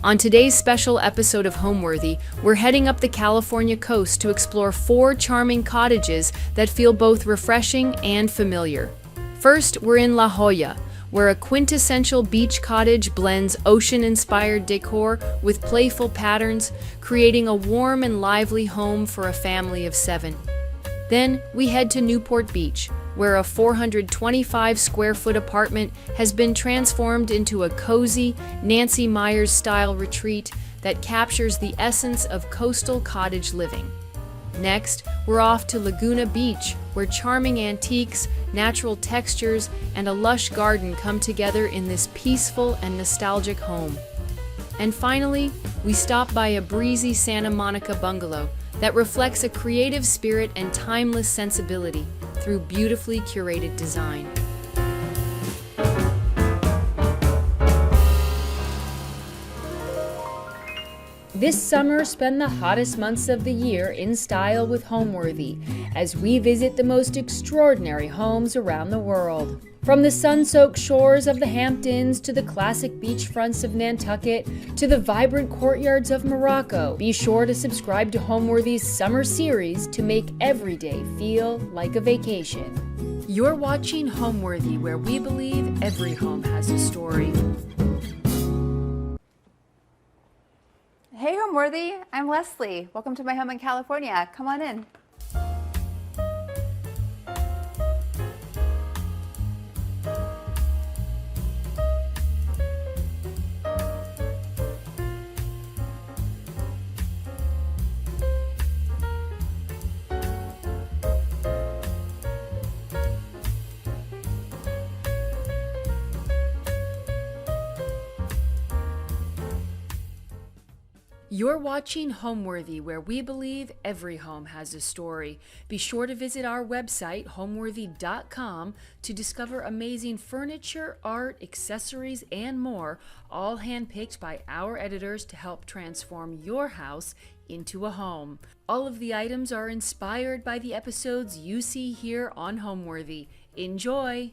On today's special episode of Homeworthy, we're heading up the California coast to explore 4 charming cottages that feel both refreshing and familiar. First, we're in La Jolla, where a quintessential beach cottage blends ocean-inspired decor with playful patterns, creating a warm and lively home for a family of 7. Then, we head to Newport Beach, where a 425-square-foot apartment has been transformed into a cozy, Nancy Meyers-style retreat that captures the essence of coastal cottage living. Next, we're off to Laguna Beach, where charming antiques, natural textures, and a lush garden come together in this peaceful and nostalgic home. And finally, we stop by a breezy Santa Monica bungalow that reflects a creative spirit and timeless sensibility through beautifully curated design. This summer, spend the hottest months of the year in style with Homeworthy as we visit the most extraordinary homes around the world. From the sun-soaked shores of the Hamptons to the classic beachfronts of Nantucket to the vibrant courtyards of Morocco, be sure to subscribe to Homeworthy's summer series to make every day feel like a vacation. You're watching Homeworthy, where we believe every home has a story. Hey Homeworthy, I'm Leslie. Welcome to my home in California. Come on in. You're watching Homeworthy, where we believe every home has a story. Be sure to visit our website, homeworthy.com, to discover amazing furniture, art, accessories, and more, all handpicked by our editors to help transform your house into a home. All of the items are inspired by the episodes you see here on Homeworthy. Enjoy!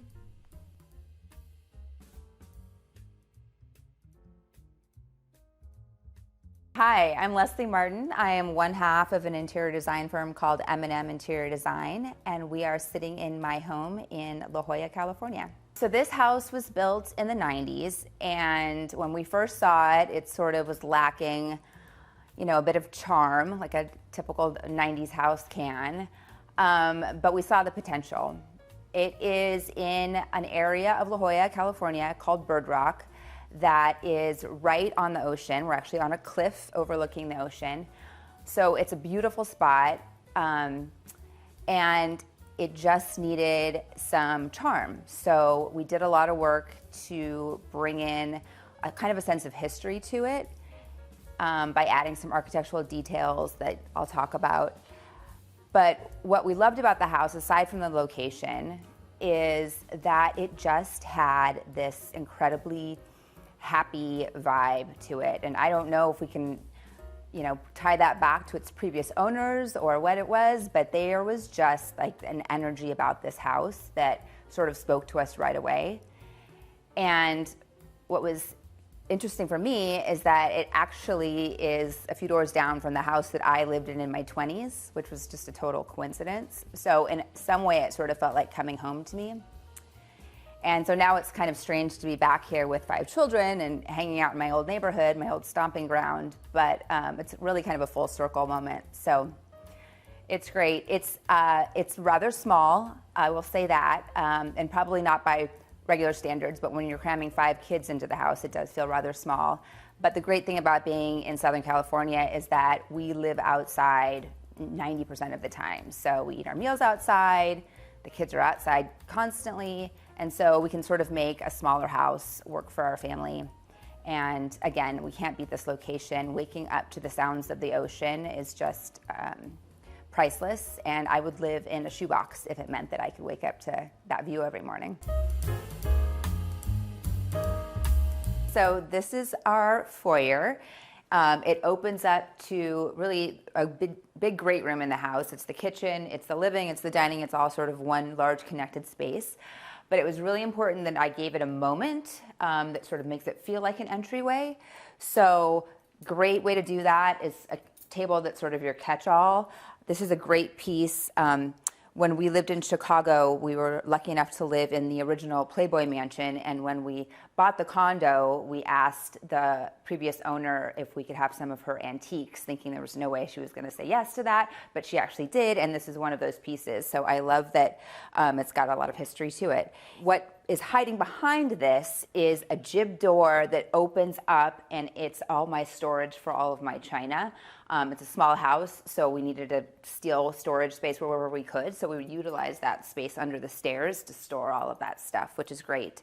Hi, I'm Leslie Martin. I am one half of an interior design firm called M&M Interior Design, and we are sitting in my home in La Jolla, California. So this house was built in the 90s, and when we first saw it, it sort of was lacking, a bit of charm, like a typical 90s house can, but we saw the potential. It is in an area of La Jolla, California called Bird Rock, that is right on the ocean. We're actually on a cliff overlooking the ocean. So it's a beautiful spot, and it just needed some charm. So we did a lot of work to bring in a kind of a sense of history to it by adding some architectural details that I'll talk about. But what we loved about the house, aside from the location, is that it just had this incredibly happy vibe to it. And I don't know if we can, tie that back to its previous owners or what it was, but there was just like an energy about this house that sort of spoke to us right away. And what was interesting for me is that it actually is a few doors down from the house that I lived in my 20s, which was just a total coincidence. So in some way it sort of felt like coming home to me. And so now it's kind of strange to be back here with 5 children and hanging out in my old neighborhood, my old stomping ground, but it's really kind of a full circle moment. So it's great. It's rather small, I will say that, and probably not by regular standards, but when you're cramming 5 kids into the house, it does feel rather small. But the great thing about being in Southern California is that we live outside 90% of the time. So we eat our meals outside, the kids are outside constantly, and so we can sort of make a smaller house work for our family. And again, we can't beat this location. Waking up to the sounds of the ocean is just priceless, and I would live in a shoebox if it meant that I could wake up to that view every morning. So this is our foyer. It opens up to really a big great room in the house. It's the kitchen, it's the living, it's the dining, it's all sort of one large connected space. but it was really important that I gave it a moment that sort of makes it feel like an entryway. So great way to do that is a table that's sort of your catch-all. This is a great piece. When we lived in Chicago, we were lucky enough to live in the original Playboy mansion, and when we bought the condo, we asked the previous owner if we could have some of her antiques, thinking there was no way she was going to say yes to that, but she actually did, and this is one of those pieces. So I love that it's got a lot of history to it. What is hiding behind this is a jib door that opens up, and it's all my storage for all of my china. It's a small house, so we needed to steal storage space wherever we could, so we would utilize that space under the stairs to store all of that stuff, which is great.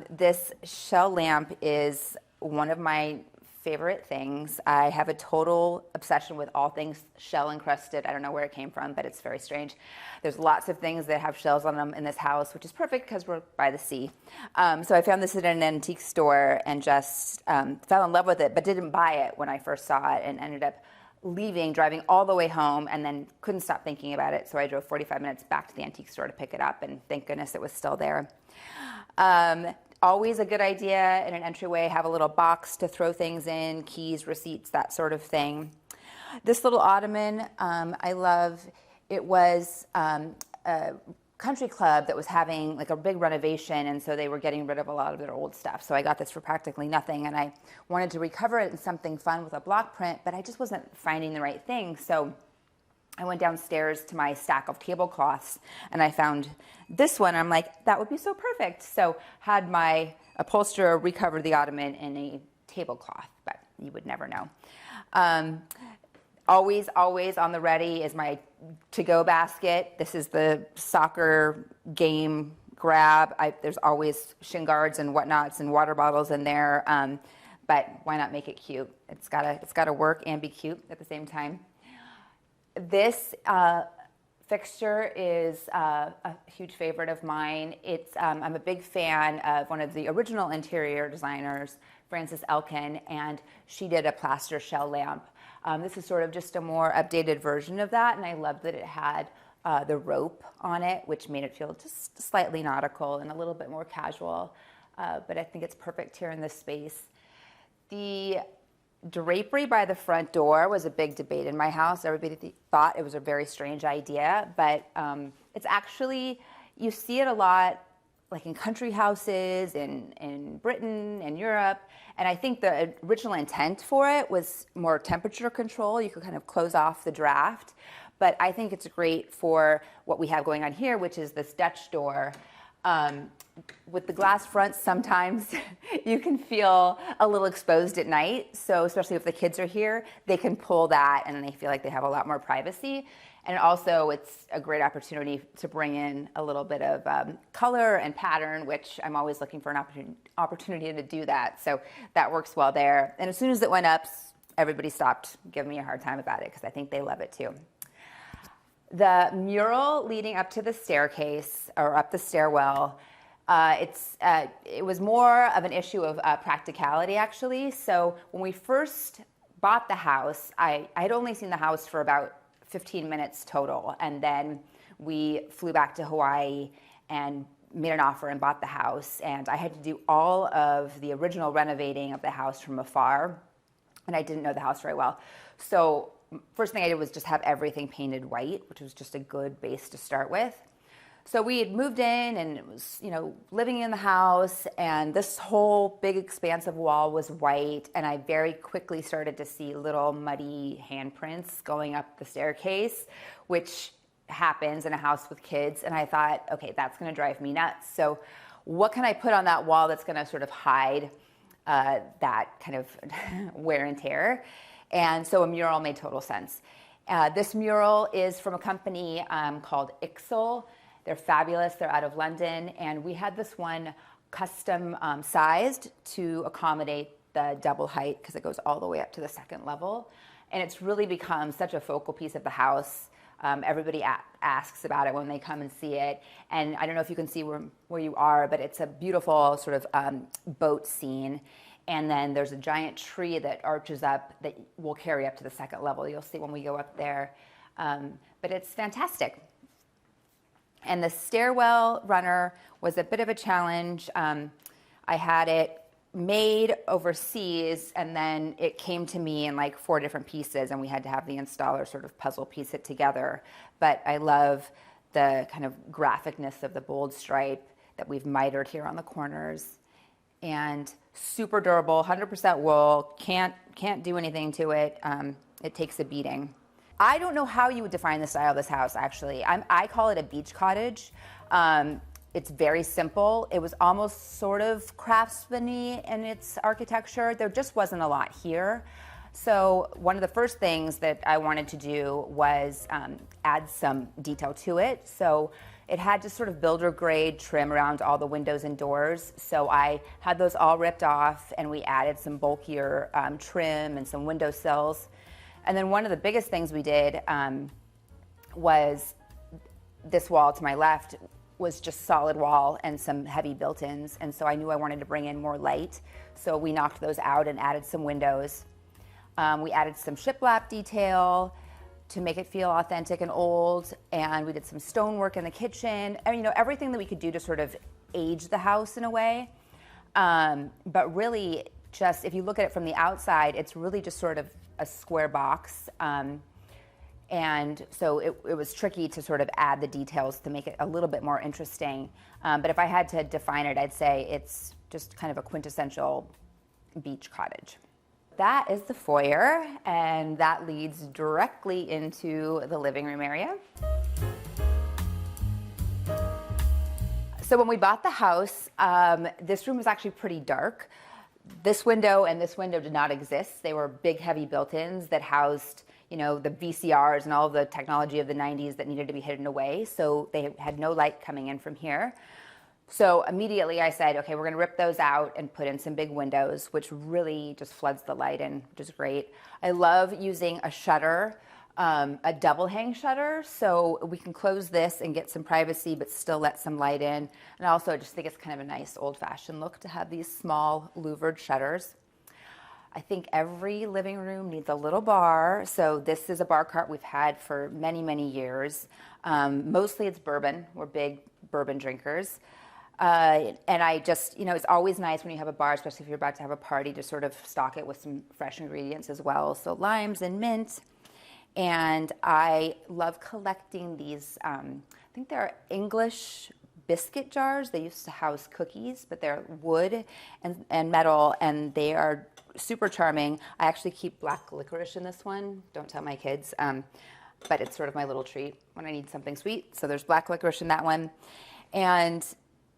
This shell lamp is one of my favorite things. I have a total obsession with all things shell encrusted. I don't know where it came from, but it's very strange. There's lots of things that have shells on them in this house, which is perfect because we're by the sea. So I found this at an antique store and just fell in love with it, but didn't buy it when I first saw it, and ended up leaving, driving all the way home, and then couldn't stop thinking about it. So I drove 45 minutes back to the antique store to pick it up, and thank goodness it was still there. Always a good idea in an entryway, have a little box to throw things in, keys, receipts, that sort of thing. This little ottoman, I love. It was a country club that was having like a big renovation, and so they were getting rid of a lot of their old stuff. So I got this for practically nothing, and I wanted to recover it in something fun with a block print, but I just wasn't finding the right thing. So I went downstairs to my stack of tablecloths, and I found this one. I'm like, that would be so perfect. So had my upholsterer recover the ottoman in a tablecloth, but you would never know. Always on the ready is my to-go basket. This is the soccer game grab. There's always shin guards and whatnots and water bottles in there, but why not make it cute? It's gotta work and be cute at the same time. This fixture is a huge favorite of mine. I'm a big fan of one of the original interior designers, Frances Elkin, and she did a plaster shell lamp. This is sort of just a more updated version of that, and I loved that it had the rope on it, which made it feel just slightly nautical and a little bit more casual, but I think it's perfect here in this space. The drapery by the front door was a big debate in my house. Everybody thought it was a very strange idea, but it's actually, you see it a lot like in country houses in Britain and Europe, and I think the original intent for it was more temperature control. You could kind of close off the draft, but I think it's great for what we have going on here, which is this Dutch door. With the glass front, sometimes you can feel a little exposed at night. So especially if the kids are here, they can pull that and they feel like they have a lot more privacy. And also it's a great opportunity to bring in a little bit of color and pattern, which I'm always looking for an opportunity to do that. So that works well there. And as soon as it went up, everybody stopped giving me a hard time about it because I think they love it too. The mural leading up to the staircase, or up the stairwell, it was more of an issue of practicality, actually. So when we first bought the house, I had only seen the house for about 15 minutes total, and then we flew back to Hawaii and made an offer and bought the house, and I had to do all of the original renovating of the house from afar, and I didn't know the house very well. So first thing I did was just have everything painted white, which was just a good base to start with. So we had moved in, and it was, living in the house, and this whole big expansive wall was white, and I very quickly started to see little muddy handprints going up the staircase, which happens in a house with kids, and I thought, okay, that's gonna drive me nuts. So what can I put on that wall that's gonna sort of hide that kind of wear and tear? And so a mural made total sense. This mural is from a company called Ixel. They're fabulous. They're out of London. And we had this one custom sized to accommodate the double height because it goes all the way up to the second level. And it's really become such a focal piece of the house. Everybody asks about it when they come and see it. And I don't know if you can see where you are, but it's a beautiful sort of boat scene. And then there's a giant tree that arches up that will carry up to the second level. You'll see when we go up there. But it's fantastic. And the stairwell runner was a bit of a challenge. I had it made overseas, and then it came to me in like 4 different pieces, and we had to have the installer sort of puzzle piece it together. But I love the kind of graphicness of the bold stripe that we've mitered here on the corners. And super durable, 100% wool, can't do anything to it. It takes a beating. I don't know how you would define the style of this house, actually. I call it a beach cottage. It's very simple. It was almost sort of craftsman-y in its architecture. There just wasn't a lot here. So one of the first things that I wanted to do was add some detail to it. So it had just sort of builder grade trim around all the windows and doors. So I had those all ripped off, and we added some bulkier trim and some window sills. And then one of the biggest things we did was this wall to my left was just solid wall and some heavy built-ins. And so I knew I wanted to bring in more light. So we knocked those out and added some windows. We added some shiplap detail to make it feel authentic and old. And we did some stonework in the kitchen. And, you know, everything that we could do to sort of age the house in a way. But really just, if you look at it from the outside, it's really just sort of a square box. And so it was tricky to sort of add the details to make it a little bit more interesting. But if I had to define it, I'd say it's just kind of a quintessential beach cottage. That is the foyer, and that leads directly into the living room area. So when we bought the house, this room was actually pretty dark. This window and this window did not exist. They were big, heavy built-ins that housed, you know, the VCRs and all of the technology of the 90s that needed to be hidden away. So they had no light coming in from here. So immediately I said, okay, we're going to rip those out and put in some big windows, which really just floods the light in, which is great. I love using a shutter, a double hang shutter, so we can close this and get some privacy but still let some light in. And also I just think it's kind of a nice old-fashioned look to have these small louvered shutters. I think every living room needs a little bar. So this is a bar cart we've had for many, many years. Mostly it's bourbon. We're big bourbon drinkers. And I just, you know, it's always nice when you have a bar, especially if you're about to have a party, to sort of stock it with some fresh ingredients as well. So limes and mint. And I love collecting these, I think they're English biscuit jars. They used to house cookies, but they're wood and metal, and they are super charming. I actually keep black licorice in this one. Don't tell my kids. But it's sort of my little treat when I need something sweet. So there's black licorice in that one. And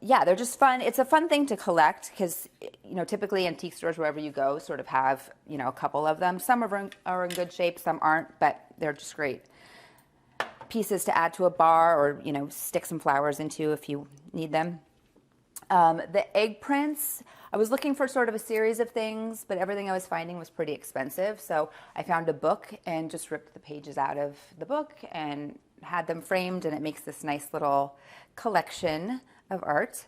yeah, they're just fun. It's a fun thing to collect because, you know, typically antique stores, wherever you go, sort of have, you know, a couple of them. Some are in good shape, some aren't, but they're just great pieces to add to a bar or, you know, stick some flowers into if you need them. The egg prints, I was looking for sort of a series of things, but everything I was finding was pretty expensive. So I found a book and just ripped the pages out of the book and had them framed, and it makes this nice little collection of art.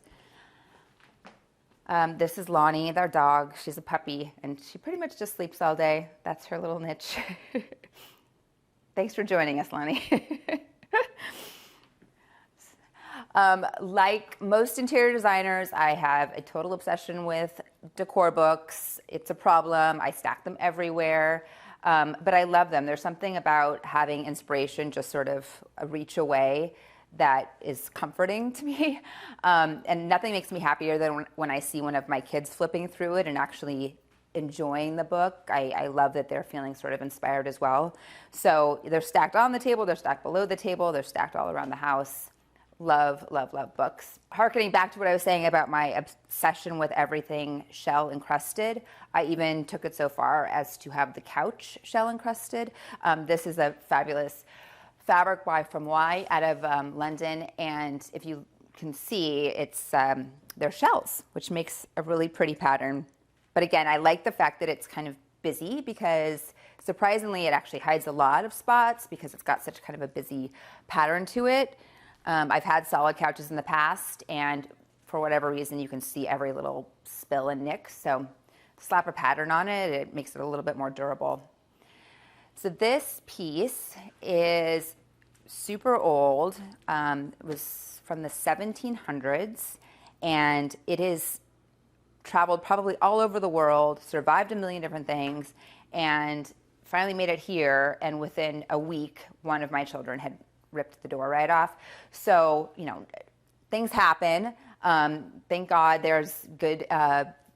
This is Lonnie, our dog. She's a puppy, and she pretty much just sleeps all day. That's her little niche. Thanks for joining us, Lonnie. Like most interior designers, I have a total obsession with decor books. It's a problem. I stack them everywhere, but I love them. There's something about having inspiration just sort of reach away that is comforting to me. And nothing makes me happier than when I see one of my kids flipping through it and actually enjoying the book. I love that they're feeling sort of inspired as well. So they're stacked on the table, they're stacked below the table, they're stacked all around the house. Love, love, love books. Harkening back to what I was saying about my obsession with everything shell encrusted, I even took it so far as to have the couch shell encrusted. This is a fabulous fabric from Y out of London, and if you can see, it's they're shells, which makes a really pretty pattern. But again, I like the fact that it's kind of busy because surprisingly it actually hides a lot of spots because it's got such kind of a busy pattern to it. I've had solid couches in the past, and for whatever reason you can see every little spill and nick, so slap a pattern on it, it makes it a little bit more durable. So this piece is super old. It was from the 1700s, and it has traveled probably all over the world, survived a million different things, and finally made it here. And within a week, one of my children had ripped the door right off. So, you know, things happen. Thank God there's good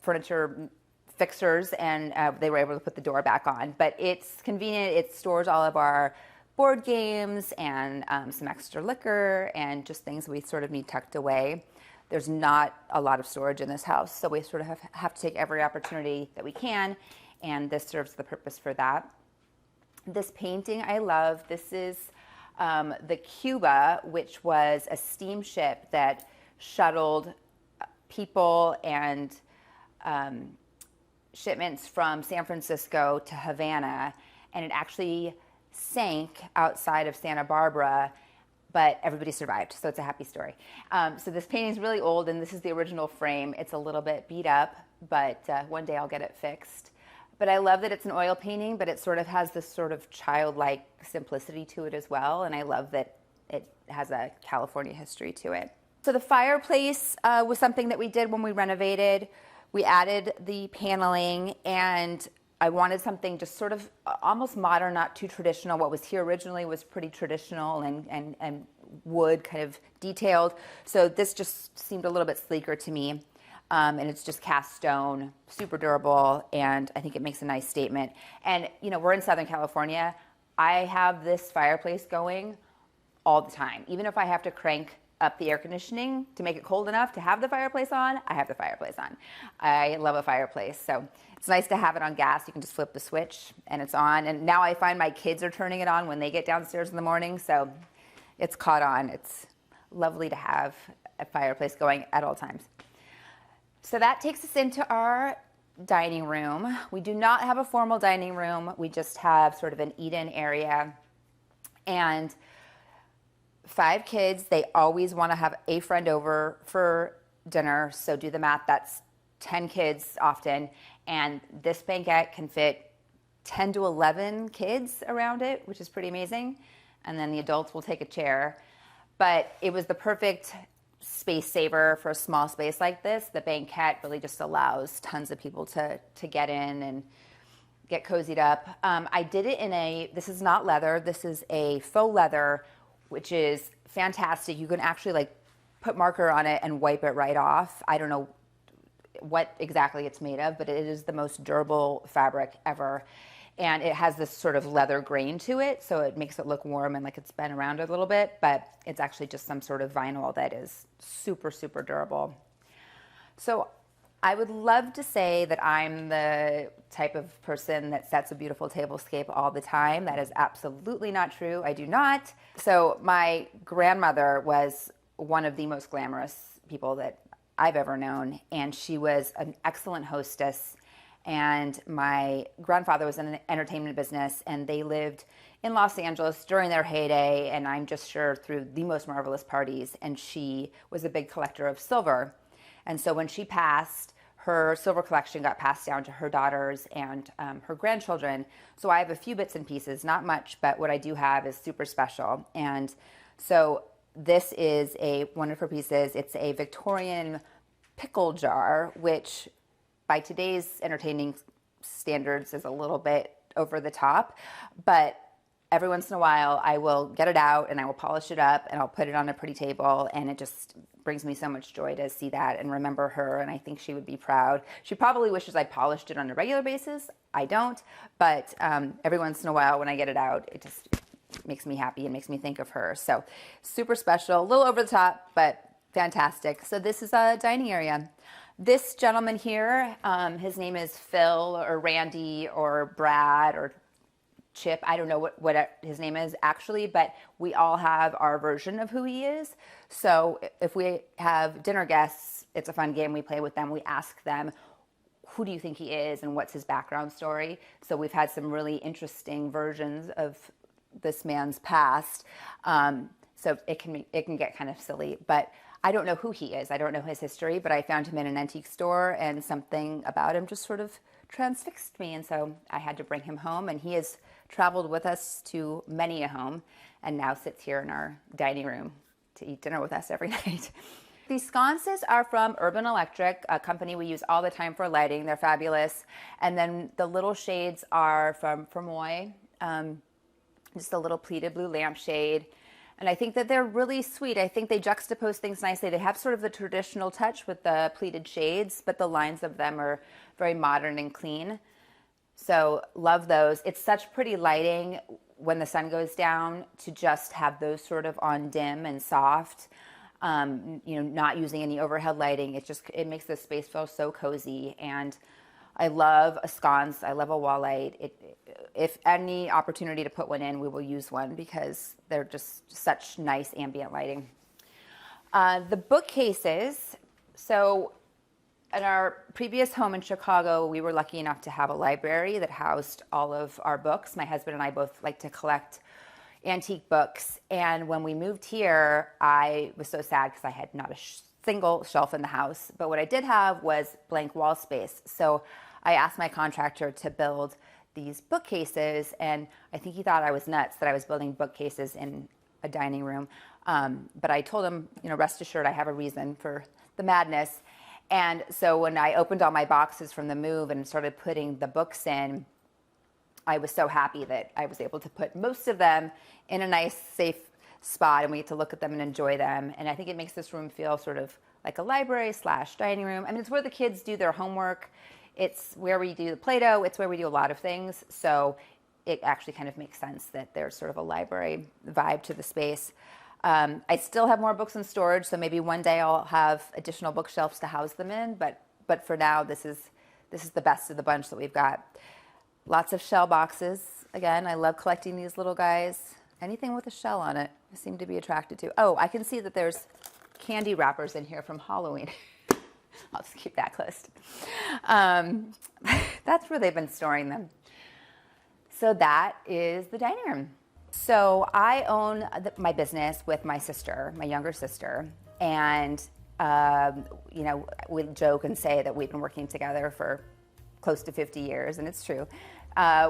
furniture fixers, and they were able to put the door back on. But it's convenient. It stores all of our board games and some extra liquor and just things we sort of need tucked away. There's not a lot of storage in this house, so we sort of have to take every opportunity that we can, and this serves the purpose for that. This painting I love. This is the Cuba, which was a steamship that shuttled people and shipments from San Francisco to Havana, and it actually sank outside of Santa Barbara, but everybody survived, so it's a happy story. So this painting is really old, and this is the original frame. It's a little bit beat up, but one day I'll get it fixed. But I love that it's an oil painting, but it sort of has this sort of childlike simplicity to it as well, and I love that it has a California history to it. So the fireplace was something that we did when we renovated. We added the paneling, and I wanted something just sort of almost modern, not too traditional. What was here originally was pretty traditional and wood, kind of detailed. So this just seemed a little bit sleeker to me. And it's just cast stone, super durable, and I think it makes a nice statement. And, you know, we're in Southern California. I have this fireplace going all the time. Even if I have to crank up the air conditioning to make it cold enough to have the fireplace on, I have the fireplace on. I love a fireplace, so it's nice to have it on gas. You can just flip the switch and it's on. And now I find my kids are turning it on when they get downstairs in the morning, so it's caught on. It's lovely to have a fireplace going at all times. So that takes us into our dining room. We do not have a formal dining room. We just have sort of an eat-in area. And 5 kids, they always want to have a friend over for dinner. So do the math, that's 10 kids often. And this banquette can fit 10 to 11 kids around it, which is pretty amazing. And then the adults will take a chair. But it was the perfect space saver for a small space like this. The banquette really just allows tons of people to get in and get cozied up. I did it in this is not leather, this is a faux leather, which is fantastic. You can actually like put marker on it and wipe it right off. I don't know what exactly it's made of, but it is the most durable fabric ever. And it has this sort of leather grain to it, so it makes it look warm and like it's been around a little bit, but it's actually just some sort of vinyl that is super, super durable. So I would love to say that I'm the type of person that sets a beautiful tablescape all the time. That is absolutely not true. I do not. So my grandmother was one of the most glamorous people that I've ever known, and she was an excellent hostess. And my grandfather was in an entertainment business, and they lived in Los Angeles during their heyday, and I'm just sure threw the most marvelous parties. And she was a big collector of silver. And so when she passed, her silver collection got passed down to her daughters and her grandchildren. So I have a few bits and pieces, not much, but what I do have is super special. And so this is one of her pieces. It's a Victorian pickle jar, which by today's entertaining standards is a little bit over the top, but every once in a while I will get it out and I will polish it up and I'll put it on a pretty table, and it just brings me so much joy to see that and remember her, and I think she would be proud. She probably wishes I polished it on a regular basis. I don't, but every once in a while when I get it out, it just makes me happy and makes me think of her. So super special, a little over the top, but fantastic. So this is a dining area. This gentleman here, his name is Phil or Randy or Brad or Chip. I don't know what his name is actually, but we all have our version of who he is. So if we have dinner guests, it's a fun game. We play with them. We ask them, who do you think he is and what's his background story? So we've had some really interesting versions of this man's past. So it can get kind of silly, but I don't know who he is. I don't know his history, but I found him in an antique store, and something about him just sort of transfixed me. And so I had to bring him home, and he has traveled with us to many a home and now sits here in our dining room to eat dinner with us every night. These sconces are from Urban Electric, a company we use all the time for lighting. They're fabulous. And then the little shades are from Fermoy, just a little pleated blue lampshade. And I think that they're really sweet. I think they juxtapose things nicely. They have sort of the traditional touch with the pleated shades, but the lines of them are very modern and clean. So love those. It's such pretty lighting when the sun goes down to just have those sort of on dim and soft. Not using any overhead lighting. It makes the space feel so cozy. And I love a sconce. I love a wall light. If any opportunity to put one in, we will use one because they're just such nice ambient lighting. The bookcases. So in our previous home in Chicago, we were lucky enough to have a library that housed all of our books. My husband and I both like to collect antique books. And when we moved here, I was so sad because I had not a single shelf in the house. But what I did have was blank wall space. So I asked my contractor to build these bookcases. And I think he thought I was nuts that I was building bookcases in a dining room. But I told him, rest assured, I have a reason for the madness. And so when I opened all my boxes from the move and started putting the books in, I was so happy that I was able to put most of them in a nice, safe spot, and we get to look at them and enjoy them. And I think it makes this room feel sort of like a library/dining room. I mean, it's where the kids do their homework. It's where we do the Play-Doh. It's where we do a lot of things. So it actually kind of makes sense that there's sort of a library vibe to the space. I still have more books in storage, so maybe one day I'll have additional bookshelves to house them in. But for now, this is the best of the bunch that we've got. Lots of shell boxes. Again, I love collecting these little guys. Anything with a shell on it, I seem to be attracted to. Oh, I can see that there's candy wrappers in here from Halloween. I'll just keep that closed. That's where they've been storing them. So that is the dining room. So I own my business with my sister, my younger sister, and we joke and say that we've been working together for close to 50 years, and it's true.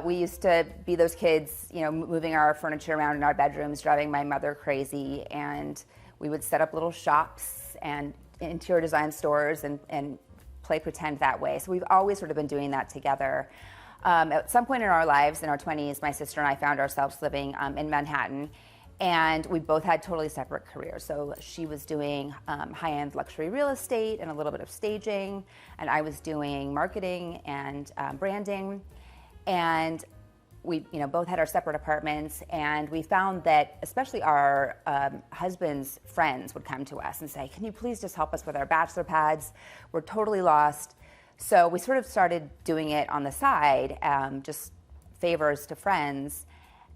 We used to be those kids, moving our furniture around in our bedrooms, driving my mother crazy, and we would set up little shops and interior design stores and play pretend that way. So we've always sort of been doing that together. At some point in our lives, in our 20s, my sister and I found ourselves living in Manhattan, and we both had totally separate careers. So she was doing high-end luxury real estate and a little bit of staging, and I was doing marketing and branding. And we both had our separate apartments, and we found that especially our husbands' friends would come to us and say, can you please just help us with our bachelor pads? We're totally lost. So we sort of started doing it on the side, just favors to friends,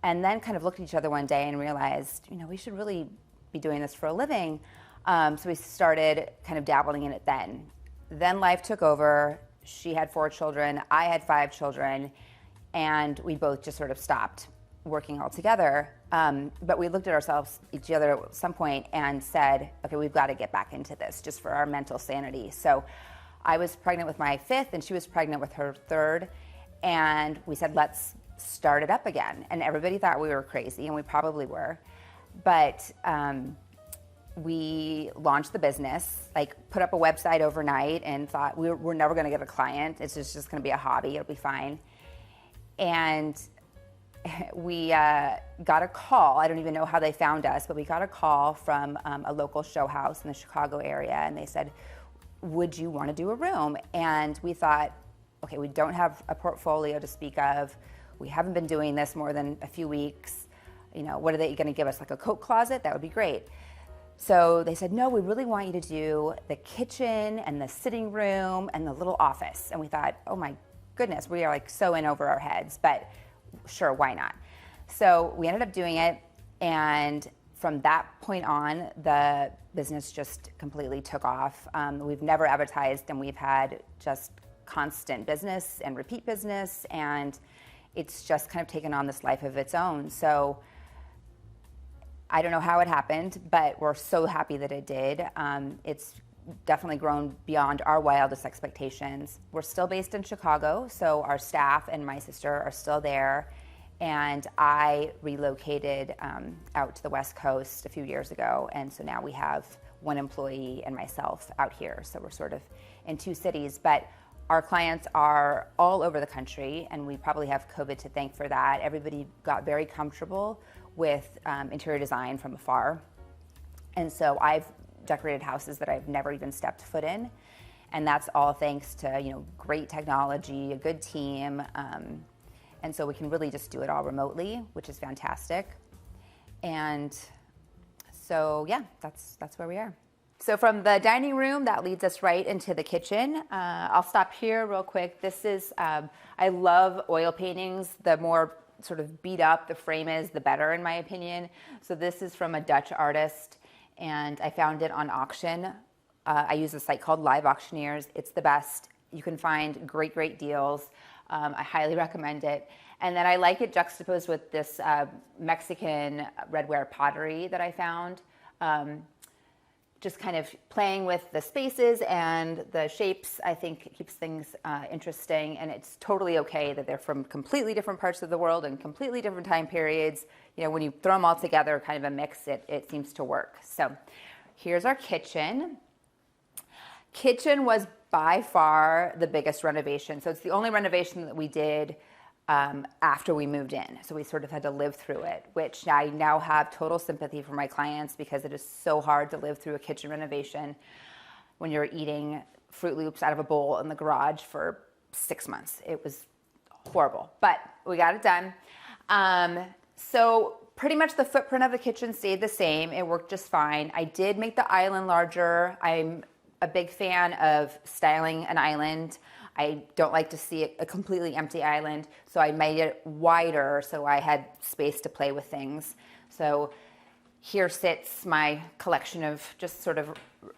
and then kind of looked at each other one day and realized, we should really be doing this for a living. So we started kind of dabbling in it then. Then life took over. She had 4 children. I had 5 children. And we both just sort of stopped working all together. But we looked at each other at some point and said, okay, we've got to get back into this just for our mental sanity. So I was pregnant with my 5th and she was pregnant with her 3rd. And we said, let's start it up again. And everybody thought we were crazy, and we probably were. But we launched the business, put up a website overnight and thought we're never going to get a client. It's just going to be a hobby. It'll be fine. And we got a call. I don't even know how they found us, but we got a call from a local show house in the Chicago area, and they said, would you want to do a room? And we thought, okay, we don't have a portfolio to speak of. We haven't been doing this more than a few weeks. What are they going to give us, like a coat closet? That would be great. So they said, no, we really want you to do the kitchen and the sitting room and the little office. And we thought, oh my goodness, we are so in over our heads, but sure, why not? So we ended up doing it, and from that point on, the business just completely took off. We've never advertised, and we've had just constant business and repeat business, and it's just kind of taken on this life of its own. So I don't know how it happened, but we're so happy that it did. It's definitely grown beyond our wildest expectations. We're still based in Chicago, so our staff and my sister are still there. And I relocated out to the West Coast a few years ago, and so now we have one employee and myself out here. So we're sort of in two cities, but our clients are all over the country, and we probably have COVID to thank for that. Everybody got very comfortable with interior design from afar. And so I've decorated houses that I've never even stepped foot in. And that's all thanks to, great technology, a good team. And so we can really just do it all remotely, which is fantastic. And so, yeah, that's where we are. So from the dining room, that leads us right into the kitchen. I'll stop here real quick. This is, I love oil paintings. The more sort of beat up the frame is, the better in my opinion. So this is from a Dutch artist, and I found it on auction. I use a site called Live Auctioneers. It's the best. You can find great deals. I highly recommend it. And then I like it juxtaposed with this Mexican redware pottery that I found. Just kind of playing with the spaces and the shapes, I think keeps things interesting. And it's totally okay that they're from completely different parts of the world and completely different time periods. When you throw them all together, kind of a mix, it seems to work. So here's our kitchen. Kitchen was by far the biggest renovation. So it's the only renovation that we did after we moved in. So we sort of had to live through it, which I now have total sympathy for my clients because it is so hard to live through a kitchen renovation when you're eating Fruit Loops out of a bowl in the garage for 6 months. It was horrible, but we got it done. So pretty much the footprint of the kitchen stayed the same. It worked just fine. I did make the island larger. I'm a big fan of styling an island. I don't like to see a completely empty island, so I made it wider so I had space to play with things. So here sits my collection of just sort of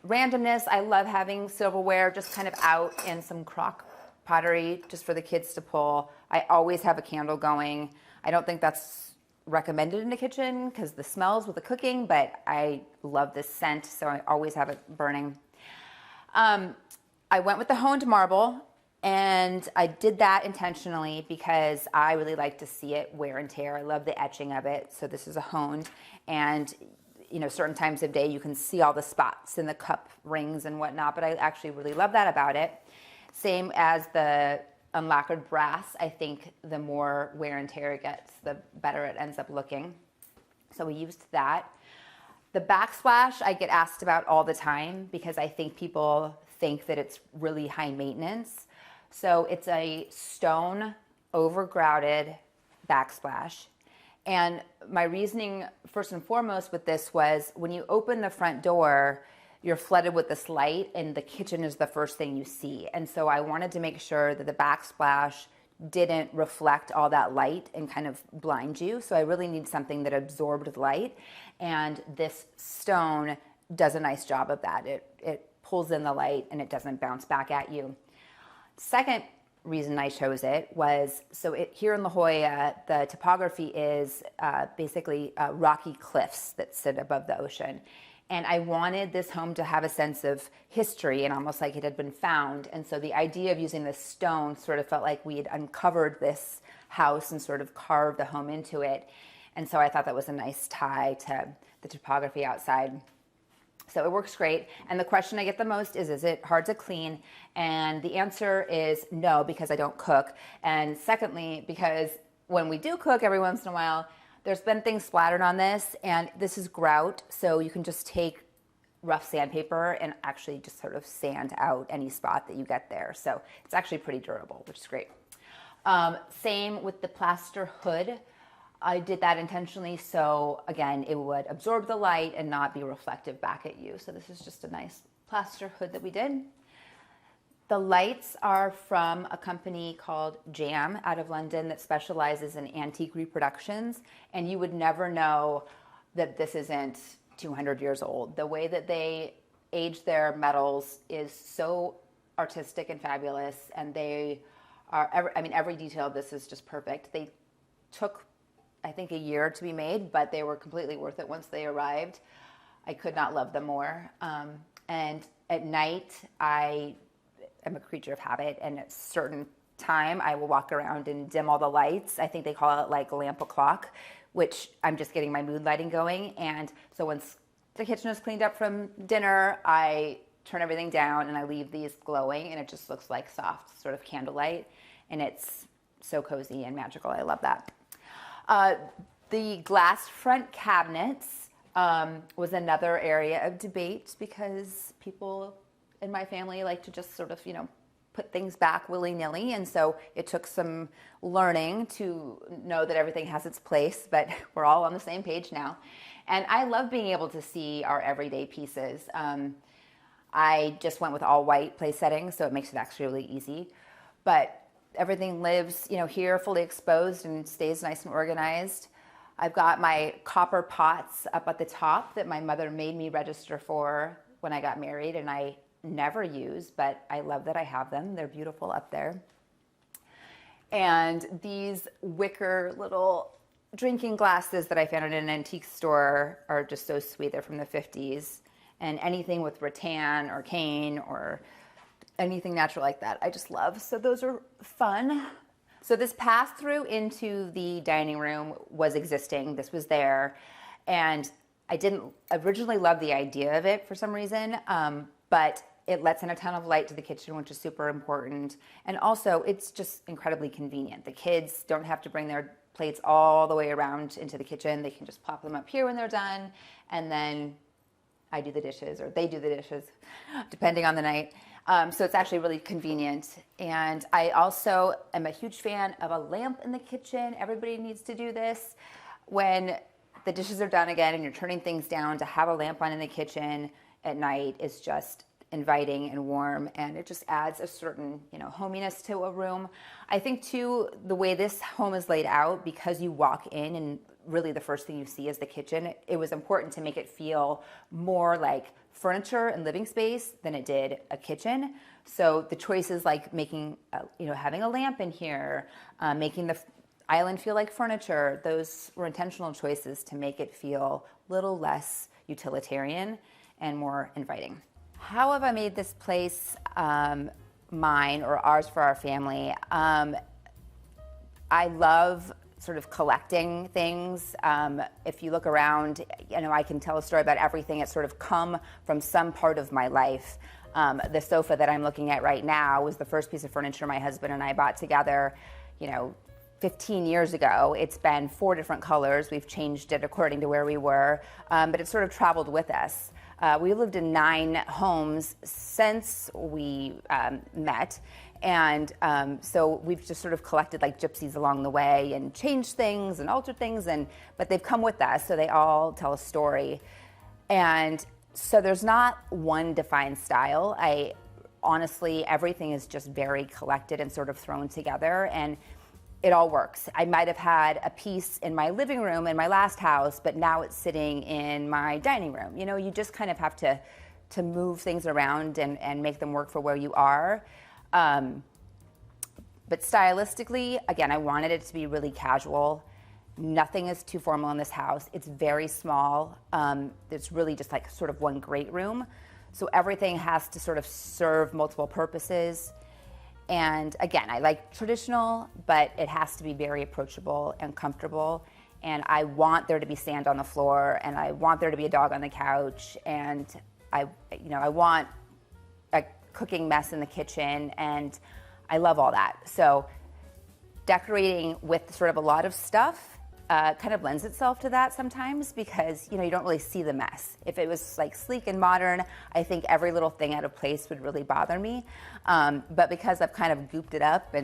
randomness. I love having silverware just kind of out and some crock pottery just for the kids to pull. I always have a candle going. I don't think that's recommended in the kitchen because the smells with the cooking, but I love this scent, so I always have it burning. I went with the honed marble. And I did that intentionally because I really like to see it wear and tear. I love the etching of it. So this is a honed, and certain times of day you can see all the spots in the cup rings and whatnot, but I actually really love that about it. Same as the unlacquered brass. I think the more wear and tear it gets, the better it ends up looking. So we used that. The backsplash I get asked about all the time because I think people think that it's really high maintenance. So it's a stone over-grouted backsplash. And my reasoning first and foremost with this was when you open the front door, you're flooded with this light and the kitchen is the first thing you see. And so I wanted to make sure that the backsplash didn't reflect all that light and kind of blind you. So I really need something that absorbed light. And this stone does a nice job of that. It pulls in the light and it doesn't bounce back at you. Second reason I chose it was, here in La Jolla, the topography is basically rocky cliffs that sit above the ocean. And I wanted this home to have a sense of history and almost like it had been found. And so the idea of using this stone sort of felt like we had uncovered this house and sort of carved the home into it. And so I thought that was a nice tie to the topography outside. So it works great. And the question I get the most is it hard to clean? And the answer is no, because I don't cook. And secondly, because when we do cook every once in a while, there's been things splattered on this, and this is grout. So you can just take rough sandpaper and actually just sort of sand out any spot that you get there. So it's actually pretty durable, which is great. Same with the plaster hood. I did that intentionally so, again, it would absorb the light and not be reflective back at you. So this is just a nice plaster hood that we did. The lights are from a company called Jam out of London that specializes in antique reproductions. And you would never know that this isn't 200 years old. The way that they age their metals is so artistic and fabulous. And they are, every detail of this is just perfect. They took, I think, a year to be made, but they were completely worth it once they arrived. I could not love them more. And at night, I am a creature of habit, and at a certain time, I will walk around and dim all the lights. I think they call it like lamp o'clock, which I'm just getting my mood lighting going. And so once the kitchen is cleaned up from dinner, I turn everything down and I leave these glowing, and it just looks like soft sort of candlelight, and it's so cozy and magical. I love that. The glass front cabinets was another area of debate because people in my family like to just sort of, put things back willy-nilly, and so it took some learning to know that everything has its place, but we're all on the same page now. And I love being able to see our everyday pieces. I just went with all white place settings, so it makes it actually really easy. But everything lives, here fully exposed and stays nice and organized. I've got my copper pots up at the top that my mother made me register for when I got married, and I never use, but I love that I have them. They're beautiful up there. And these wicker little drinking glasses that I found in an antique store are just so sweet. They're from the 50s. And anything with rattan or cane or anything natural like that, I just love. So those are fun. So this pass through into the dining room was existing. This was there. And I didn't originally love the idea of it for some reason, but it lets in a ton of light to the kitchen, which is super important. And also, it's just incredibly convenient. The kids don't have to bring their plates all the way around into the kitchen. They can just plop them up here when they're done, and then I do the dishes, or they do the dishes, depending on the night. So it's actually really convenient. And I also am a huge fan of a lamp in the kitchen. Everybody needs to do this. When the dishes are done again and you're turning things down, to have a lamp on in the kitchen at night is just inviting and warm, and it just adds a certain, hominess to a room. I think too, the way this home is laid out, because you walk in and really the first thing you see is the kitchen, it was important to make it feel more like furniture and living space than it did a kitchen. So the choices like making, having a lamp in here, making the island feel like furniture, those were intentional choices to make it feel a little less utilitarian and more inviting. How have I made this place mine or ours for our family? I love sort of collecting things. If you look around, I can tell a story about everything. It's sort of come from some part of my life. The sofa that I'm looking at right now was the first piece of furniture my husband and I bought together, 15 years ago. It's been 4 different colors. We've changed it according to where we were, but it sort of traveled with us. We lived in 9 homes since we met, and so we've just sort of collected like gypsies along the way and changed things and altered things, but they've come with us, so they all tell a story. And so there's not one defined style. Honestly, everything is just very collected and sort of thrown together, and it all works. I might have had a piece in my living room in my last house, but now it's sitting in my dining room. You just kind of have to move things around and make them work for where you are. But stylistically, again, I wanted it to be really casual. Nothing is too formal in this house. It's very small. It's really just like sort of one great room. So everything has to sort of serve multiple purposes. And again, I like traditional, but it has to be very approachable and comfortable. And I want there to be sand on the floor, and I want there to be a dog on the couch, and I want a cooking mess in the kitchen, and I love all that. So decorating with sort of a lot of stuff kind of lends itself to that sometimes, because you don't really see the mess. If it was like sleek and modern, I think every little thing out of place would really bother me. But because I've kind of gooped it up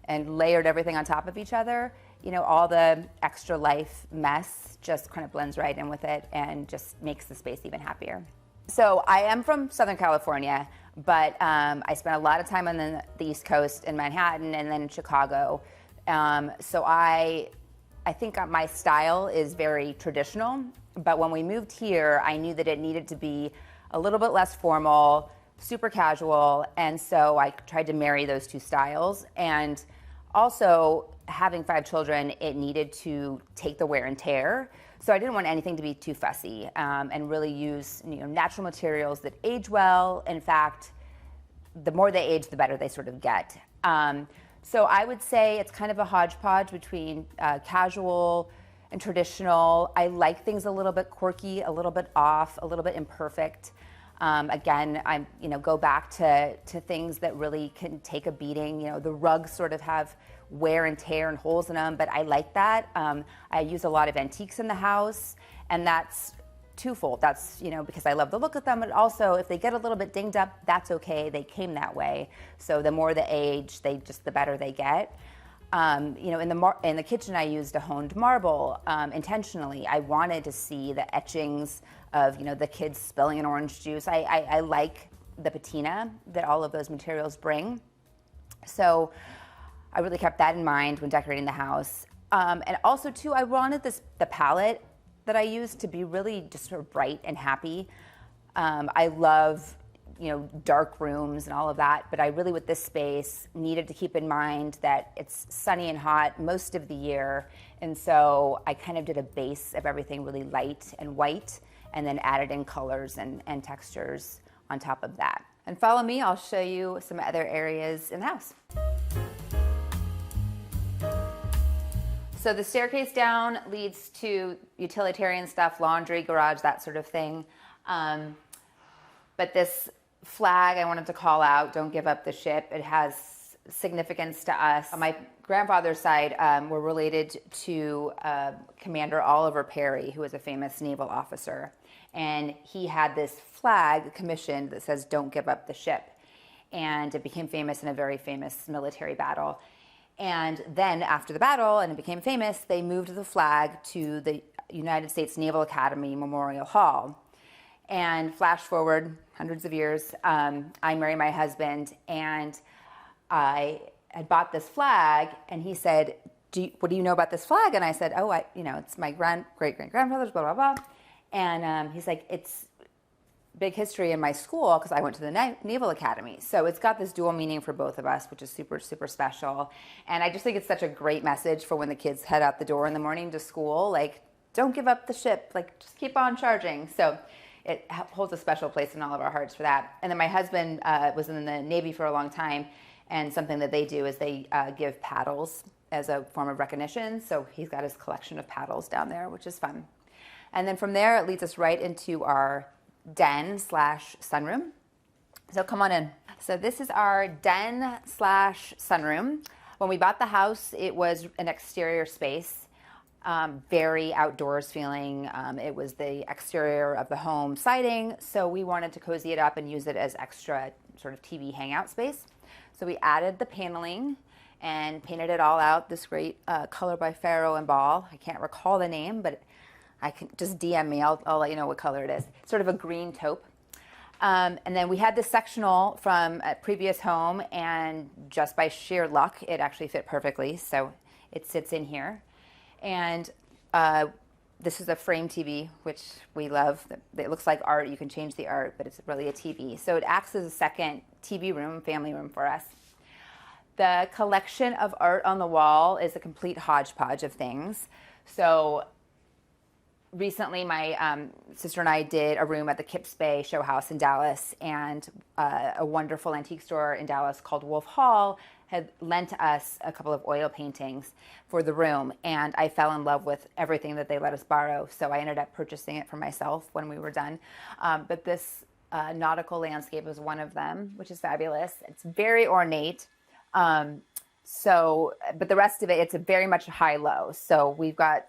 and layered everything on top of each other, all the extra life mess just kind of blends right in with it and just makes the space even happier. So I am from Southern California, but I spent a lot of time on the East Coast in Manhattan and then in Chicago. So I think my style is very traditional, but when we moved here, I knew that it needed to be a little bit less formal, super casual, and so I tried to marry those 2 styles. And also, having 5 children, it needed to take the wear and tear. So I didn't want anything to be too fussy, and really use natural materials that age well. In fact, the more they age, the better they sort of get. So I would say it's kind of a hodgepodge between casual and traditional. I like things a little bit quirky, a little bit off, a little bit imperfect. Again, I go back to things that really can take a beating. The rugs sort of have wear and tear and holes in them, but I like that. I use a lot of antiques in the house, and that's twofold. That's because I love the look of them, but also if they get a little bit dinged up, that's okay. They came that way. So the more the age, the better they get. In the kitchen, I used a honed marble intentionally. I wanted to see the etchings of the kids spilling an orange juice. I like the patina that all of those materials bring. So I really kept that in mind when decorating the house. And also too, I wanted the palette that I used to be really just sort of bright and happy. I love dark rooms and all of that, but I really, with this space, needed to keep in mind that it's sunny and hot most of the year. And so I kind of did a base of everything really light and white, and then added in colors and textures on top of that. And follow me, I'll show you some other areas in the house. So the staircase down leads to utilitarian stuff, laundry, garage, that sort of thing. But this flag I wanted to call out, don't give up the ship. It has significance to us. On my grandfather's side, we're related to Commander Oliver Perry, who was a famous naval officer. And he had this flag commissioned that says, don't give up the ship. And it became famous in a very famous military battle. And then after the battle, and it became famous, they moved the flag to the United States Naval Academy Memorial Hall. And flash forward hundreds of years, I married my husband, and I had bought this flag, and he said, what do you know about this flag? And I said, oh, it's my great-great-grandfather's, blah, blah, blah. And he's like, it's big history in my school because I went to the Naval Academy. So it's got this dual meaning for both of us, which is super, super special. And I just think it's such a great message for when the kids head out the door in the morning to school. Like, don't give up the ship. Like, just keep on charging. So it holds a special place in all of our hearts for that. And then my husband was in the Navy for a long time. And something that they do is they give paddles as a form of recognition. So he's got his collection of paddles down there, which is fun. And then from there, it leads us right into our den/sunroom. So come on in. So this is our den/sunroom. When we bought the house, it was an exterior space, very outdoors feeling. It was the exterior of the home siding, so we wanted to cozy it up and use it as extra sort of TV hangout space. So we added the paneling and painted it all out this great color by Faro and Ball. I can't recall the name, but I can just DM me. I'll let you know what color it is. Sort of a green taupe. And then we had this sectional from a previous home, and just by sheer luck, it actually fit perfectly. So it sits in here. And this is a frame TV, which we love. It looks like art. You can change the art, but it's really a TV. So it acts as a second TV room, family room for us. The collection of art on the wall is a complete hodgepodge of things. So recently, my sister and I did a room at the Kips Bay Show House in Dallas, and a wonderful antique store in Dallas called Wolf Hall had lent us a couple of oil paintings for the room, and I fell in love with everything that they let us borrow, so I ended up purchasing it for myself when we were done. But this nautical landscape is one of them, which is fabulous. It's very ornate. But the rest of it, it's a very much high-low. So we've got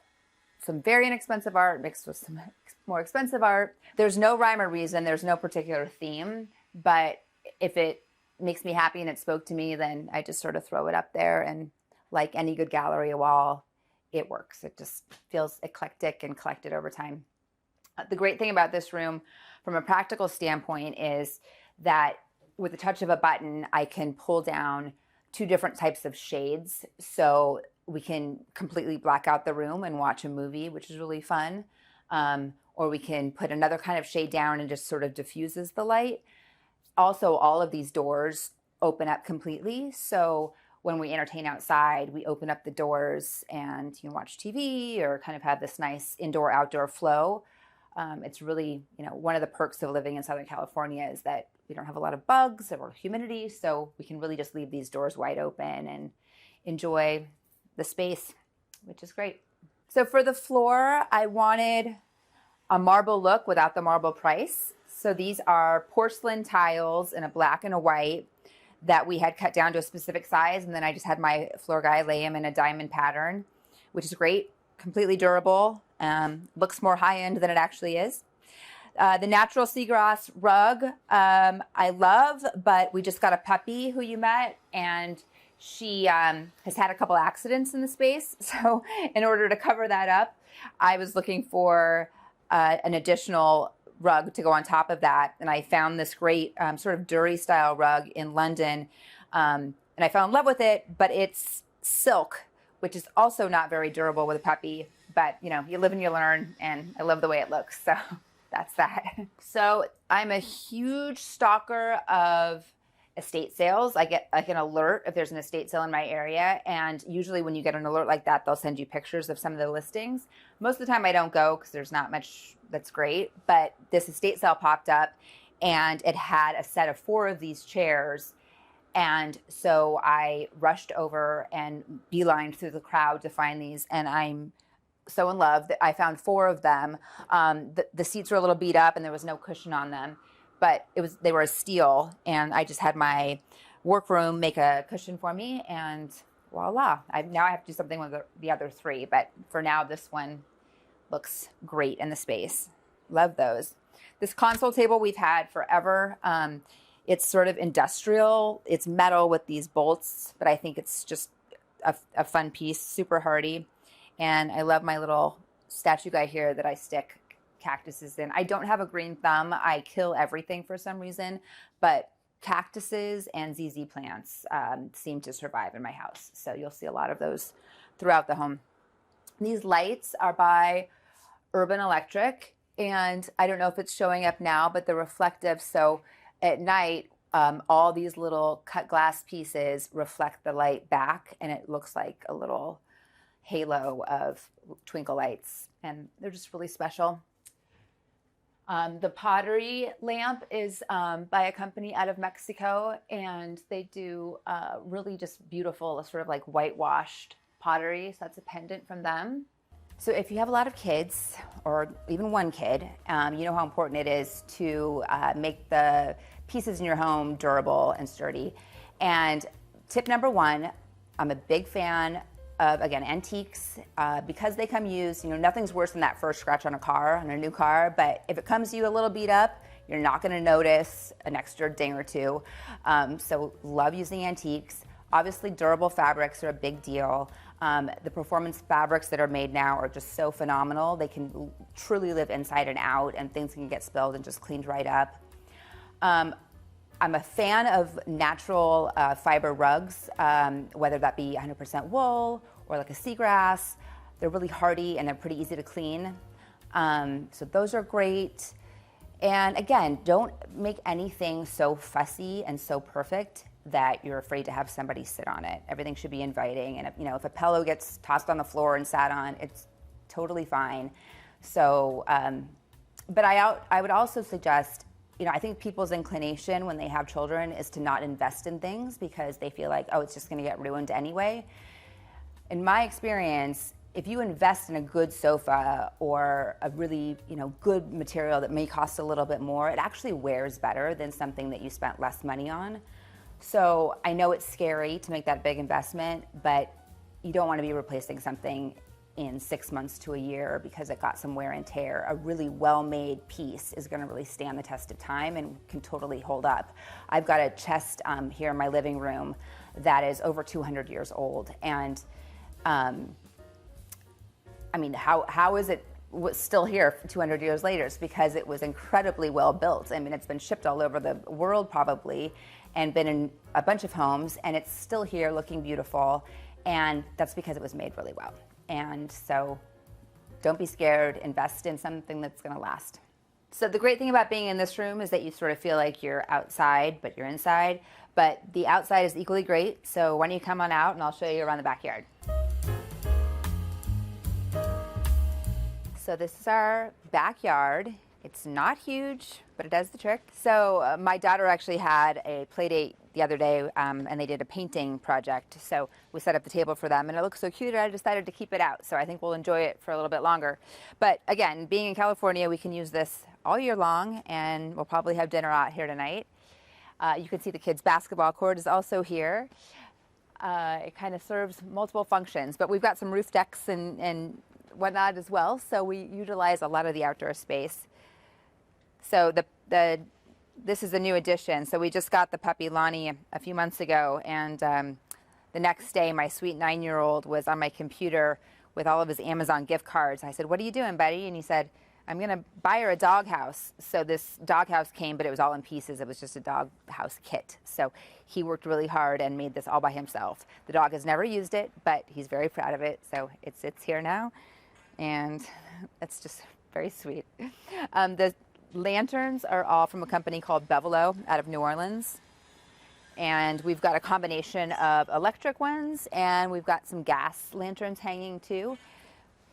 some very inexpensive art mixed with some more expensive art. There's no rhyme or reason. There's no particular theme. But if it makes me happy and it spoke to me, then I just sort of throw it up there. And like any good gallery wall, it works. It just feels eclectic and collected over time. The great thing about this room from a practical standpoint is that with the touch of a button, I can pull down 2 different types of shades. So we can completely black out the room and watch a movie, which is really fun. Or we can put another kind of shade down and just sort of diffuses the light. Also, all of these doors open up completely. So when we entertain outside, we open up the doors and watch TV or kind of have this nice indoor-outdoor flow. It's really, one of the perks of living in Southern California is that we don't have a lot of bugs or humidity, so we can really just leave these doors wide open and enjoy the space, which is great. So for the floor, I wanted a marble look without the marble price. So these are porcelain tiles in a black and a white that we had cut down to a specific size, and then I just had my floor guy lay them in a diamond pattern, which is great, completely durable, looks more high-end than it actually is. The natural seagrass rug, I love, but we just got a puppy who you met, and she has had a couple accidents in the space. So in order to cover that up, I was looking for an additional rug to go on top of that. And I found this great sort of Dury style rug in London. And I fell in love with it, but it's silk, which is also not very durable with a puppy. But, you live and you learn, and I love the way it looks. So that's that. So I'm a huge stalker of estate sales. I get like an alert if there's an estate sale in my area. And usually when you get an alert like that, they'll send you pictures of some of the listings. Most of the time I don't go because there's not much that's great. But this estate sale popped up and it had a set of 4 of these chairs. And so I rushed over and beelined through the crowd to find these. And I'm so in love that I found 4 of them. The seats were a little beat up and there was no cushion on them. But they were a steal, and I just had my workroom make a cushion for me, and voila. Now I have to do something with the other 3, but for now this one looks great in the space. Love those. This console table we've had forever. It's sort of industrial. It's metal with these bolts, but I think it's just a fun piece, super hardy. And I love my little statue guy here that I stick cactuses in. I don't have a green thumb. I kill everything for some reason, but cactuses and ZZ plants seem to survive in my house. So you'll see a lot of those throughout the home. These lights are by Urban Electric, and I don't know if it's showing up now, but they're reflective. So at night, all these little cut glass pieces reflect the light back, and it looks like a little halo of twinkle lights, and they're just really special. The pottery lamp is by a company out of Mexico, and they do really just beautiful, sort of like whitewashed pottery. So that's a pendant from them. So if you have a lot of kids, or even one kid, you know how important it is to make the pieces in your home durable and sturdy. And tip number 1, I'm a big fan of, again, antiques, because they come used. Nothing's worse than that first scratch on a new car, but if it comes to you a little beat up, you're not gonna notice an extra ding or 2. So love using antiques. Obviously, durable fabrics are a big deal. The performance fabrics that are made now are just so phenomenal. They can truly live inside and out, and things can get spilled and just cleaned right up. I'm a fan of natural fiber rugs, whether that be 100% wool or like a seagrass. They're really hardy and they're pretty easy to clean. So those are great. And again, don't make anything so fussy and so perfect that you're afraid to have somebody sit on it. Everything should be inviting. And if a pillow gets tossed on the floor and sat on, it's totally fine. So, but I would also suggest, I think people's inclination when they have children is to not invest in things because they feel like, oh, it's just going to get ruined anyway. In my experience, if you invest in a good sofa or a really, good material that may cost a little bit more, it actually wears better than something that you spent less money on. So I know it's scary to make that big investment, but you don't want to be replacing something in 6 months to a year because it got some wear and tear. A really well-made piece is going to really stand the test of time and can totally hold up. I've got a chest here in my living room that is over 200 years old, and how is it still here 200 years later? It's because it was incredibly well built. It's been shipped all over the world probably and been in a bunch of homes, and it's still here looking beautiful, and that's because it was made really well. And so don't be scared, invest in something that's gonna last. So the great thing about being in this room is that you sort of feel like you're outside, but you're inside. But the outside is equally great. So why don't you come on out and I'll show you around the backyard. So this is our backyard. It's not huge, but it does the trick. So my daughter actually had a play date the other day, and they did a painting project. So we set up the table for them, and it looks so cute, I decided to keep it out. So I think we'll enjoy it for a little bit longer. But again, being in California, we can use this all year long, and we'll probably have dinner out here tonight. You can see the kids' basketball court is also here. It kind of serves multiple functions, but we've got some roof decks and whatnot as well, so we utilize a lot of the outdoor space. So this is a new addition. So we just got the puppy Lonnie a few months ago, and the next day my sweet 9-year-old was on my computer with all of his Amazon gift cards. I said, "What are you doing, buddy?" And he said, "I'm gonna buy her a doghouse." So this doghouse came, but it was all in pieces. It was just a doghouse kit. So he worked really hard and made this all by himself. The dog has never used it, but he's very proud of it. So it sits here now, and it's just very sweet. The lanterns are all from a company called Bungalow out of New Orleans. And we've got a combination of electric ones, and we've got some gas lanterns hanging too,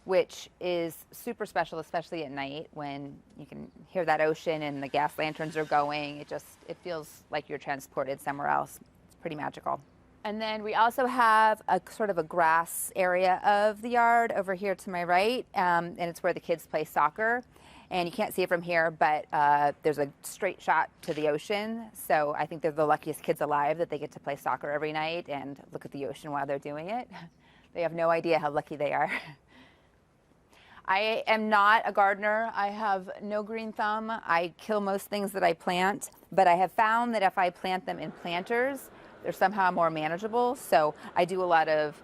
which is super special, especially at night when you can hear that ocean and the gas lanterns are going. It feels like you're transported somewhere else. It's pretty magical. And then we also have a sort of a grass area of the yard over here to my right, and it's where the kids play soccer. And you can't see it from here, but there's a straight shot to the ocean. So I think they're the luckiest kids alive that they get to play soccer every night and look at the ocean while they're doing it. They have no idea how lucky they are. I am not a gardener. I have no green thumb. I kill most things that I plant, but I have found that if I plant them in planters, they're somehow more manageable. So I do a lot of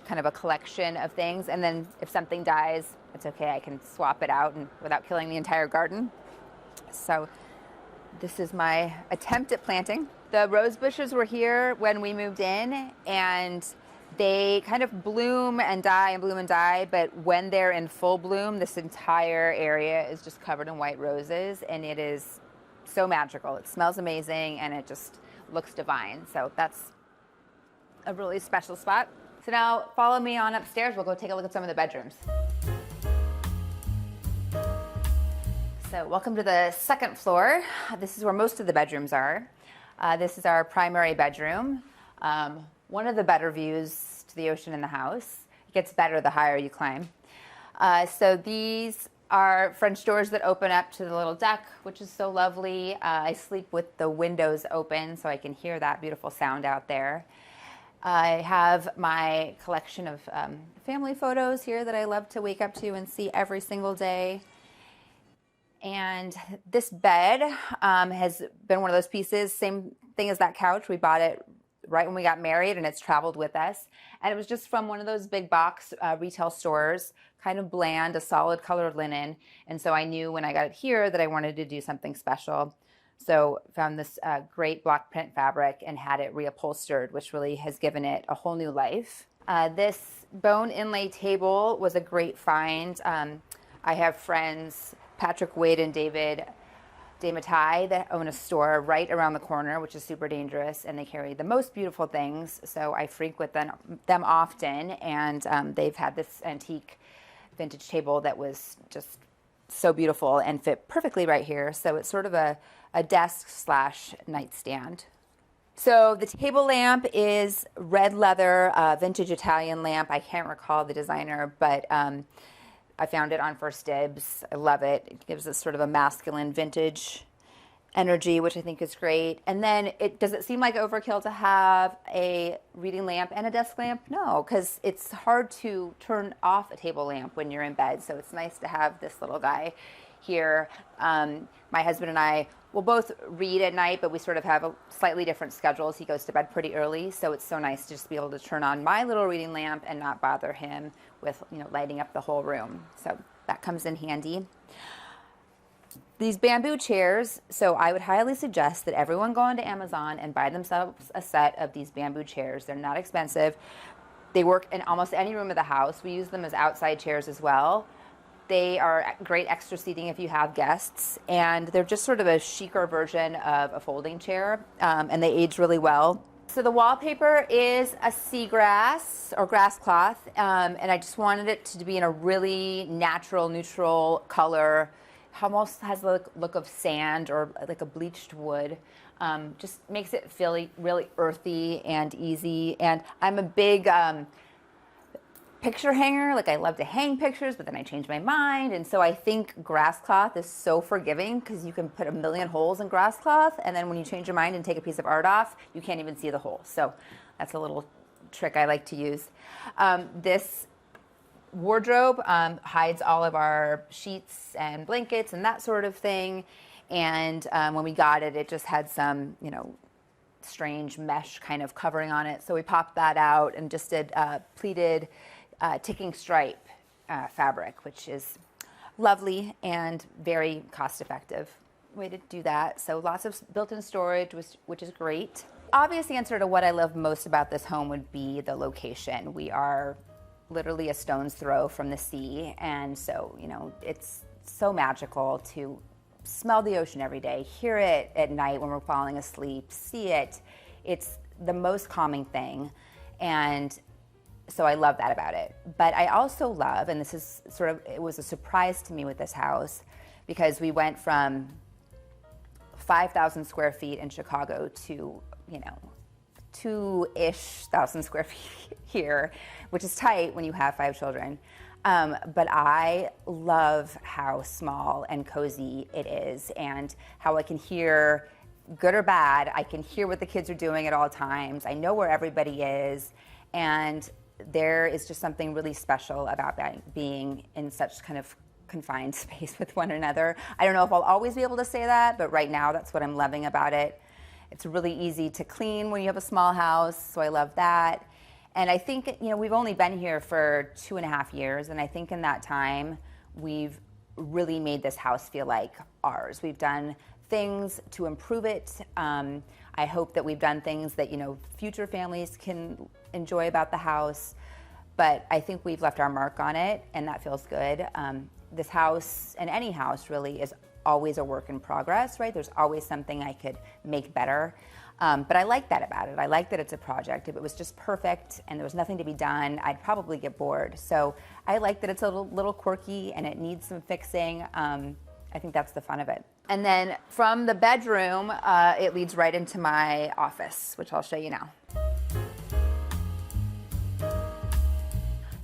kind of a collection of things, and then if something dies, it's okay, I can swap it out and without killing the entire garden. So this is my attempt at planting. The rose bushes were here when we moved in, and they kind of bloom and die and bloom and die, but when they're in full bloom, this entire area is just covered in white roses, and it is so magical. It smells amazing, and it just looks divine. So that's a really special spot. So now follow me on upstairs. We'll go take a look at some of the bedrooms. So welcome to the second floor. This is where most of the bedrooms are. This is our primary bedroom. One of the better views to the ocean in the house. It gets better the higher you climb. So these are French doors that open up to the little deck, which is so lovely. I sleep with the windows open so I can hear that beautiful sound out there. I have my collection of family photos here that I love to wake up to and see every single day. And this bed has been one of those pieces, same thing as that couch. We bought it right when we got married, and it's traveled with us. And it was just from one of those big box retail stores, kind of bland, a solid colored linen. And so I knew when I got it here that I wanted to do something special. So found this great block print fabric and had it reupholstered, which really has given it a whole new life. This bone inlay table was a great find. I have friends, Patrick Wade and David DeMattai, that own a store right around the corner, which is super dangerous, and they carry the most beautiful things. So I frequent them often, and they've had this antique vintage table that was just so beautiful and fit perfectly right here. So it's sort of a desk / nightstand. So the table lamp is red leather, vintage Italian lamp. I can't recall the designer, but I found it on First Dibs. I love it. It gives us sort of a masculine vintage energy, which I think is great. And then does it seem like overkill to have a reading lamp and a desk lamp? No, because it's hard to turn off a table lamp when you're in bed. So it's nice to have this little guy here. My husband and I will both read at night, but we sort of have a slightly different schedules. He goes to bed pretty early, so it's so nice to just be able to turn on my little reading lamp and not bother him with, lighting up the whole room. So that comes in handy. These bamboo chairs, so I would highly suggest that everyone go onto Amazon and buy themselves a set of these bamboo chairs. They're not expensive. They work in almost any room of the house. We use them as outside chairs as well. They are great extra seating if you have guests, and they're just sort of a chicer version of a folding chair, and they age really well. So the wallpaper is a seagrass or grass cloth, and I just wanted it to be in a really natural, neutral color. Almost has the look of sand or like a bleached wood. Just makes it feel really earthy and easy. And I'm a big picture hanger. Like, I love to hang pictures, but then I change my mind. And so I think grass cloth is so forgiving because you can put a million holes in grass cloth, and then when you change your mind and take a piece of art off, you can't even see the hole. So that's a little trick I like to use. This wardrobe hides all of our sheets and blankets and that sort of thing. And when we got it, it just had some, strange mesh kind of covering on it. So we popped that out and just did pleated ticking stripe fabric, which is lovely and very cost-effective way to do that. So lots of built-in storage, which is great. Obvious answer to what I love most about this home would be the location. We are literally a stone's throw from the sea, and so it's so magical to smell the ocean every day, hear it at night when we're falling asleep, see it. It's the most calming thing, and so I love that about it. But I also love, and this is it was a surprise to me with this house, because we went from 5,000 square feet in Chicago to 2-ish thousand square feet here, which is tight when you have 5 children. But I love how small and cozy it is, and how I can hear, good or bad, I can hear what the kids are doing at all times. I know where everybody is, and there is just something really special about being in such kind of confined space with one another. I don't know if I'll always be able to say that, but right now that's what I'm loving about it. It's really easy to clean when you have a small house, so I love that. And I think, we've only been here for 2.5 years, and I think in that time, we've really made this house feel like ours. We've done things to improve it. I hope that we've done things that, future families can enjoy about the house, but I think we've left our mark on it, and that feels good. This house, and any house really, is always a work in progress, right? There's always something I could make better. But I like that about it. I like that it's a project. If it was just perfect and there was nothing to be done, I'd probably get bored. So I like that it's a little quirky and it needs some fixing. I think that's the fun of it. And then from the bedroom, it leads right into my office, which I'll show you now.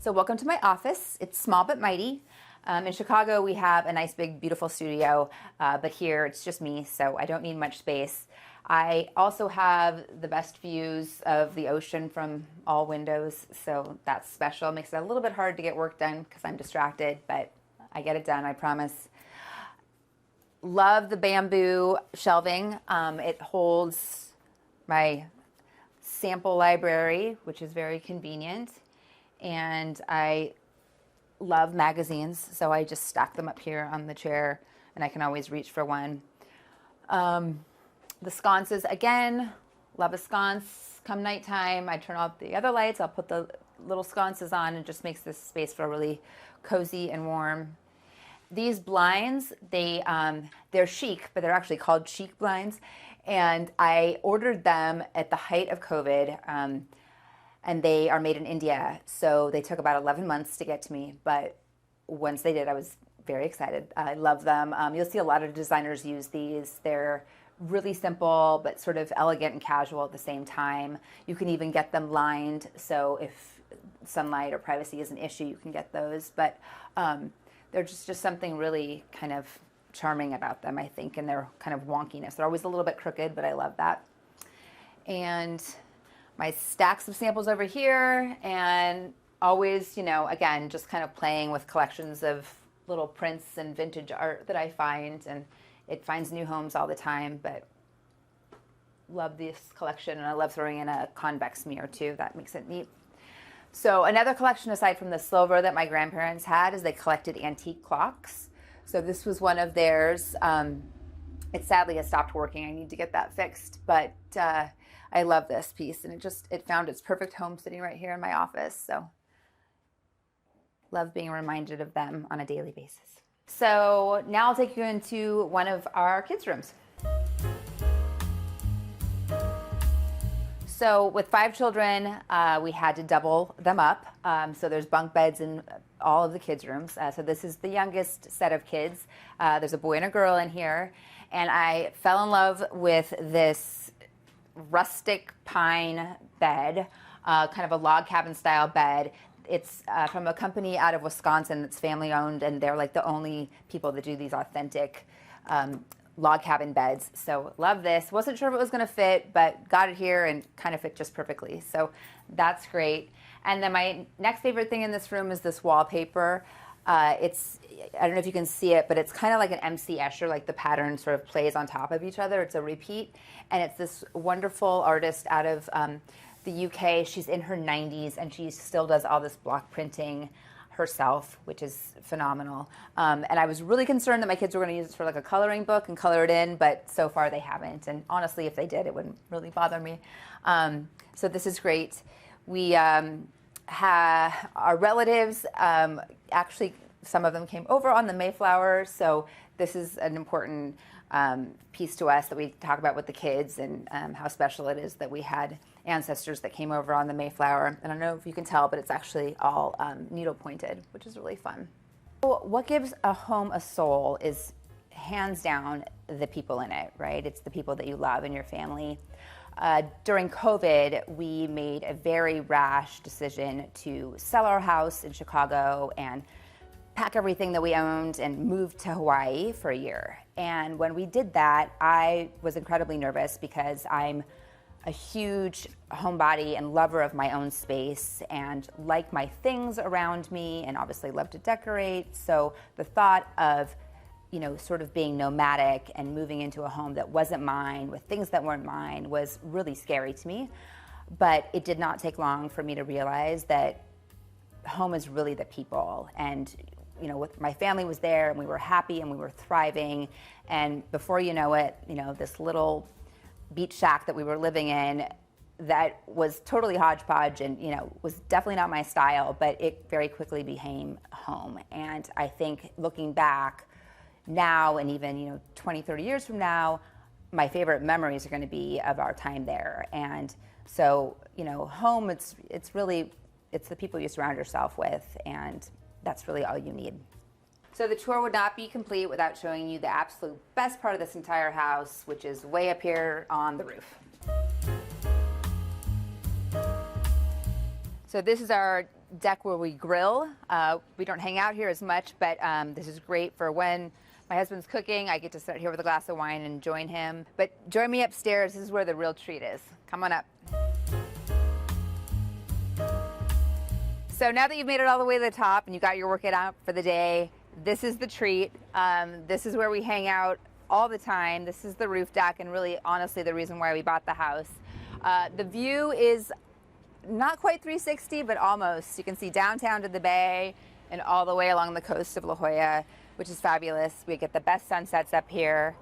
So welcome to my office. It's small but mighty. In Chicago, we have a nice, big, beautiful studio, but here it's just me, so I don't need much space. I also have the best views of the ocean from all windows, so that's special. It makes it a little bit hard to get work done because I'm distracted, but I get it done, I promise. Love the bamboo shelving. It holds my sample library, which is very convenient, and I love magazines, so I just stack them up here on the chair, and I can always reach for one. The sconces, again, love a sconce. Come nighttime, I turn off the other lights, I'll put the little sconces on, and it just makes this space feel really cozy and warm. These blinds, they're chic, but they're actually called chic blinds, and I ordered them at the height of COVID, and they are made in India, so they took about 11 months to get to me, but once they did, I was very excited. I love them. You'll see a lot of designers use these. They're really simple, but sort of elegant and casual at the same time. You can even get them lined, so if sunlight or privacy is an issue, you can get those, but they're just something really kind of charming about them, I think, and their kind of wonkiness. They're always a little bit crooked, but I love that. And my stacks of samples over here, and always, again, just kind of playing with collections of little prints and vintage art that I find, and it finds new homes all the time, but love this collection, and I love throwing in a convex mirror too. That makes it neat. So another collection aside from the silver that my grandparents had is they collected antique clocks. So this was one of theirs. It sadly has stopped working. I need to get that fixed, but I love this piece, and it found its perfect home sitting right here in my office. So love being reminded of them on a daily basis. So now I'll take you into one of our kids' rooms. So with 5 children, we had to double them up. So there's bunk beds in all of the kids' rooms. So this is the youngest set of kids. There's a boy and a girl in here. And I fell in love with this rustic pine bed, kind of a log cabin style bed. It's from a company out of Wisconsin that's family owned, and they're like the only people that do these authentic log cabin beds. So love this. Wasn't sure if it was going to fit, but got it here and kind of fit just perfectly. So that's great. And then my next favorite thing in this room is this wallpaper. I don't know if you can see it, but it's kind of like an MC Escher, like the pattern sort of plays on top of each other. It's a repeat. And it's this wonderful artist out of the UK. She's in her 90s and she still does all this block printing herself, which is phenomenal. And I was really concerned that my kids were going to use it for like a coloring book and color it in, but so far they haven't. And honestly, if they did, it wouldn't really bother me. So this is great. We have our relatives, actually some of them came over on the Mayflower, so this is an important piece to us that we talk about with the kids, and how special it is that we had ancestors that came over on the Mayflower. And I don't know if you can tell, but it's actually all needle pointed, which is really fun. So what gives a home a soul is hands down the people in it, right? It's the people that you love in your family. During COVID, we made a very rash decision to sell our house in Chicago and pack everything that we owned and move to Hawaii for a year. And when we did that, I was incredibly nervous because I'm a huge homebody and lover of my own space and like my things around me, and obviously love to decorate. So the thought of, you know, sort of being nomadic and moving into a home that wasn't mine with things that weren't mine was really scary to me. But it did not take long for me to realize that home is really the people. And you know, my family was there and we were happy and we were thriving. And before you know it, you know, this little beach shack that we were living in that was totally hodgepodge and, you know, was definitely not my style, but it very quickly became home. And I think looking back now and even, you know, 20, 30 years from now, my favorite memories are going to be of our time there. And so, you know, home, it's the people you surround yourself with, and that's really all you need. So the tour would not be complete without showing you the absolute best part of this entire house, which is way up here on the roof. So this is our deck where we grill. We don't hang out here as much, but this is great for when my husband's cooking. I get to sit here with a glass of wine and join him. But join me upstairs. This is where the real treat is. Come on up. So now that you've made it all the way to the top and you got your workout out for the day, this is the treat. This is where we hang out all the time. This is the roof deck, and really, honestly, the reason why we bought the house. The view is not quite 360, but almost. You can see downtown to the bay and all the way along the coast of La Jolla, which is fabulous. We get the best sunsets up here.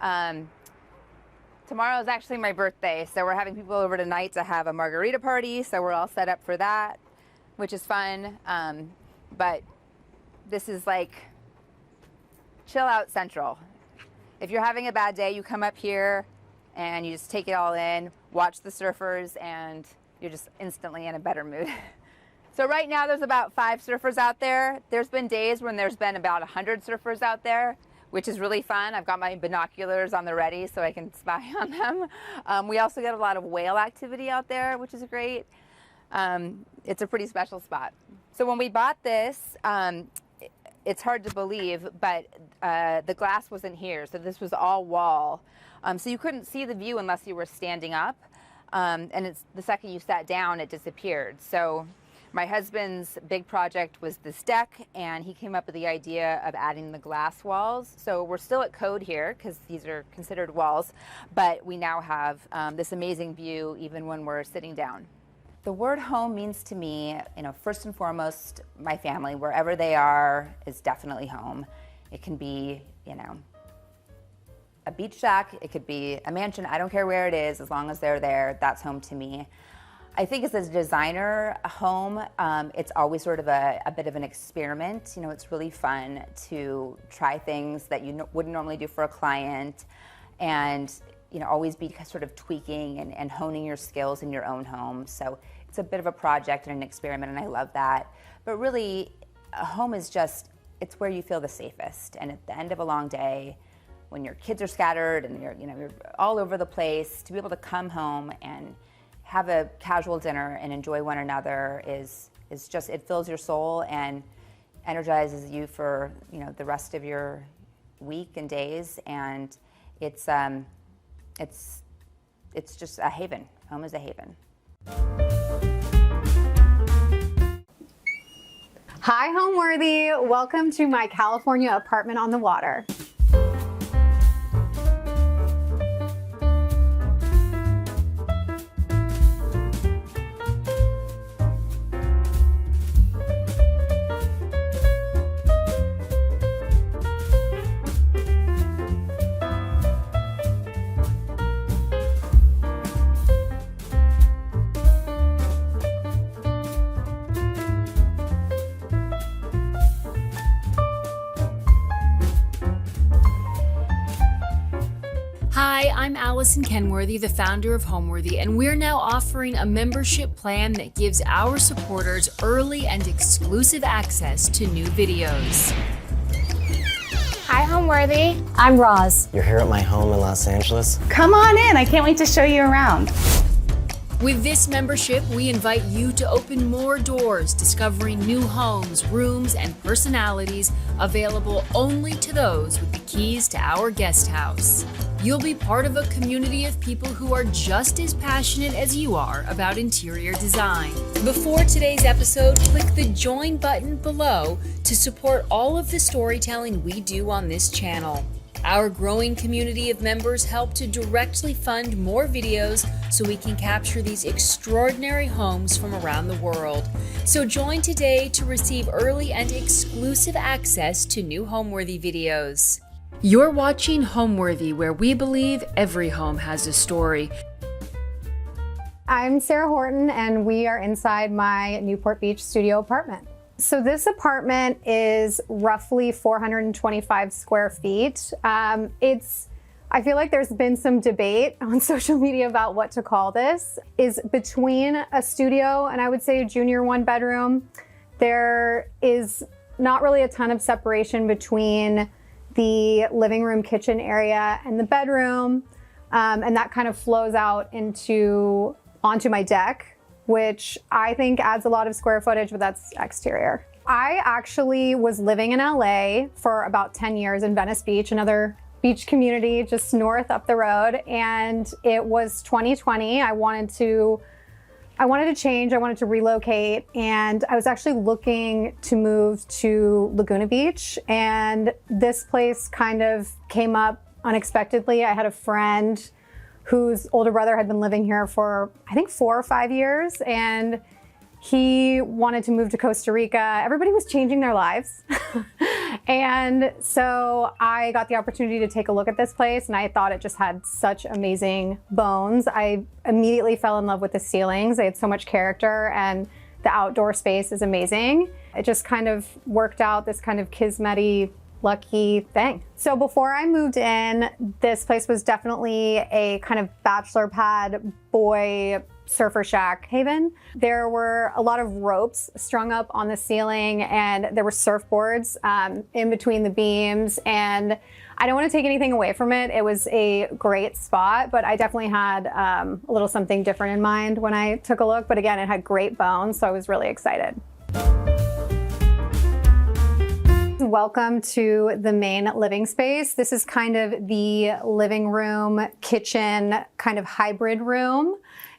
Tomorrow is actually my birthday, so we're having people over tonight to have a margarita party, so we're all set up for that, which is fun. But this is like chill out central. If you're having a bad day, you come up here and you just take it all in, watch the surfers, and you're just instantly in a better mood. So right now there's about 5 surfers out there. There's been days when there's been about 100 surfers out there, which is really fun. I've got my binoculars on the ready so I can spy on them. We also get a lot of whale activity out there, which is great. It's a pretty special spot. So when we bought this, it's hard to believe, but the glass wasn't here, so this was all wall. So you couldn't see the view unless you were standing up, and it's the second you sat down, it disappeared. So my husband's big project was this deck, and he came up with the idea of adding the glass walls. So we're still at code here because these are considered walls, but we now have this amazing view even when we're sitting down. The word home means to me, you know, first and foremost, my family, wherever they are, is definitely home. It can be, you know, a beach shack, it could be a mansion, I don't care where it is, as long as they're there, that's home to me. I think as a designer home, it's always sort of a bit of an experiment. You know, it's really fun to try things that you wouldn't normally do for a client, and you know, always be sort of tweaking and honing your skills in your own home. So it's a bit of a project and an experiment, and I love that. But really, a home is just, it's where you feel the safest. And at the end of a long day, when your kids are scattered and you're all over the place, to be able to come home and have a casual dinner and enjoy one another is just, it fills your soul and energizes you for, you know, the rest of your week and days. And it's just a haven. Home is a haven. Hi, Homeworthy. Welcome to my California apartment on the water. Hi, I'm Allison Kenworthy, the founder of Homeworthy, and we're now offering a membership plan that gives our supporters early and exclusive access to new videos. Hi, Homeworthy. I'm Roz. You're here at my home in Los Angeles. Come on in. I can't wait to show you around. With this membership, we invite you to open more doors, discovering new homes, rooms, and personalities available only to those with the keys to our guest house. You'll be part of a community of people who are just as passionate as you are about interior design. Before today's episode, click the join button below to support all of the storytelling we do on this channel. Our growing community of members help to directly fund more videos so we can capture these extraordinary homes from around the world. So join today to receive early and exclusive access to new Homeworthy videos. You're watching Homeworthy, where we believe every home has a story. I'm Sarah Horton, and we are inside my Newport Beach studio apartment. So this apartment is roughly 425 square feet. I feel like there's been some debate on social media about what to call this. Is between a studio and I would say a junior one bedroom. There is not really a ton of separation between the living room kitchen area and the bedroom. And that kind of flows out onto my deck, which I think adds a lot of square footage, but that's exterior. I actually was living in LA for about 10 years in Venice Beach, another beach community just north up the road. And it was 2020. I wanted to change, I wanted to relocate, and I was actually looking to move to Laguna Beach. And this place kind of came up unexpectedly. I had a friend whose older brother had been living here for, I think, 4 or 5 years, and he wanted to move to Costa Rica. Everybody was changing their lives. And so I got the opportunity to take a look at this place, and I thought it just had such amazing bones. I immediately fell in love with the ceilings. They had so much character, and the outdoor space is amazing. It just kind of worked out, this kind of kismet-y, lucky thing. So before I moved in, this place was definitely a kind of bachelor pad, boy surfer shack haven. There were a lot of ropes strung up on the ceiling, and there were surfboards in between the beams. And I don't want to take anything away from it. It was a great spot, but I definitely had a little something different in mind when I took a look. But again, it had great bones, so I was really excited. Welcome to the main living space. This is kind of the living room, kitchen, kind of hybrid room.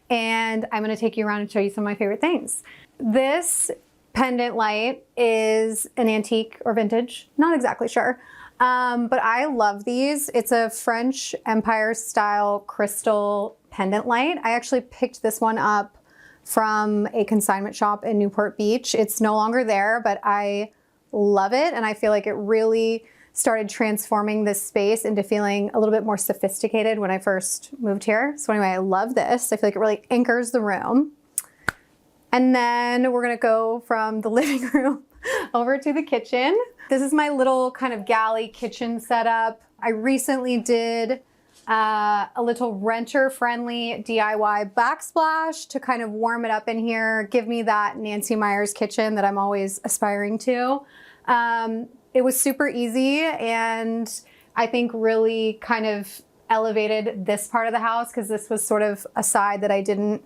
And I'm gonna take you around and show you some of my favorite things. This pendant light is an antique or vintage, not exactly sure. But I love these. It's a French Empire-style crystal pendant light. I actually picked this one up from a consignment shop in Newport Beach. It's no longer there, but I love it, and I feel like it really started transforming this space into feeling a little bit more sophisticated when I first moved here. So anyway, I love this. I feel like it really anchors the room. And then we're gonna go from the living room over to the kitchen. This is my little kind of galley kitchen setup. I recently did a little renter-friendly DIY backsplash to kind of warm it up in here, give me that Nancy Meyers kitchen that I'm always aspiring to. It was super easy and I think really kind of elevated this part of the house because this was sort of a side that I didn't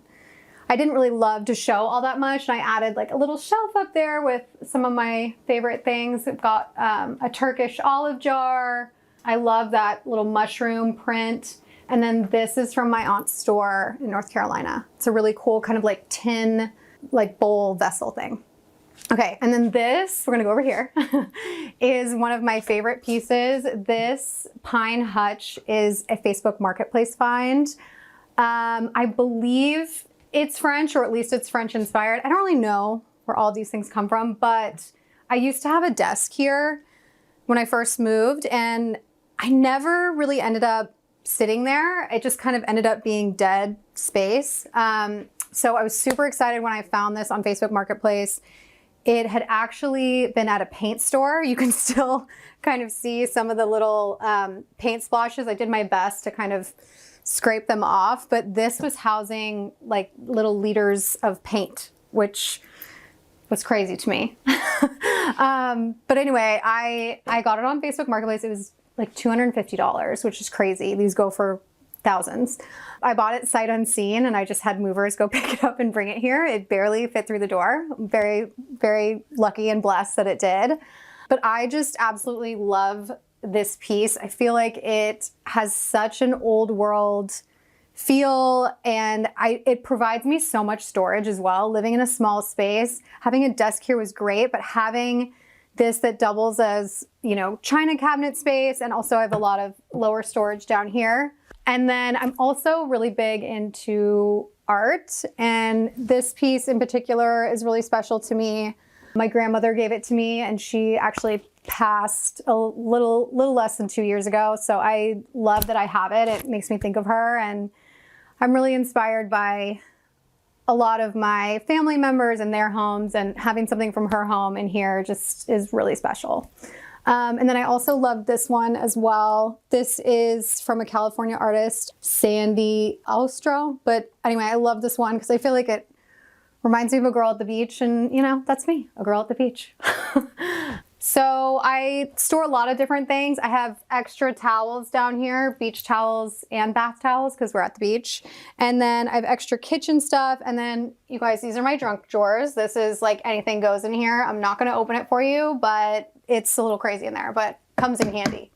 really love to show all that much. And I added like a little shelf up there with some of my favorite things. I've got a Turkish olive jar. I love that little mushroom print. And then this is from my aunt's store in North Carolina. It's a really cool kind of like tin, like bowl vessel thing. Okay, and then this, we're gonna go over here, is one of my favorite pieces. This pine hutch is a Facebook Marketplace find. I believe it's French, or at least it's French inspired. I don't really know where all these things come from, but I used to have a desk here when I first moved and I never really ended up sitting there. It just kind of ended up being dead space. So I was super excited when I found this on Facebook Marketplace. It had actually been at a paint store. You can still kind of see some of the little paint splashes. I did my best to kind of scrape them off, but this was housing like little liters of paint, which was crazy to me. But anyway, I got it on Facebook Marketplace. It was like $250, which is crazy. These go for thousands. I bought it sight unseen and I just had movers go pick it up and bring it here. It barely fit through the door. I'm very, very lucky and blessed that it did. But I just absolutely love this piece. I feel like it has such an old world feel and it provides me so much storage as well. Living in a small space, having a desk here was great, but having this that doubles as, you know, china cabinet space, and also I have a lot of lower storage down here. And then I'm also really big into art, and this piece in particular is really special to me. My grandmother gave it to me and she actually passed a little less than 2 years ago. So I love that I have it. It makes me think of her, and I'm really inspired by a lot of my family members and their homes, and having something from her home in here just is really special. And then I also love this one as well. This is from a California artist, Sandy Austro. But anyway, I love this one because I feel like it reminds me of a girl at the beach, and you know, that's me, a girl at the beach. So I store a lot of different things. I have extra towels down here, beach towels and bath towels because we're at the beach. And then I have extra kitchen stuff. And then you guys, these are my junk drawers. This is like anything goes in here. I'm not gonna open it for you, but it's a little crazy in there, but comes in handy.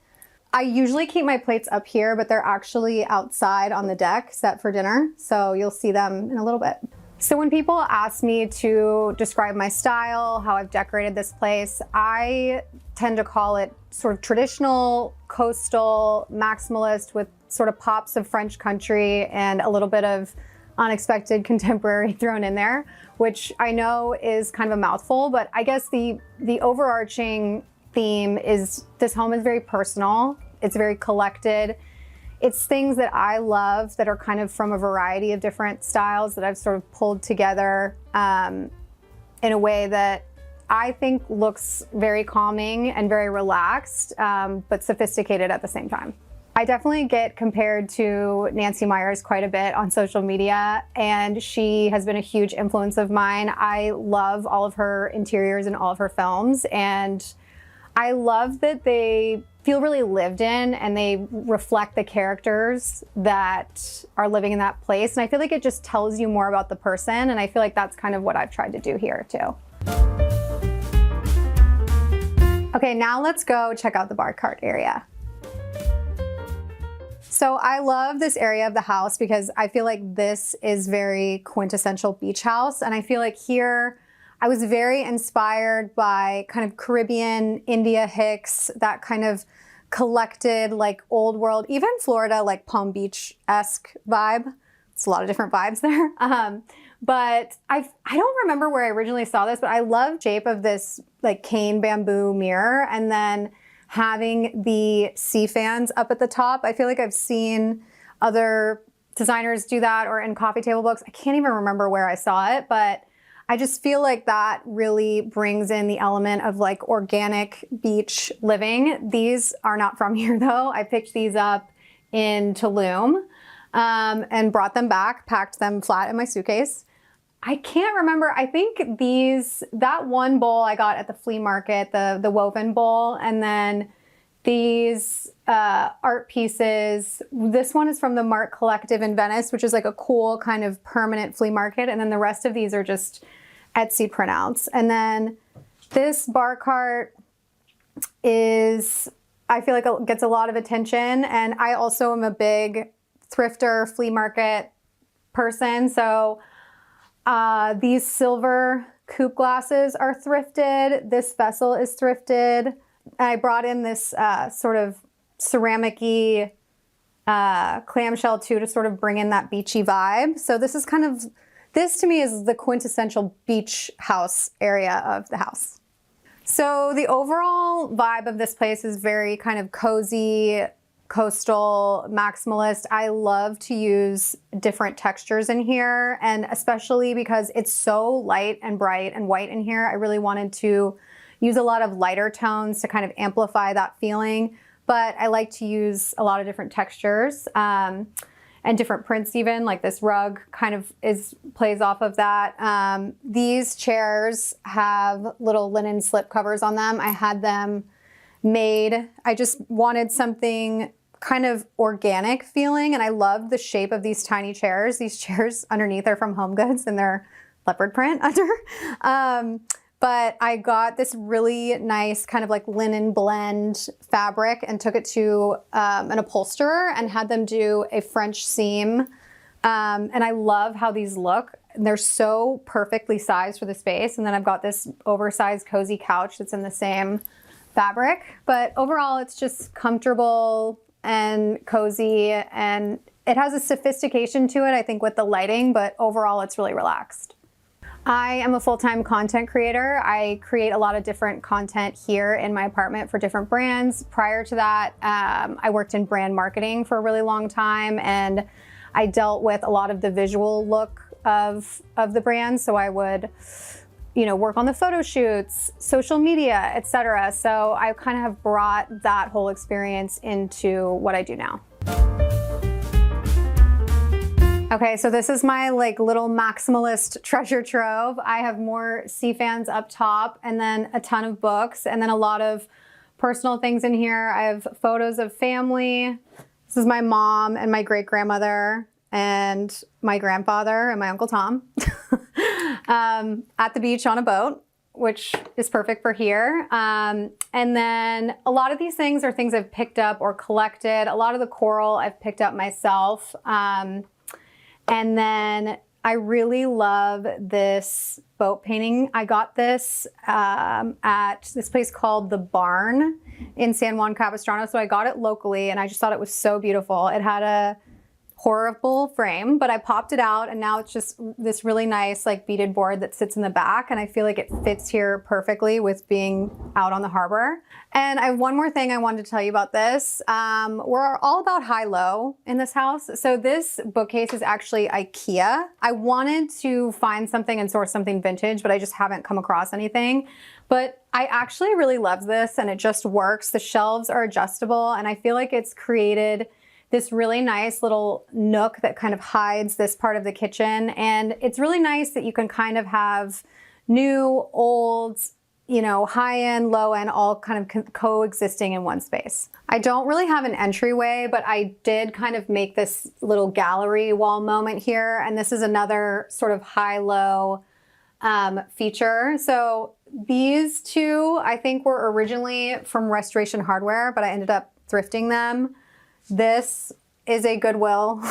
I usually keep my plates up here, but they're actually outside on the deck set for dinner. So you'll see them in a little bit. So when people ask me to describe my style, how I've decorated this place, I tend to call it sort of traditional, coastal, maximalist with sort of pops of French country and a little bit of unexpected contemporary thrown in there, which I know is kind of a mouthful, but I guess the overarching theme is this home is very personal. It's very collected. It's things that I love that are kind of from a variety of different styles that I've sort of pulled together in a way that I think looks very calming and very relaxed, but sophisticated at the same time. I definitely get compared to Nancy Meyers quite a bit on social media, and she has been a huge influence of mine. I love all of her interiors and all of her films, and I love that they feel really lived in and they reflect the characters that are living in that place. And I feel like it just tells you more about the person, and I feel like that's kind of what I've tried to do here too. Okay, now let's go check out the bar cart area. So I love this area of the house because I feel like this is very quintessential beach house. And I feel like here, I was very inspired by kind of Caribbean, India Hicks, that kind of collected like old world, even Florida, like Palm Beach-esque vibe. It's a lot of different vibes there. But I don't remember where I originally saw this, but I love the shape of this like cane bamboo mirror, and then having the sea fans up at the top. I feel like I've seen other designers do that, or in coffee table books. I can't even remember where I saw it, but I just feel like that really brings in the element of like organic beach living. These are not from here though. I picked these up in Tulum and brought them back, packed them flat in my suitcase. I can't remember. I think that one bowl I got at the flea market, the woven bowl, and then these art pieces. This one is from the Mart Collective in Venice, which is like a cool kind of permanent flea market. And then the rest of these are just Etsy printouts. And then this bar cart I feel like it gets a lot of attention. And I also am a big thrifter, flea market person. So these silver coupe glasses are thrifted. This vessel is thrifted. I brought in this sort of ceramic-y clamshell too to sort of bring in that beachy vibe. So this to me is the quintessential beach house area of the house. So the overall vibe of this place is very kind of cozy, coastal, maximalist. I love to use different textures in here, and especially because it's so light and bright and white in here, I really wanted to use a lot of lighter tones to kind of amplify that feeling. But I like to use a lot of different textures and different prints even, like this rug kind of plays off of that. These chairs have little linen slip covers on them. I had them made. I just wanted something kind of organic feeling, and I love the shape of these tiny chairs. These chairs underneath are from HomeGoods and they're leopard print under. But I got this really nice kind of like linen blend fabric and took it to an upholsterer and had them do a French seam. And I love how these look. They're so perfectly sized for the space. And then I've got this oversized cozy couch that's in the same fabric. But overall, it's just comfortable and cozy, and it has a sophistication to it, I think, with the lighting, but overall it's really relaxed. I am a full-time content creator. I create a lot of different content here in my apartment for different brands. Prior to that, I worked in brand marketing for a really long time, and I dealt with a lot of the visual look of the brand. So I would, work on the photo shoots, social media, etc. So I kind of have brought that whole experience into what I do now. Okay, so this is my little maximalist treasure trove. I have more sea fans up top, and then a ton of books, and then a lot of personal things in here. I have photos of family. This is my mom and my great-grandmother and my grandfather and my Uncle Tom at the beach on a boat, which is perfect for here. And then a lot of these things are things I've picked up or collected. A lot of the coral I've picked up myself. And then I really love this boat painting. I got this at this place called The Barn in San Juan Capistrano. So I got it locally, and I just thought it was so beautiful. It had a horrible frame, but I popped it out, and now it's just this really nice beaded board that sits in the back, and I feel like it fits here perfectly with being out on the harbor. And I have one more thing I wanted to tell you about this. We're all about high-low in this house. So this bookcase is actually IKEA. I wanted to find something and source something vintage, but I just haven't come across anything. But I actually really love this, and it just works. The shelves are adjustable, and I feel like it's created this really nice little nook that kind of hides this part of the kitchen. And it's really nice that you can kind of have new, old, high-end, low-end, all kind of coexisting in one space. I don't really have an entryway, but I did kind of make this little gallery wall moment here. And this is another sort of high-low feature. So these two, I think, were originally from Restoration Hardware, but I ended up thrifting them. This is a Goodwill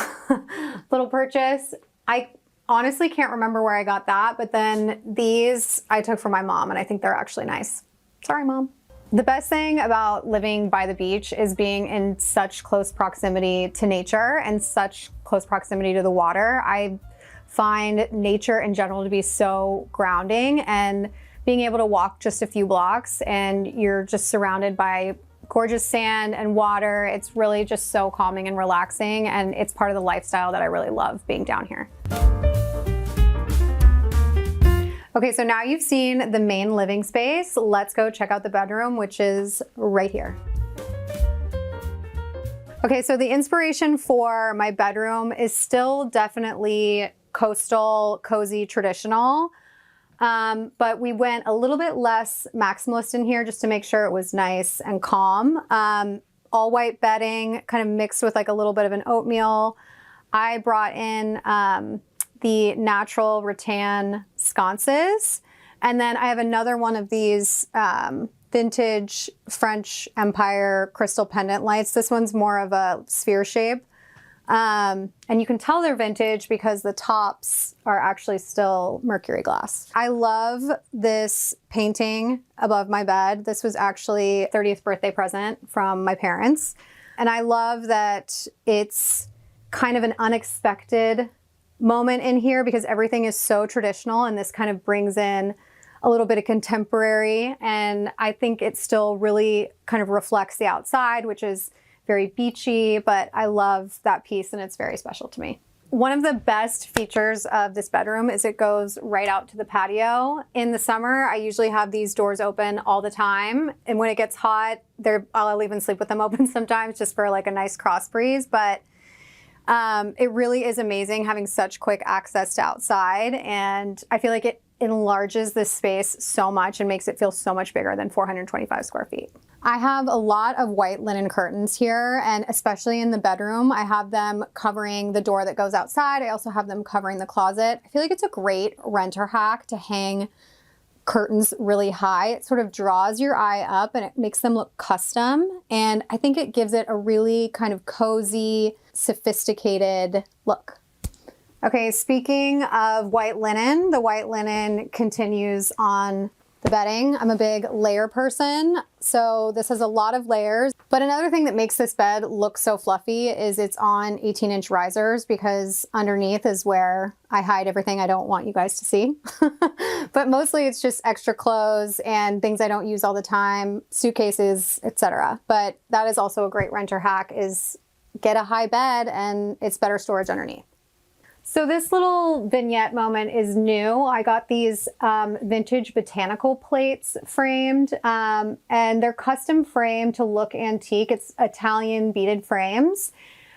little purchase. I honestly can't remember where I got that, but then these I took from my mom, and I think they're actually nice. Sorry, Mom. The best thing about living by the beach is being in such close proximity to nature and such close proximity to the water. I find nature in general to be so grounding, and being able to walk just a few blocks and you're just surrounded by gorgeous sand and water. It's really just so calming and relaxing, and it's part of the lifestyle that I really love being down here. Okay, so now you've seen the main living space. Let's go check out the bedroom, which is right here. Okay, so the inspiration for my bedroom is still definitely coastal, cozy, traditional. But we went a little bit less maximalist in here just to make sure it was nice and calm. All white bedding, kind of mixed with like a little bit of an oatmeal. I brought in the natural rattan sconces. And then I have another one of these vintage French Empire crystal pendant lights. This one's more of a sphere shape. And you can tell they're vintage because the tops are actually still mercury glass. I love this painting above my bed. This was actually 30th birthday present from my parents. And I love that it's kind of an unexpected moment in here because everything is so traditional, and this kind of brings in a little bit of contemporary, and I think it still really kind of reflects the outside, which is very beachy, but I love that piece and it's very special to me. One of the best features of this bedroom is it goes right out to the patio. In the summer, I usually have these doors open all the time, and when it gets hot, I'll even sleep with them open sometimes just for like a nice cross breeze, but it really is amazing having such quick access to outside, and I feel like it enlarges this space so much and makes it feel so much bigger than 425 square feet. I have a lot of white linen curtains here, and especially in the bedroom, I have them covering the door that goes outside. I also have them covering the closet. I feel like it's a great renter hack to hang curtains really high. It sort of draws your eye up and it makes them look custom. And I think it gives it a really kind of cozy, sophisticated look. Okay, speaking of white linen, the white linen continues on the bedding. I'm a big layer person, so this has a lot of layers. But another thing that makes this bed look so fluffy is it's on 18-inch risers, because underneath is where I hide everything I don't want you guys to see. But mostly it's just extra clothes and things I don't use all the time, suitcases, etc. But that is also a great renter hack, is get a high bed and it's better storage underneath. So this little vignette moment is new. I got these vintage botanical plates framed, and they're custom framed to look antique. It's Italian beaded frames.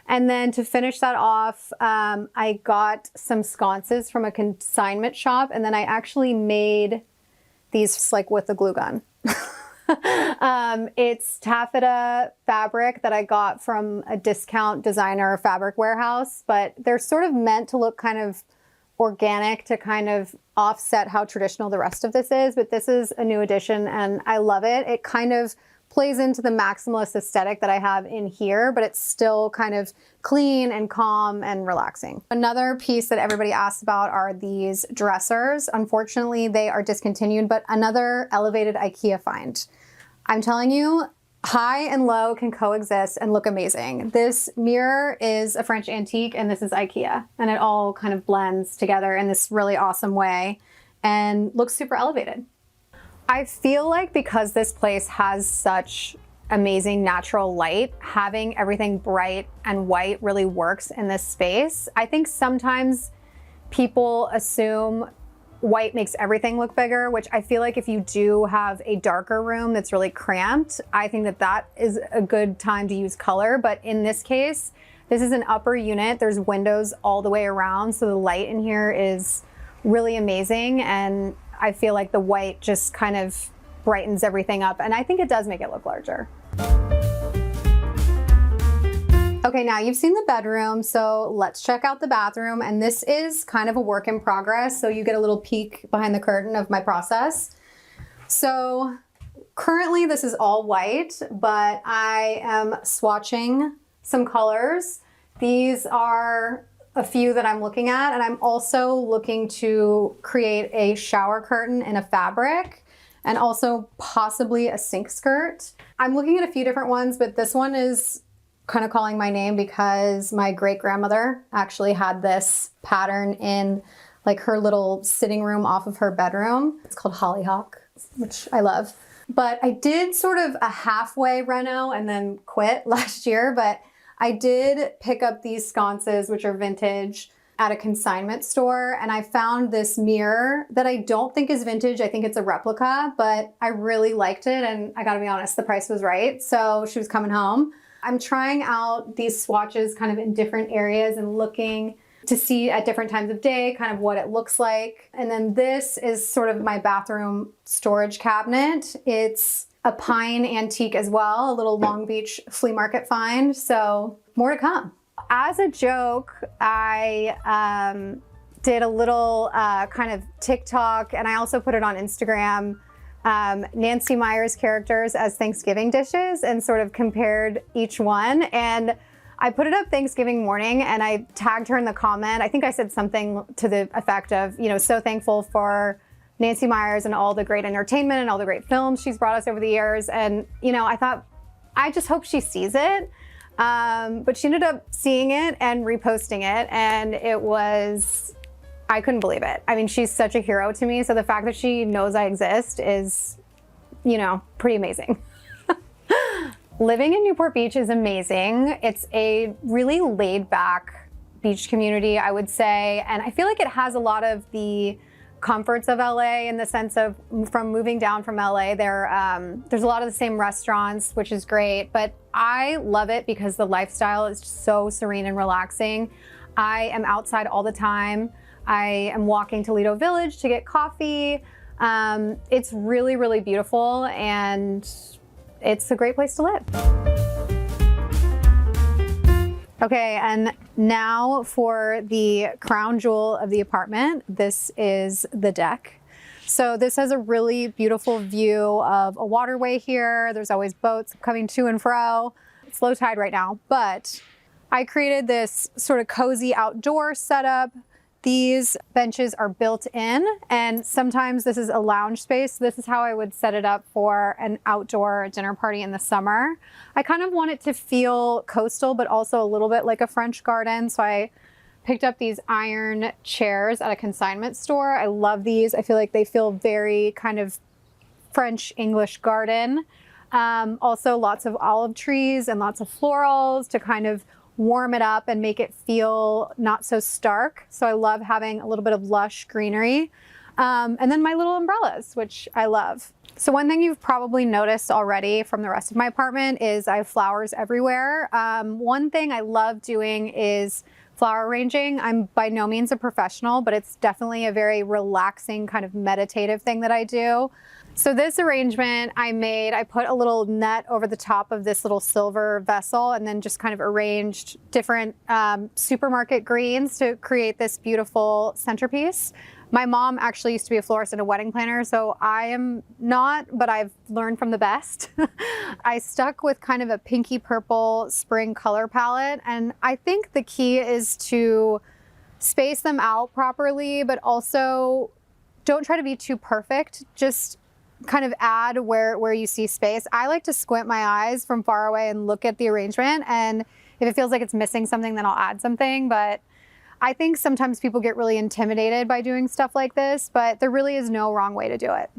And then to finish that off, I got some sconces from a consignment shop, and then I actually made these like with a glue gun. It's taffeta fabric that I got from a discount designer fabric warehouse, but they're sort of meant to look kind of organic to kind of offset how traditional the rest of this is. But this is a new addition and I love it. It kind of plays into the maximalist aesthetic that I have in here, but it's still kind of clean and calm and relaxing. Another piece that everybody asks about are these dressers. Unfortunately, they are discontinued, but another elevated IKEA find. I'm telling you, high and low can coexist and look amazing. This mirror is a French antique and this is IKEA, and it all kind of blends together in this really awesome way and looks super elevated. I feel like because this place has such amazing natural light, having everything bright and white really works in this space. I think sometimes people assume white makes everything look bigger, which I feel like if you do have a darker room that's really cramped, I think that that is a good time to use color. But in this case, this is an upper unit. There's windows all the way around, so the light in here is really amazing, and I feel like the white just kind of brightens everything up, and I think it does make it look larger. Okay, now you've seen the bedroom, so let's check out the bathroom, and this is kind of a work in progress, so you get a little peek behind the curtain of my process. So currently this is all white, but I am swatching some colors. These are a few that I'm looking at, and I'm also looking to create a shower curtain in a fabric and also possibly a sink skirt. I'm looking at a few different ones, but this one is kind of calling my name because my great-grandmother actually had this pattern in like her little sitting room off of her bedroom. It's called Hollyhock, which I love. But I did sort of a halfway reno and then quit last year, but I did pick up these sconces, which are vintage, at a consignment store, and I found this mirror that I don't think is vintage. I think it's a replica, but I really liked it, and I gotta be honest, the price was right. So she was coming home. I'm trying out these swatches kind of in different areas and looking to see at different times of day kind of what it looks like. And then this is sort of my bathroom storage cabinet. It's a pine antique as well, a little Long Beach flea market find. So more to come. As a joke, I did a little kind of TikTok, and I also put it on Instagram, Nancy Meyers characters as Thanksgiving dishes, and sort of compared each one. And I put it up Thanksgiving morning, and I tagged her in the comment. I think I said something to the effect of, you know, so thankful for Nancy Meyers and all the great entertainment and all the great films she's brought us over the years. And, you know, I thought, I just hope she sees it. But she ended up seeing it and reposting it, and it was, I couldn't believe it. I mean, she's such a hero to me. So the fact that she knows I exist is, you know, pretty amazing. Living in Newport Beach is amazing. It's a really laid back beach community, I would say. And I feel like it has a lot of the comforts of LA in the sense of from moving down from LA, there's a lot of the same restaurants, which is great, but I love it because the lifestyle is so serene and relaxing. I am outside all the time. I am walking to Lido Village to get coffee. It's really, really beautiful, and it's a great place to live. Okay, and now for the crown jewel of the apartment. This is the deck. So this has a really beautiful view of a waterway here. There's always boats coming to and fro. It's low tide right now, but I created this sort of cozy outdoor setup. These benches are built in, and sometimes this is a lounge space. This is how I would set it up for an outdoor dinner party in the summer. I kind of want it to feel coastal, but also a little bit like a French garden. So I picked up these iron chairs at a consignment store. I love these. I feel like they feel very kind of French English garden. Also lots of olive trees and lots of florals to kind of warm it up and make it feel not so stark. So I love having a little bit of lush greenery. And then my little umbrellas, which I love. So one thing you've probably noticed already from the rest of my apartment is I have flowers everywhere. One thing I love doing is flower arranging. I'm by no means a professional, but it's definitely a very relaxing kind of meditative thing that I do. So this arrangement I put a little net over the top of this little silver vessel, and then just kind of arranged different supermarket greens to create this beautiful centerpiece. My mom actually used to be a florist and a wedding planner, so I am not, but I've learned from the best. I stuck with kind of a pinky purple spring color palette, and I think the key is to space them out properly, but also don't try to be too perfect. Just kind of add where you see space. I like to squint my eyes from far away and look at the arrangement, and if it feels like it's missing something, then I'll add something. But I think sometimes people get really intimidated by doing stuff like this, but there really is no wrong way to do it.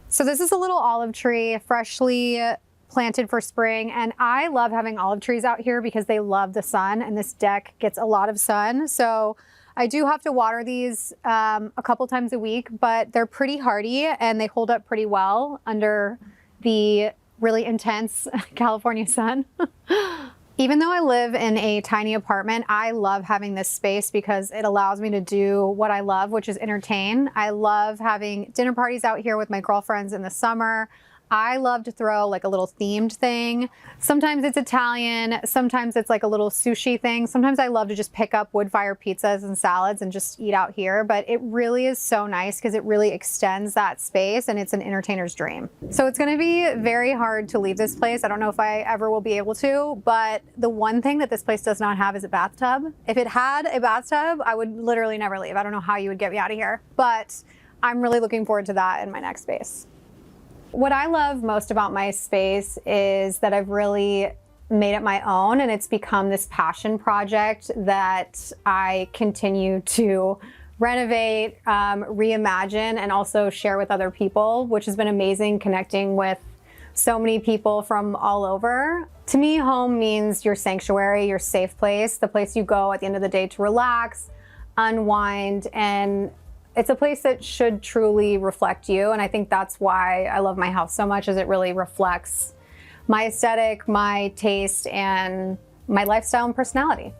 So this is a little olive tree, freshly planted for spring, and I love having olive trees out here because they love the sun, and this deck gets a lot of sun. So I do have to water these a couple times a week, but they're pretty hardy and they hold up pretty well under the really intense California sun. Even though I live in a tiny apartment, I love having this space because it allows me to do what I love, which is entertain. I love having dinner parties out here with my girlfriends in the summer. I love to throw like a little themed thing. Sometimes it's Italian, sometimes it's like a little sushi thing. Sometimes I love to just pick up wood fire pizzas and salads and just eat out here, but it really is so nice because it really extends that space and it's an entertainer's dream. So it's gonna be very hard to leave this place. I don't know if I ever will be able to, but the one thing that this place does not have is a bathtub. If it had a bathtub, I would literally never leave. I don't know how you would get me out of here, but I'm really looking forward to that in my next space. What I love most about my space is that I've really made it my own, and it's become this passion project that I continue to renovate, reimagine, and also share with other people, which has been amazing, connecting with so many people from all over. To me, home means your sanctuary, your safe place, the place you go at the end of the day to relax, unwind, and it's a place that should truly reflect you. And I think that's why I love my house so much, is it really reflects my aesthetic, my taste, and my lifestyle and personality.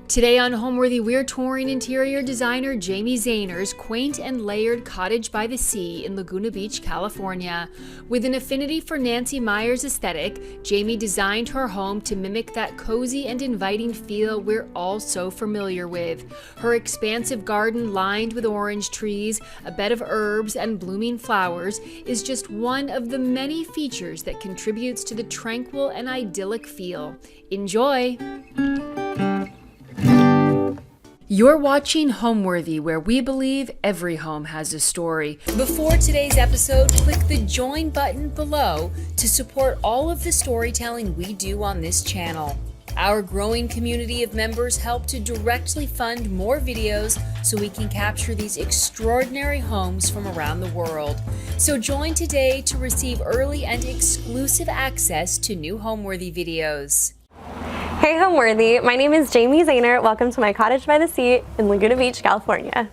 Today on Homeworthy, we're touring interior designer Jamie Zahner's quaint and layered cottage by the sea in Laguna Beach, California. With an affinity for Nancy Meyers' aesthetic, Jamie designed her home to mimic that cozy and inviting feel we're all so familiar with. Her expansive garden lined with orange trees, a bed of herbs, and blooming flowers is just one of the many features that contributes to the tranquil and idyllic feel. Enjoy! You're watching Homeworthy, where we believe every home has a story. Before today's episode, click the join button below to support all of the storytelling we do on this channel. Our growing community of members help to directly fund more videos so we can capture these extraordinary homes from around the world. So join today to receive early and exclusive access to new Homeworthy videos. Hey Homeworthy, my name is Jamie Zahner. Welcome to my cottage by the sea in Laguna Beach, California.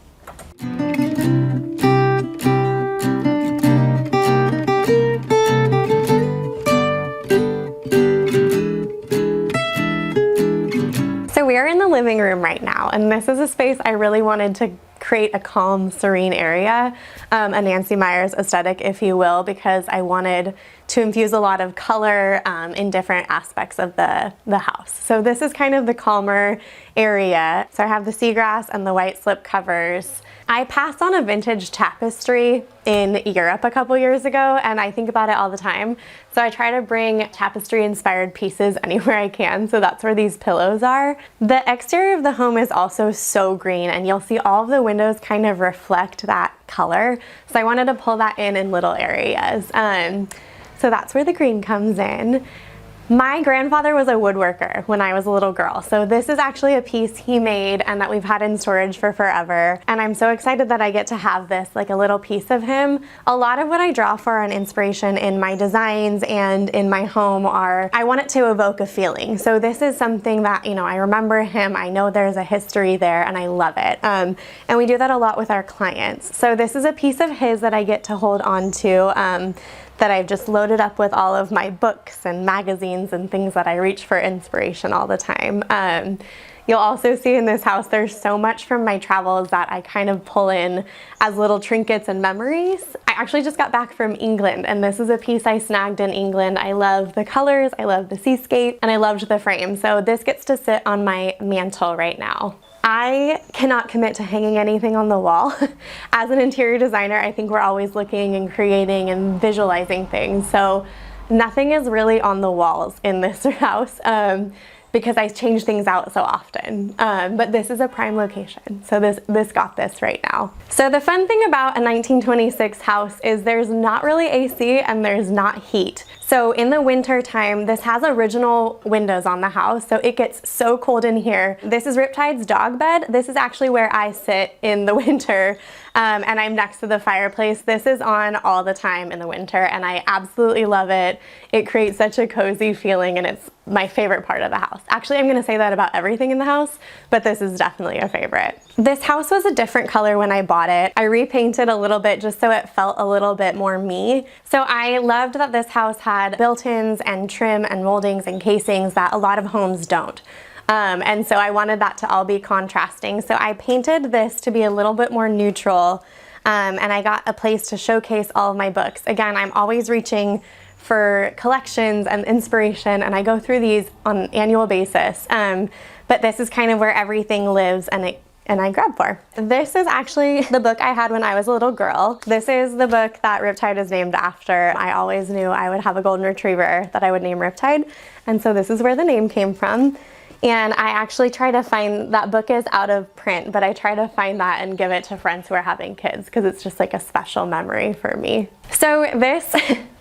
So we are in the living room right now, and this is a space I really wanted to create a calm, serene area, a Nancy Meyers aesthetic, if you will, because I wanted to infuse a lot of color in different aspects of the house. So this is kind of the calmer area. So I have the seagrass and the white slip covers. I passed on a vintage tapestry in Europe a couple years ago, and I think about it all the time. So I try to bring tapestry inspired pieces anywhere I can, so that's where these pillows are. The exterior of the home is also so green, and you'll see all of the windows kind of reflect that color. So I wanted to pull that in little areas. So that's where the green comes in. My grandfather was a woodworker when I was a little girl, so this is actually a piece he made and that we've had in storage for forever, and I'm so excited that I get to have this, like a little piece of him. A lot of what I draw for an inspiration in my designs and in my home are, I want it to evoke a feeling. So this is something that, I remember him, I know there's a history there, and I love it. And we do that a lot with our clients. So this is a piece of his that I get to hold on to, that I've just loaded up with all of my books and magazines and things that I reach for inspiration all the time. You'll also see in this house there's so much from my travels that I kind of pull in as little trinkets and memories. I actually just got back from England, and this is a piece I snagged in England. I love the colors, I love the seascape, and I loved the frame. So this gets to sit on my mantle right now. I cannot commit to hanging anything on the wall. As an interior designer, I think we're always looking and creating and visualizing things. So nothing is really on the walls in this house because I change things out so often. But this is a prime location. So this got this right now. So the fun thing about a 1926 house is there's not really AC and there's not heat. So in the winter time, this has original windows on the house, so it gets so cold in here. This is Riptide's dog bed. This is actually where I sit in the winter, and I'm next to the fireplace. This is on all the time in the winter, and I absolutely love it. It creates such a cozy feeling, and it's my favorite part of the house. Actually, I'm gonna say that about everything in the house, but this is definitely a favorite. This house was a different color when I bought it. I repainted a little bit just so it felt a little bit more me. So I loved that this house had built-ins and trim and moldings and casings that a lot of homes don't. And so I wanted that to all be contrasting. So I painted this to be a little bit more neutral, and I got a place to showcase all of my books. Again, I'm always reaching for collections and inspiration, and I go through these on an annual basis. But this is kind of where everything lives and I grab for. This is actually the book I had when I was a little girl. This is the book that Riptide is named after. I always knew I would have a golden retriever that I would name Riptide, and so this is where the name came from. And I actually try to find, that book is out of print, but I try to find that and give it to friends who are having kids because it's just like a special memory for me. So this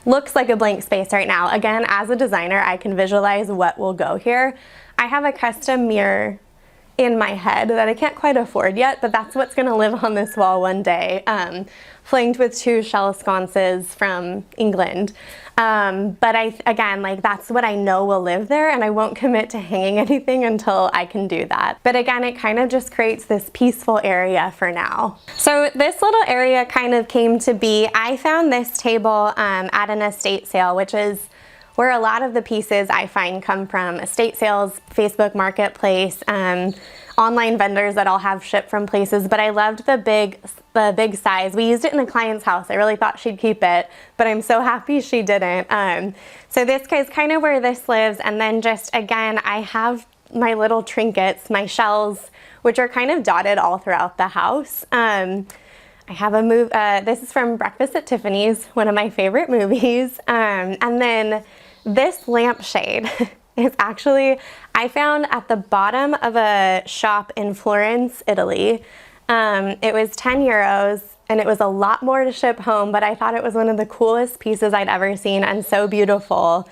looks like a blank space right now. Again, as a designer, I can visualize what will go here. I have a custom mirror in my head that I can't quite afford yet, but that's what's gonna live on this wall one day, flanked with 2 shell sconces from England. But again, like that's what I know will live there, and I won't commit to hanging anything until I can do that. But again, it kind of just creates this peaceful area for now. So this little area kind of came to be, I found this table at an estate sale, which is where a lot of the pieces I find come from: estate sales, Facebook Marketplace, online vendors that I'll have shipped from places. But I loved the big size. We used it in a client's house. I really thought she'd keep it, but I'm so happy she didn't. So this is kind of where this lives. And then just again, I have my little trinkets, my shells, which are kind of dotted all throughout the house. I have this is from Breakfast at Tiffany's, one of my favorite movies. And then this lampshade is actually, I found at the bottom of a shop in Florence, Italy. It was 10 euros and it was a lot more to ship home, but I thought it was one of the coolest pieces I'd ever seen and so beautiful.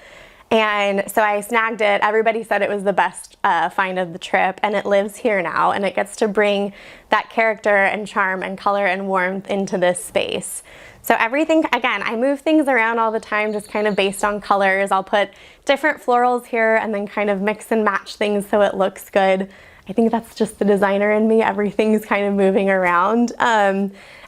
And so I snagged it. Everybody said it was the best find of the trip, and it lives here now, and it gets to bring that character and charm and color and warmth into this space. So everything, again, I move things around all the time just kind of based on colors. I'll put different florals here and then kind of mix and match things so it looks good. I think that's just the designer in me. Everything's kind of moving around.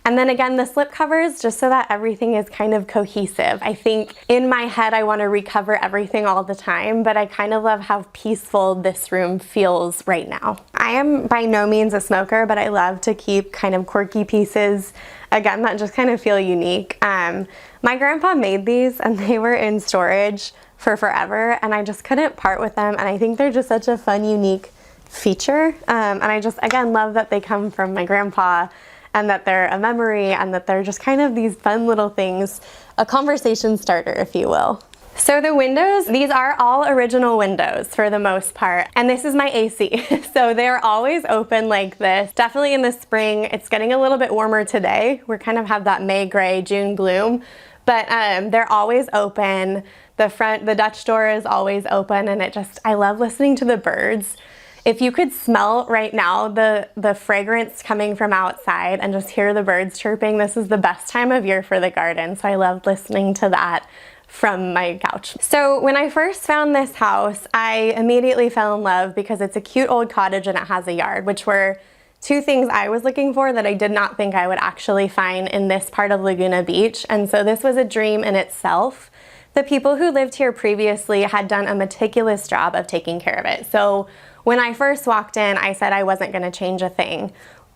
And then again, the slip covers, just so that everything is kind of cohesive. I think in my head, I want to recover everything all the time, but I kind of love how peaceful this room feels right now. I am by no means a smoker, but I love to keep kind of quirky pieces, again, that just kind of feel unique. My grandpa made these and they were in storage for forever, and I just couldn't part with them. And I think they're just such a fun, unique feature. And I just, again, love that they come from my grandpa, and that they're a memory, and that they're just kind of these fun little things, a conversation starter, if you will. So the windows, these are all original windows for the most part, and this is my AC. So they're always open like this. Definitely in the spring, it's getting a little bit warmer today. We kind of have that May gray, June gloom, but they're always open. The Dutch door is always open, and I love listening to the birds. If you could smell right now the fragrance coming from outside and just hear the birds chirping, this is the best time of year for the garden. So I love listening to that from my couch. So when I first found this house, I immediately fell in love because it's a cute old cottage and it has a yard, which were 2 things I was looking for that I did not think I would actually find in this part of Laguna Beach. And so this was a dream in itself. The people who lived here previously had done a meticulous job of taking care of it. So when I first walked in, I said I wasn't going to change a thing,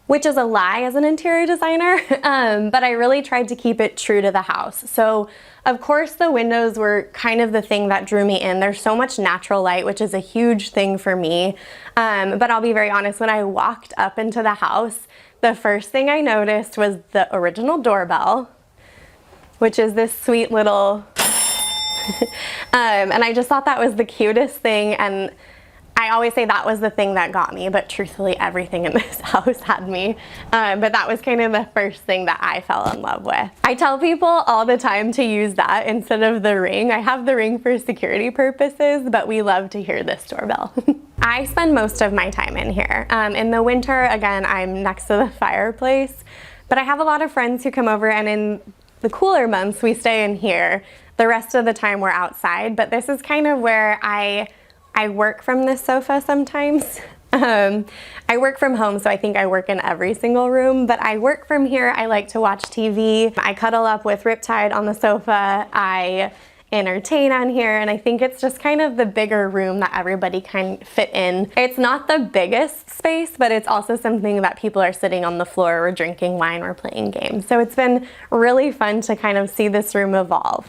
which is a lie as an interior designer, but I really tried to keep it true to the house. So of course the windows were kind of the thing that drew me in. There's so much natural light, which is a huge thing for me. But I'll be very honest, when I walked up into the house, the first thing I noticed was the original doorbell, which is this sweet little, and I just thought that was the cutest thing. And I always say that was the thing that got me, but truthfully everything in this house had me. But that was kind of the first thing that I fell in love with. I tell people all the time to use that instead of the ring. I have the ring for security purposes, but we love to hear this doorbell. I spend most of my time in here. In the winter, again, I'm next to the fireplace, but I have a lot of friends who come over, and in the cooler months, we stay in here. The rest of the time we're outside, but this is kind of where I work from this sofa sometimes. I work from home, so I think I work in every single room, but I work from here. I like to watch TV. I cuddle up with Riptide on the sofa. I entertain on here, and I think it's just kind of the bigger room that everybody can fit in. It's not the biggest space, but it's also something that people are sitting on the floor or drinking wine or playing games. So it's been really fun to kind of see this room evolve.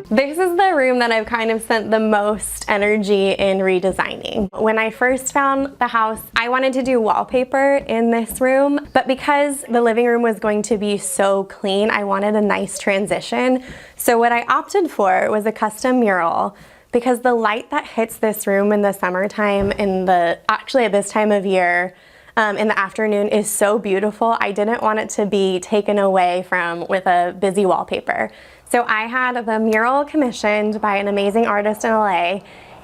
This is the room that I've kind of spent the most energy in redesigning. When I first found the house, I wanted to do wallpaper in this room, but because the living room was going to be so clean, I wanted a nice transition. So what I opted for was a custom mural, because the light that hits this room in the summertime, actually at this time of year, in the afternoon is so beautiful. I didn't want it to be taken away from with a busy wallpaper. So I had the mural commissioned by an amazing artist in LA,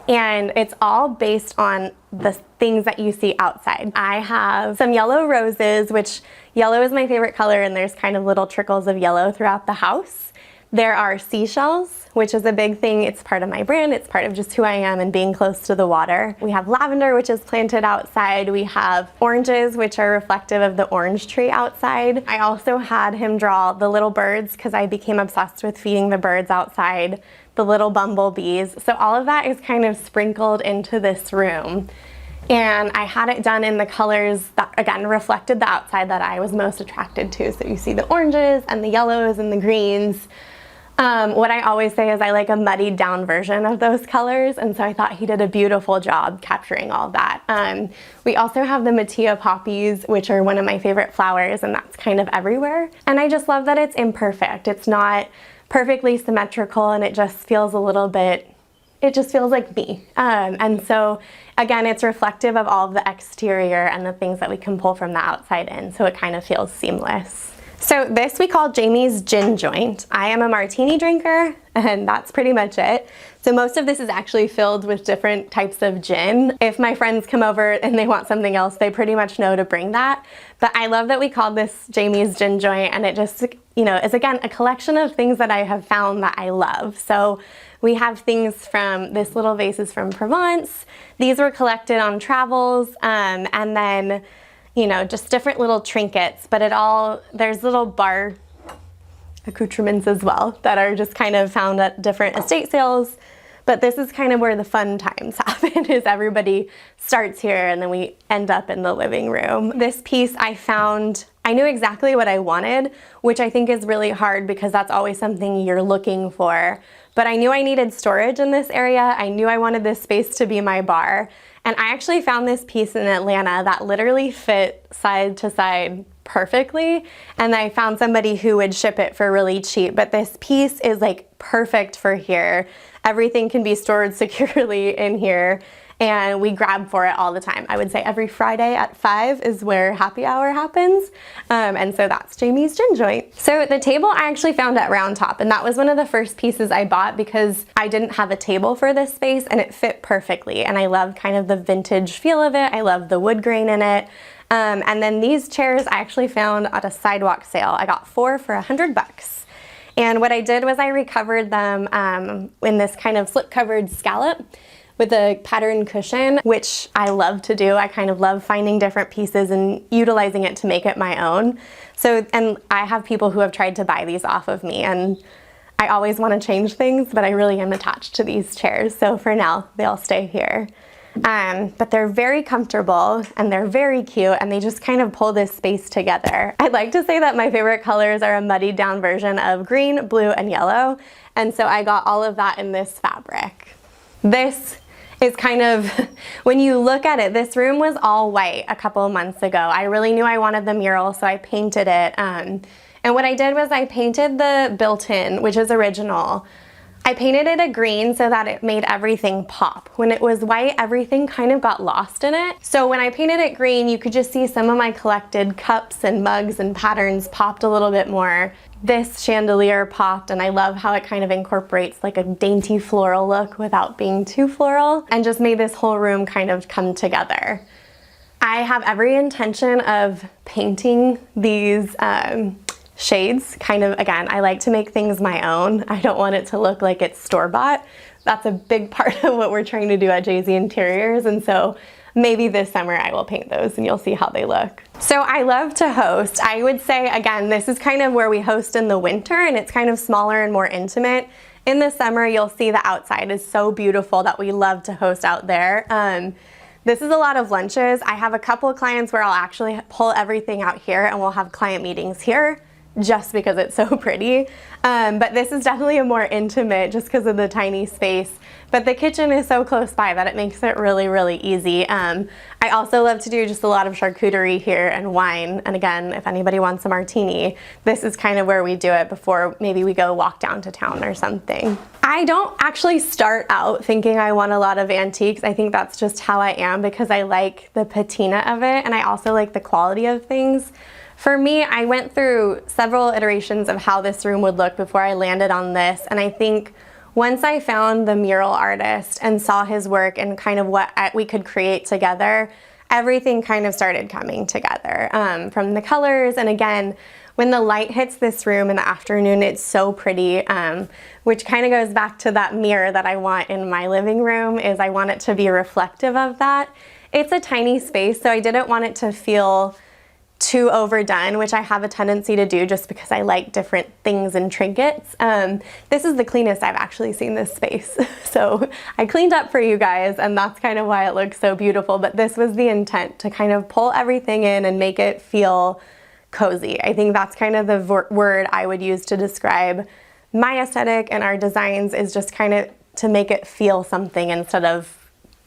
and it's all based on the things that you see outside. I have some yellow roses, which yellow is my favorite color, and there's kind of little trickles of yellow throughout the house. There are seashells, which is a big thing. It's part of my brand. It's part of just who I am and being close to the water. We have lavender, which is planted outside. We have oranges, which are reflective of the orange tree outside. I also had him draw the little birds because I became obsessed with feeding the birds outside, the little bumblebees. So all of that is kind of sprinkled into this room. And I had it done in the colors that, again, reflected the outside that I was most attracted to. So you see the oranges and the yellows and the greens. What I always say is I like a muddied down version of those colors, and so I thought he did a beautiful job capturing all of that. We also have the Mattia poppies, which are one of my favorite flowers, and that's kind of everywhere. And I just love that it's imperfect. It's not perfectly symmetrical, and it just feels a little bit, it just feels like me. And so again, it's reflective of all of the exterior and the things that we can pull from the outside in, so it kind of feels seamless. So this we call Jamie's gin joint. I am a martini drinker, and that's pretty much it. So most of this is actually filled with different types of gin. If my friends come over and they want something else, they pretty much know to bring that. But I love that we called this Jamie's gin joint, and it just, you know, is again a collection of things that I have found that I love. So we have things from, this little vase is from Provence. These were collected on travels, and then, you know, just different little trinkets, but there's little bar accoutrements as well that are just kind of found at different estate sales. But this is kind of where the fun times happen, is everybody starts here and then we end up in the living room. This piece I found, I knew exactly what I wanted, which I think is really hard because that's always something you're looking for. But I knew I needed storage in this area. I knew I wanted this space to be my bar. And I actually found this piece in Atlanta that literally fit side to side perfectly. And I found somebody who would ship it for really cheap. But this piece is like perfect for here. Everything can be stored securely in here. And we grab for it all the time. I would say every Friday at 5 is where happy hour happens. And so that's Jamie's gin joint. So the table I actually found at Round Top, and that was one of the first pieces I bought because I didn't have a table for this space and it fit perfectly. And I love kind of the vintage feel of it. I love the wood grain in it. And then these chairs I actually found at a sidewalk sale. I got 4 for $100. And what I did was I recovered them in this kind of slip-covered scallop with a pattern cushion, which I love to do. I kind of love finding different pieces and utilizing it to make it my own. So, and I have people who have tried to buy these off of me, and I always want to change things, but I really am attached to these chairs. So for now, they'll stay here. But they're very comfortable and they're very cute, and they just kind of pull this space together. I'd like to say that my favorite colors are a muddied down version of green, blue, and yellow. And so I got all of that in this fabric. This is kind of, when you look at it, this room was all white a couple of months ago. I really knew I wanted the mural, so I painted it. And what I did was I painted the built-in, which is original. I painted it a green so that it made everything pop. When it was white, everything kind of got lost in it. So when I painted it green, you could just see some of my collected cups and mugs and patterns popped a little bit more. This chandelier popped, and I love how it kind of incorporates like a dainty floral look without being too floral, and just made this whole room kind of come together. I have every intention of painting these shades. Kind of, again, I like to make things my own. I don't want it to look like it's store-bought. That's a big part of what we're trying to do at Jay-Z Interiors, and so maybe this summer I will paint those and you'll see how they look. So I love to host. I would say, again, this is kind of where we host in the winter, and it's kind of smaller and more intimate. In the summer, you'll see the outside is so beautiful that we love to host out there. This is a lot of lunches. I have a couple of clients where I'll actually pull everything out here and we'll have client meetings here, just because it's so pretty. But this is definitely a more intimate just because of the tiny space. But the kitchen is so close by that it makes it really, really easy. I also love to do just a lot of charcuterie here and wine. And again, if anybody wants a martini, this is kind of where we do it before maybe we go walk down to town or something. I don't actually start out thinking I want a lot of antiques. I think that's just how I am because I like the patina of it and I also like the quality of things. For me, I went through several iterations of how this room would look before I landed on this, and I think once I found the mural artist and saw his work and kind of what we could create together, everything kind of started coming together, from the colors. And again, when the light hits this room in the afternoon, it's so pretty, which kind of goes back to that mirror that I want in my living room, is I want it to be reflective of that. It's a tiny space, so I didn't want it to feel too overdone, which I have a tendency to do just because I like different things and trinkets. This is the cleanest I've actually seen this space. So I cleaned up for you guys, and that's kind of why it looks so beautiful. But this was the intent, to kind of pull everything in and make it feel cozy. I think that's kind of the word I would use to describe my aesthetic and our designs, is just kind of to make it feel something instead of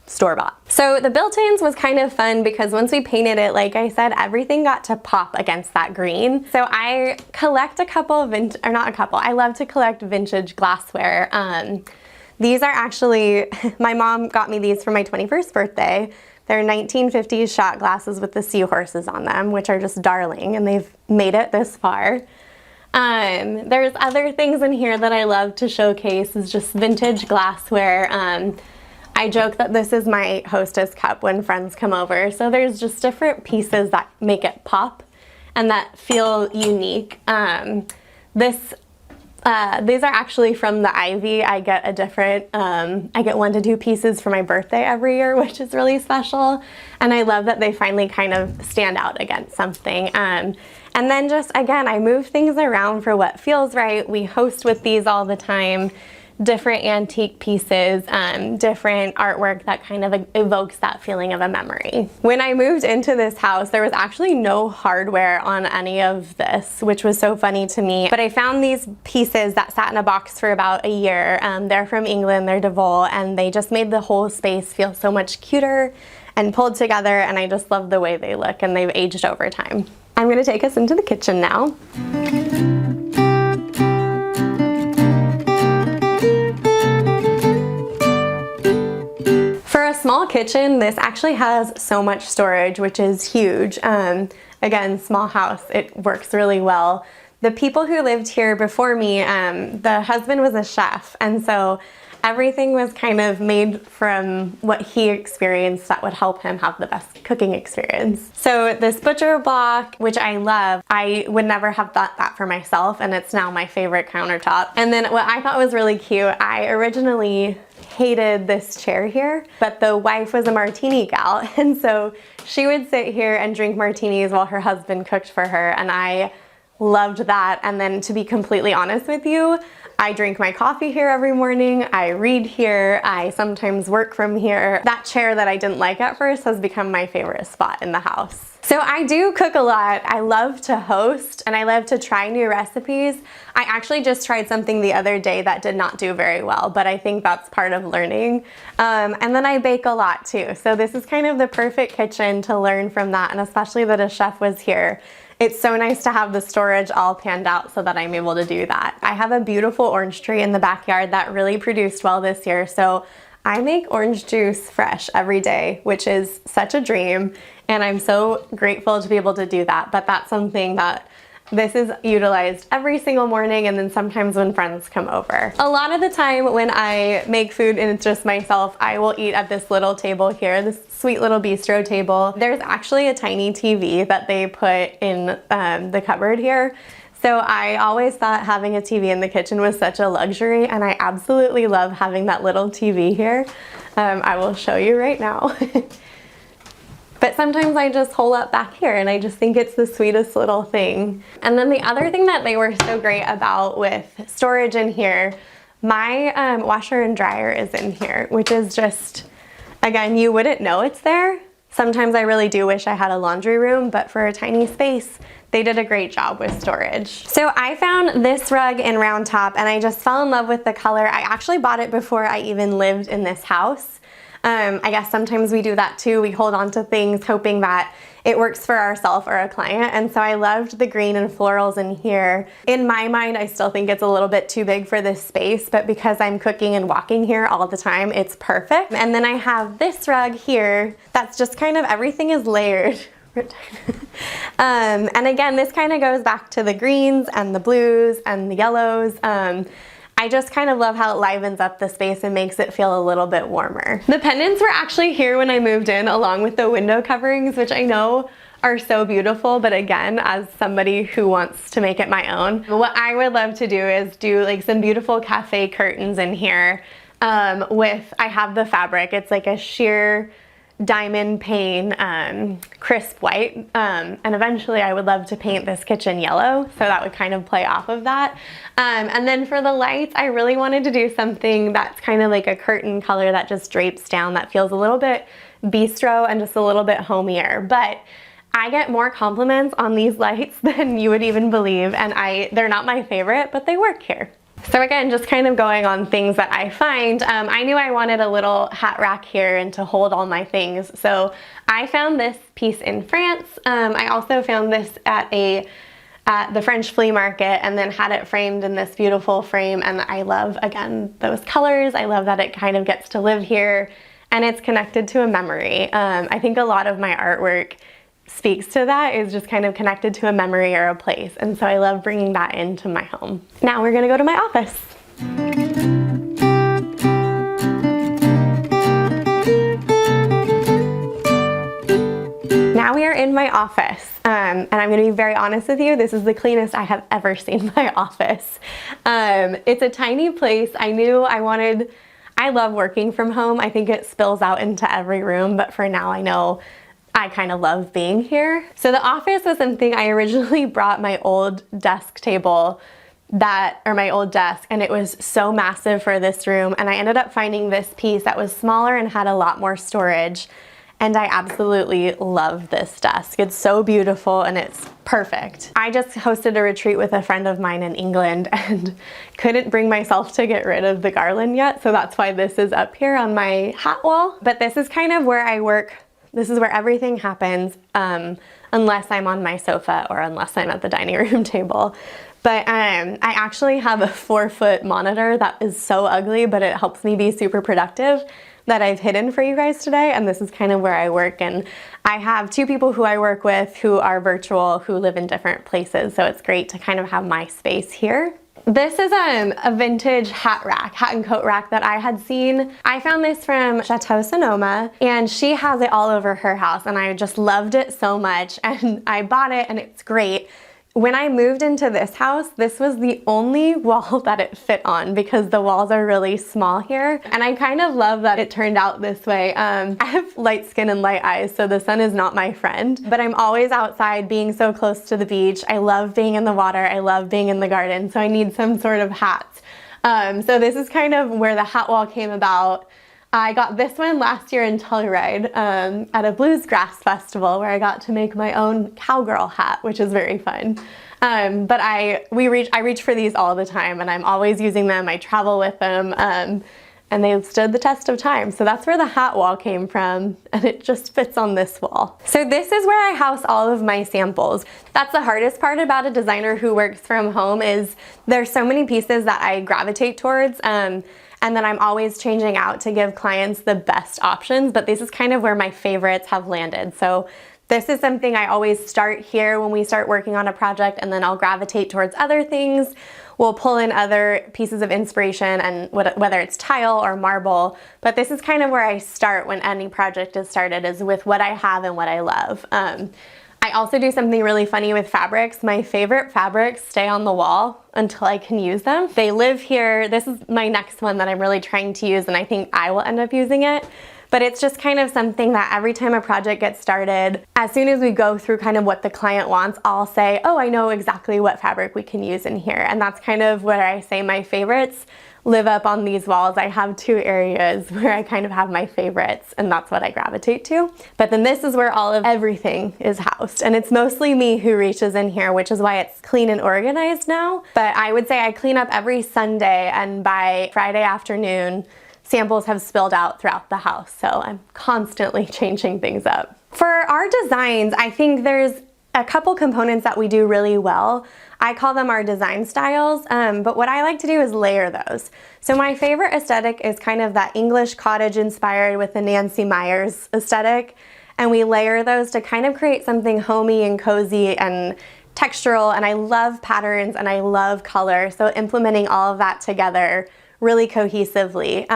store-bought. So the built-ins was kind of fun because once we painted it, like I said, everything got to pop against that green. So I collect a couple of I love to collect vintage glassware. These are actually, my mom got me these for my 21st birthday. They're 1950s shot glasses with the seahorses on them, which are just darling, and they've made it this far. There's other things in here that I love to showcase, is just vintage glassware. I joke that this is my hostess cup when friends come over. So there's just different pieces that make it pop and that feel unique. These are actually from the Ivy. I get I get 1 to 2 pieces for my birthday every year, which is really special. And I love that they finally kind of stand out against something. And then just, again, I move things around for what feels right. We host with these all the time. Different antique pieces, different artwork that kind of evokes that feeling of a memory. When I moved into this house, there was actually no hardware on any of this, which was so funny to me. But I found these pieces that sat in a box for about a year. They're from England, they're Devol, and they just made the whole space feel so much cuter and pulled together, and I just love the way they look, and they've aged over time. I'm gonna take us into the kitchen now. For a small kitchen, this actually has so much storage, which is huge. Again, small house, it works really well. The people who lived here before me, the husband was a chef, and so everything was kind of made from what he experienced that would help him have the best cooking experience. So this butcher block, which I love, I would never have thought that for myself, and it's now my favorite countertop. And then what I thought was really cute, I originally hated this chair here, but the wife was a martini gal, and so she would sit here and drink martinis while her husband cooked for her, and I loved that. And then, to be completely honest with you, I drink my coffee here every morning, I read here, I sometimes work from here. That chair that I didn't like at first has become my favorite spot in the house. So I do cook a lot. I love to host, and I love to try new recipes. I actually just tried something the other day that did not do very well, but I think that's part of learning. And then I bake a lot too. So this is kind of the perfect kitchen to learn from that, and especially that a chef was here. It's so nice to have the storage all panned out so that I'm able to do that. I have a beautiful orange tree in the backyard that really produced well this year, so I make orange juice fresh every day, which is such a dream, and I'm so grateful to be able to do that. But that's something that this is utilized every single morning, and then sometimes when friends come over. A lot of the time when I make food and it's just myself, I will eat at this little table here, this sweet little bistro table. There's actually a tiny TV that they put in the cupboard here. So I always thought having a TV in the kitchen was such a luxury, and I absolutely love having that little TV here. I will show you right now. But sometimes I just hole up back here, and I just think it's the sweetest little thing. And then the other thing that they were so great about with storage in here, my washer and dryer is in here, which is just, again, you wouldn't know it's there. Sometimes I really do wish I had a laundry room, but for a tiny space, they did a great job with storage. So I found this rug in Round Top, and I just fell in love with the color. I actually bought it before I even lived in this house. I guess sometimes we do that too. We hold on to things hoping that it works for ourselves or a client. And so I loved the green and florals in here. In my mind, I still think it's a little bit too big for this space, but because I'm cooking and walking here all the time, it's perfect. And then I have this rug here that's just kind of, everything is layered. And again, this kind of goes back to the greens and the blues and the yellows. I just kind of love how it livens up the space and makes it feel a little bit warmer. The pendants were actually here when I moved in, along with the window coverings, which I know are so beautiful, but again, as somebody who wants to make it my own, what I would love to do is do like some beautiful cafe curtains in here I have the fabric. It's like a sheer diamond pane, crisp white, and eventually I would love to paint this kitchen yellow, so that would kind of play off of that. And then for the lights, I really wanted to do something that's kind of like a curtain color that just drapes down, that feels a little bit bistro and just a little bit homier. But I get more compliments on these lights than you would even believe, and they're not my favorite, but they work here. So again, just kind of going on things that I find, I knew I wanted a little hat rack here and to hold all my things. So I found this piece in France. I also found this at the French flea market, and then had it framed in this beautiful frame. And I love, again, those colors. I love that it kind of gets to live here and it's connected to a memory. I think a lot of my artwork speaks to that, is just kind of connected to a memory or a place. And so I love bringing that into my home. Now we're gonna go to my office. Now we are in my office, and I'm gonna be very honest with you, this is the cleanest I have ever seen my office. It's a tiny place. I love working from home. I think it spills out into every room, but for now I know I kind of love being here. So the office was something I originally brought my old desk table my old desk, and it was so massive for this room. And I ended up finding this piece that was smaller and had a lot more storage. And I absolutely love this desk. It's so beautiful and it's perfect. I just hosted a retreat with a friend of mine in England and couldn't bring myself to get rid of the garland yet. So that's why this is up here on my hat wall. But this is kind of where I work. This is where everything happens, unless I'm on my sofa or unless I'm at the dining room table. But I actually have a 4-foot monitor that is so ugly, but it helps me be super productive, that I've hidden for you guys today. And this is kind of where I work. And I have 2 people who I work with who are virtual, who live in different places. So it's great to kind of have my space here. This is a vintage hat and coat rack that I had seen. I found this from Chateau Sonoma, and she has it all over her house, and I just loved it so much, and I bought it, and it's great. When I moved into this house, this was the only wall that it fit on, because the walls are really small here. And I kind of love that it turned out this way. I have light skin and light eyes, so the sun is not my friend, but I'm always outside being so close to the beach. I love being in the water. I love being in the garden, so I need some sort of hat. So this is kind of where the hat wall came about. I got this one last year in Telluride at a bluegrass festival, where I got to make my own cowgirl hat, which is very fun. But I reach for these all the time, and I'm always using them. I travel with them, and they stood the test of time. So that's where the hat wall came from, and it just fits on this wall. So this is where I house all of my samples. That's the hardest part about a designer who works from home, is there's so many pieces that I gravitate towards. And then I'm always changing out to give clients the best options, but this is kind of where my favorites have landed. So this is something I always start here when we start working on a project, and then I'll gravitate towards other things. We'll pull in other pieces of inspiration, and whether it's tile or marble, but this is kind of where I start when any project is started, is with what I have and what I love. I also do something really funny with fabrics. My favorite fabrics stay on the wall until I can use them. They live here. This is my next one that I'm really trying to use, and I think I will end up using it. But it's just kind of something that every time a project gets started, as soon as we go through kind of what the client wants, I'll say, oh, I know exactly what fabric we can use in here. And that's kind of where I say my favorites live up on these walls. I have 2 areas where I kind of have my favorites, and that's what I gravitate to. But then this is where all of everything is housed, and it's mostly me who reaches in here, which is why it's clean and organized now. But I would say I clean up every Sunday, and by Friday afternoon, samples have spilled out throughout the house. So I'm constantly changing things up. For our designs, I think there's a couple components that we do really well. I call them our design styles, but what I like to do is layer those. So my favorite aesthetic is kind of that English cottage inspired with the Nancy Meyers aesthetic. And we layer those to kind of create something homey and cozy and textural. And I love patterns and I love color. So implementing all of that together really cohesively.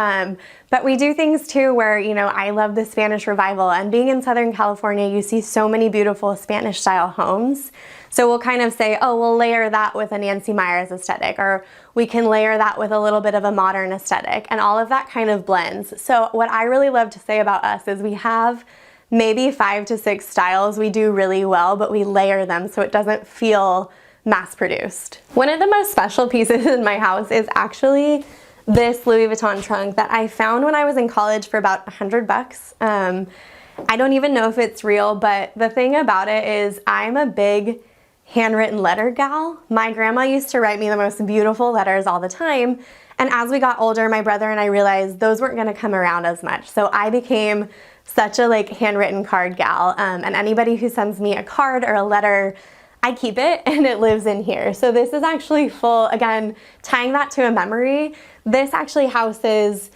But we do things too where, you know, I love the Spanish revival, and being in Southern California, you see so many beautiful Spanish style homes. So we'll kind of say, oh, we'll layer that with a Nancy Meyers aesthetic, or we can layer that with a little bit of a modern aesthetic, and all of that kind of blends. So what I really love to say about us is we have maybe 5 to 6 styles we do really well, but we layer them so it doesn't feel mass produced. One of the most special pieces in my house is actually this Louis Vuitton trunk that I found when I was in college for about $100. I don't even know if it's real, but the thing about it is I'm a big handwritten letter gal. My grandma used to write me the most beautiful letters all the time. And as we got older, my brother and I realized those weren't gonna come around as much. So I became such a handwritten card gal. And anybody who sends me a card or a letter, I keep it and it lives in here. So this is actually full, again, tying that to a memory. This actually houses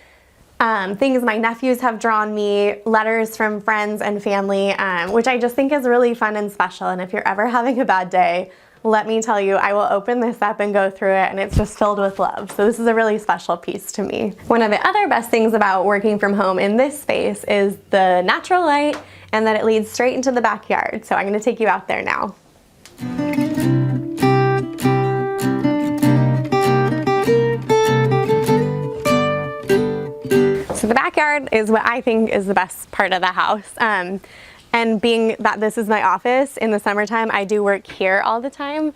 things my nephews have drawn me, letters from friends and family, which I just think is really fun and special. And if you're ever having a bad day, let me tell you, I will open this up and go through it, and it's just filled with love. So this is a really special piece to me. One of the other best things about working from home in this space is the natural light and that it leads straight into the backyard. So I'm gonna take you out there now. So the backyard is what I think is the best part of the house. And being that this is my office in the summertime, I do work here all the time.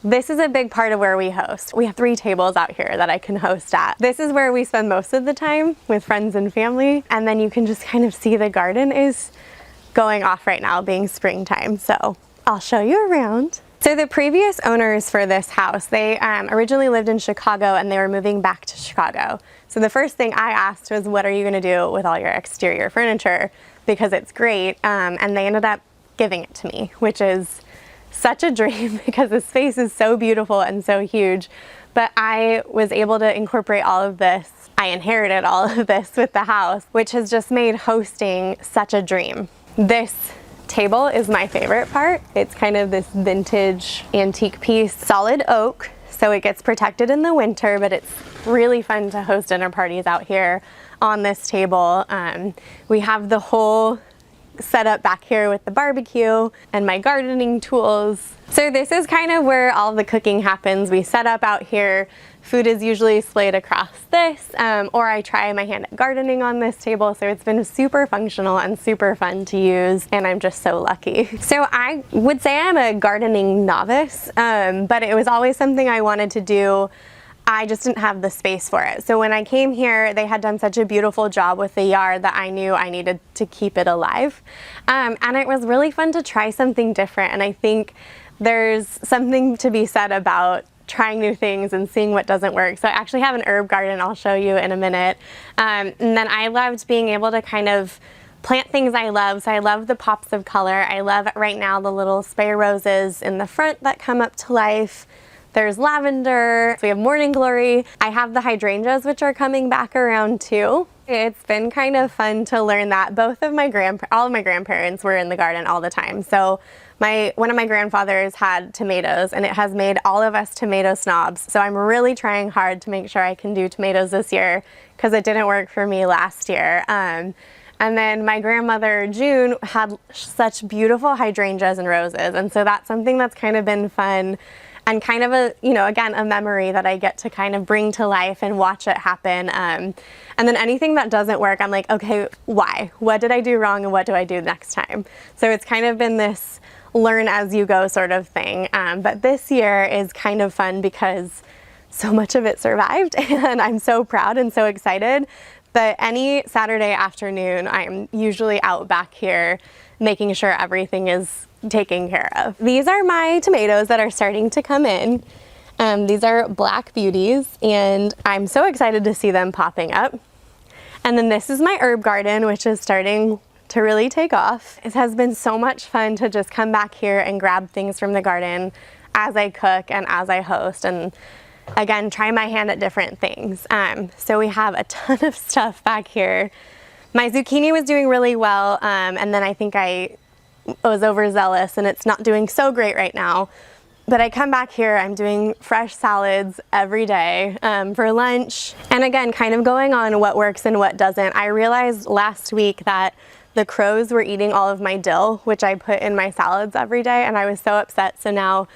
This is a big part of where we host. We have 3 tables out here that I can host at. This is where we spend most of the time with friends and family. And then you can just kind of see the garden is going off right now, being springtime. So I'll show you around. So the previous owners for this house, they originally lived in Chicago and they were moving back to Chicago. So the first thing I asked was, what are you gonna do with all your exterior furniture? Because it's great. And they ended up giving it to me, which is such a dream because the space is so beautiful and so huge. But I was able to incorporate all of this. I inherited all of this with the house, which has just made hosting such a dream. This table is my favorite part. It's kind of this vintage antique piece, solid oak, so it gets protected in the winter, but it's really fun to host dinner parties out here on this table. We have the whole setup back here with the barbecue and my gardening tools. So this is kind of where all the cooking happens. We set up out here. Food is usually splayed across this, or I try my hand at gardening on this table. So it's been super functional and super fun to use, and I'm just so lucky. So I would say I'm a gardening novice, but it was always something I wanted to do. I just didn't have the space for it. So when I came here, they had done such a beautiful job with the yard that I knew I needed to keep it alive. And it was really fun to try something different. And I think there's something to be said about trying new things and seeing what doesn't work. So I actually have an herb garden I'll show you in a minute. And then I loved being able to kind of plant things I love. So I love the pops of color. I love right now the little spray roses in the front that come up to life. There's lavender, we have morning glory. I have the hydrangeas, which are coming back around too. It's been kind of fun to learn that. All of my grandparents were in the garden all the time. So one of my grandfathers had tomatoes, and it has made all of us tomato snobs. So I'm really trying hard to make sure I can do tomatoes this year because it didn't work for me last year. And then my grandmother, June, had such beautiful hydrangeas and roses. And so that's something that's kind of been fun and kind of a, again, a memory that I get to kind of bring to life and watch it happen. And then anything that doesn't work, I'm like, okay, why? What did I do wrong and what do I do next time? So it's kind of been this learn as you go sort of thing. But this year is kind of fun because so much of it survived and I'm so proud and so excited. But any Saturday afternoon, I'm usually out back here making sure everything is taken care of. These are my tomatoes that are starting to come in. These are black beauties and I'm so excited to see them popping up. And then this is my herb garden, which is starting to really take off. It has been so much fun to just come back here and grab things from the garden as I cook and as I host, and again, try my hand at different things. So we have a ton of stuff back here. My zucchini was doing really well, and then I think I was overzealous and it's not doing so great right now. But I come back here, I'm doing fresh salads every day for lunch. And again, kind of going on what works and what doesn't. I realized last week that the crows were eating all of my dill, which I put in my salads every day, and I was so upset. So now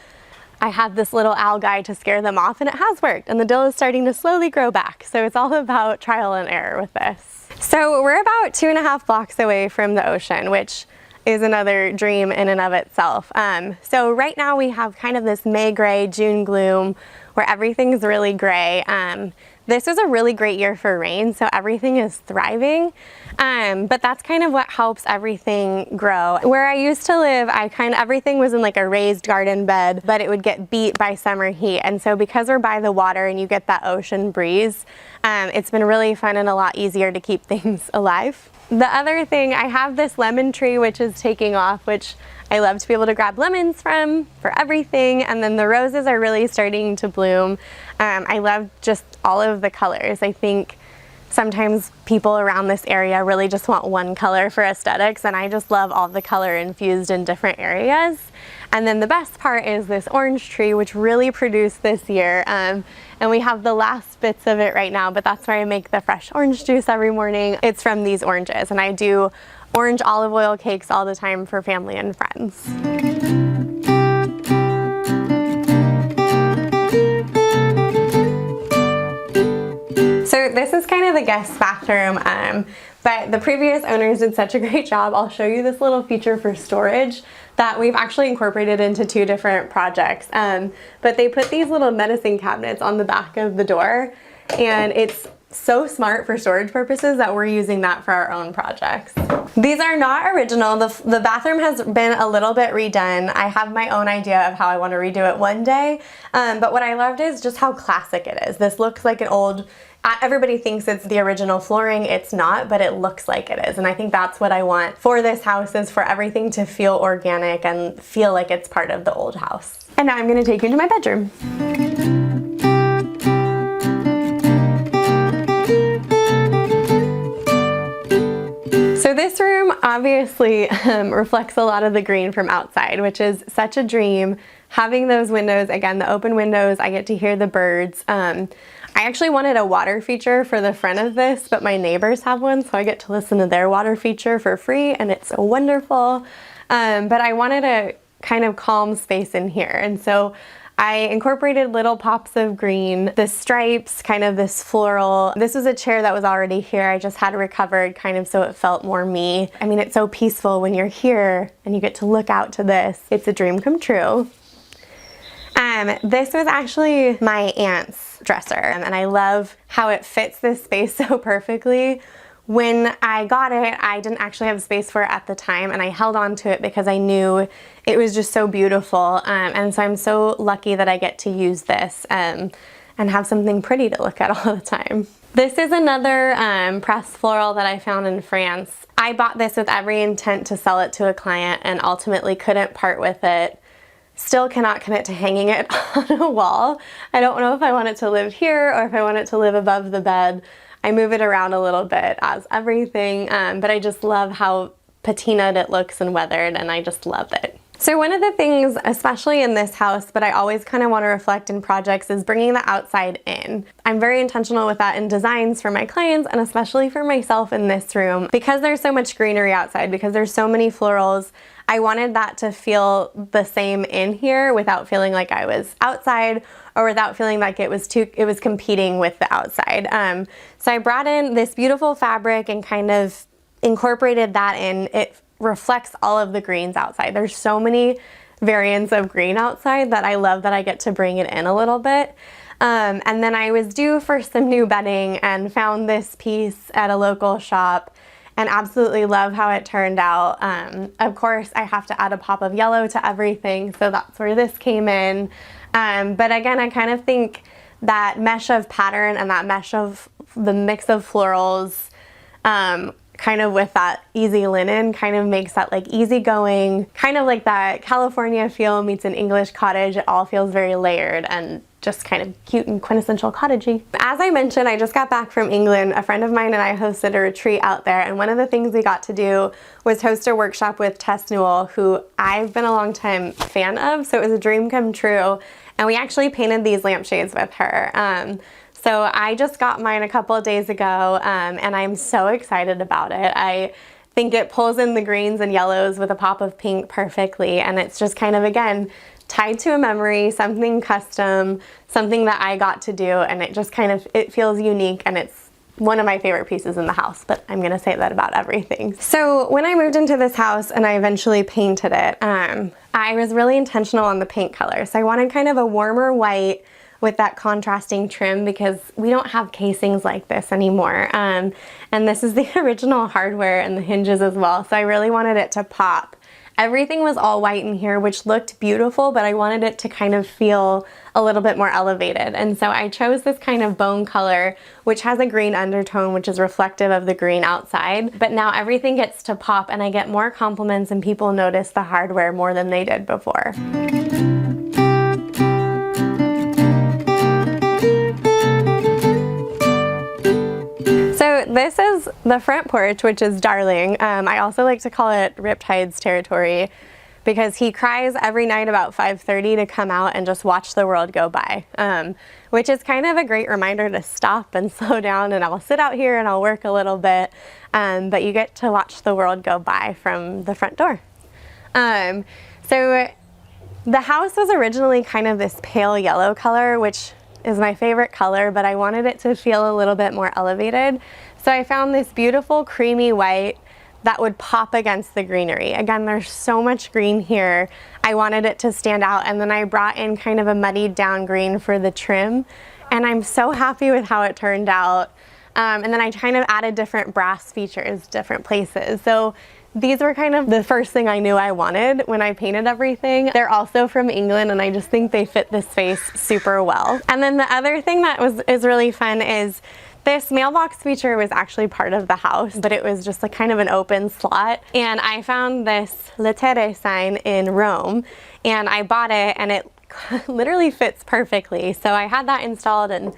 I have this little algae to scare them off, and it has worked. And the dill is starting to slowly grow back. So it's all about trial and error with this. So we're about 2.5 blocks away from the ocean, which is another dream in and of itself. So right now we have kind of this May gray, June gloom, where everything's really gray. This was a really great year for rain, so everything is thriving. But that's kind of what helps everything grow. Where I used to live, everything was in like a raised garden bed, but it would get beat by summer heat. And so because we're by the water and you get that ocean breeze, it's been really fun and a lot easier to keep things alive. The other thing, I have this lemon tree which is taking off, which I love to be able to grab lemons from for everything. And then the roses are really starting to bloom. I love just all of the colors. I think sometimes people around this area really just want one color for aesthetics, and I just love all the color infused in different areas. And then the best part is this orange tree, which really produced this year. And we have the last bits of it right now, but that's where I make the fresh orange juice every morning. It's from these oranges, and I do orange olive oil cakes all the time for family and friends. So this is kind of the guest bathroom, but the previous owners did such a great job. I'll show you this little feature for storage that we've actually incorporated into 2 different projects. But they put these little medicine cabinets on the back of the door, and it's so smart for storage purposes that we're using that for our own projects. These are not original. The bathroom has been a little bit redone. I have my own idea of how I want to redo it one day, but what I loved is just how classic it is. This looks like an old, everybody thinks it's the original flooring. It's not, but it looks like it is. And I think that's what I want for this house, is for everything to feel organic and feel like it's part of the old house. And now I'm going to take you into my bedroom. So this room obviously reflects a lot of the green from outside, which is such a dream. Having those windows, again, the open windows, I get to hear the birds. I actually wanted a water feature for the front of this, but my neighbors have one, so I get to listen to their water feature for free, and it's so wonderful. But I wanted a kind of calm space in here, and so I incorporated little pops of green, the stripes, kind of this floral. This was a chair that was already here. I just had it recovered kind of so it felt more me. I mean, it's so peaceful when you're here and you get to look out to this. It's a dream come true. This was actually my aunt's dresser, and I love how it fits this space so perfectly. When I got it, I didn't actually have space for it at the time, and I held on to it because I knew it was just so beautiful. And so I'm so lucky that I get to use this and have something pretty to look at all the time. This is another pressed floral that I found in France. I bought this with every intent to sell it to a client and ultimately couldn't part with it. Still cannot commit to hanging it on a wall. I don't know if I want it to live here or if I want it to live above the bed. I move it around a little bit as everything, but I just love how patinaed it looks and weathered, and I just love it. So one of the things, especially in this house, but I always kind of want to reflect in projects, is bringing the outside in. I'm very intentional with that in designs for my clients, and especially for myself in this room. Because there's so much greenery outside, because there's so many florals, I wanted that to feel the same in here without feeling like I was outside, or without feeling like it was competing with the outside. So I brought in this beautiful fabric and kind of incorporated that in. It reflects all of the greens outside. There's so many variants of green outside that I love that I get to bring it in a little bit. And then I was due for some new bedding and found this piece at a local shop and absolutely love how it turned out. Of course, I have to add a pop of yellow to everything, so that's where this came in. But again, I kind of think that mesh of pattern and that mesh of the mix of florals kind of with that easy linen, kind of makes that like easygoing, kind of like that California feel meets an English cottage. It all feels very layered and just kind of cute and quintessential cottagey. As I mentioned, I just got back from England. A friend of mine and I hosted a retreat out there, and one of the things we got to do was host a workshop with Tess Newell, who I've been a long time fan of, so it was a dream come true, and we actually painted these lampshades with her. So I just got mine a couple of days ago, and I'm so excited about it. I think it pulls in the greens and yellows with a pop of pink perfectly, and it's just kind of, again, tied to a memory, something custom, something that I got to do, and it just kind of, it feels unique, and it's one of my favorite pieces in the house, but I'm gonna say that about everything. So when I moved into this house and I eventually painted it, I was really intentional on the paint color. So I wanted kind of a warmer white with that contrasting trim, because we don't have casings like this anymore. And this is the original hardware and the hinges as well. So I really wanted it to pop. Everything was all white in here, which looked beautiful, but I wanted it to kind of feel a little bit more elevated. And so I chose this kind of bone color, which has a green undertone, which is reflective of the green outside. But now everything gets to pop, and I get more compliments, and people notice the hardware more than they did before. So this is the front porch, which is darling. I also like to call it Riptide's territory, because he cries every night about 5:30 to come out and just watch the world go by, which is kind of a great reminder to stop and slow down, and I'll sit out here and I'll work a little bit, but you get to watch the world go by from the front door. So the house was originally kind of this pale yellow color, which is my favorite color, but I wanted it to feel a little bit more elevated. So I found this beautiful creamy white that would pop against the greenery. Again, there's so much green here. I wanted it to stand out, and then I brought in kind of a muddied down green for the trim, and I'm so happy with how it turned out. And then I kind of added different brass features, different places. So these were kind of the first thing I knew I wanted when I painted everything. They're also from England, and I just think they fit this space super well. And then the other thing that is really fun is this mailbox feature was actually part of the house, but it was just like kind of an open slot. And I found this lettere sign in Rome, and I bought it, and it literally fits perfectly. So I had that installed, and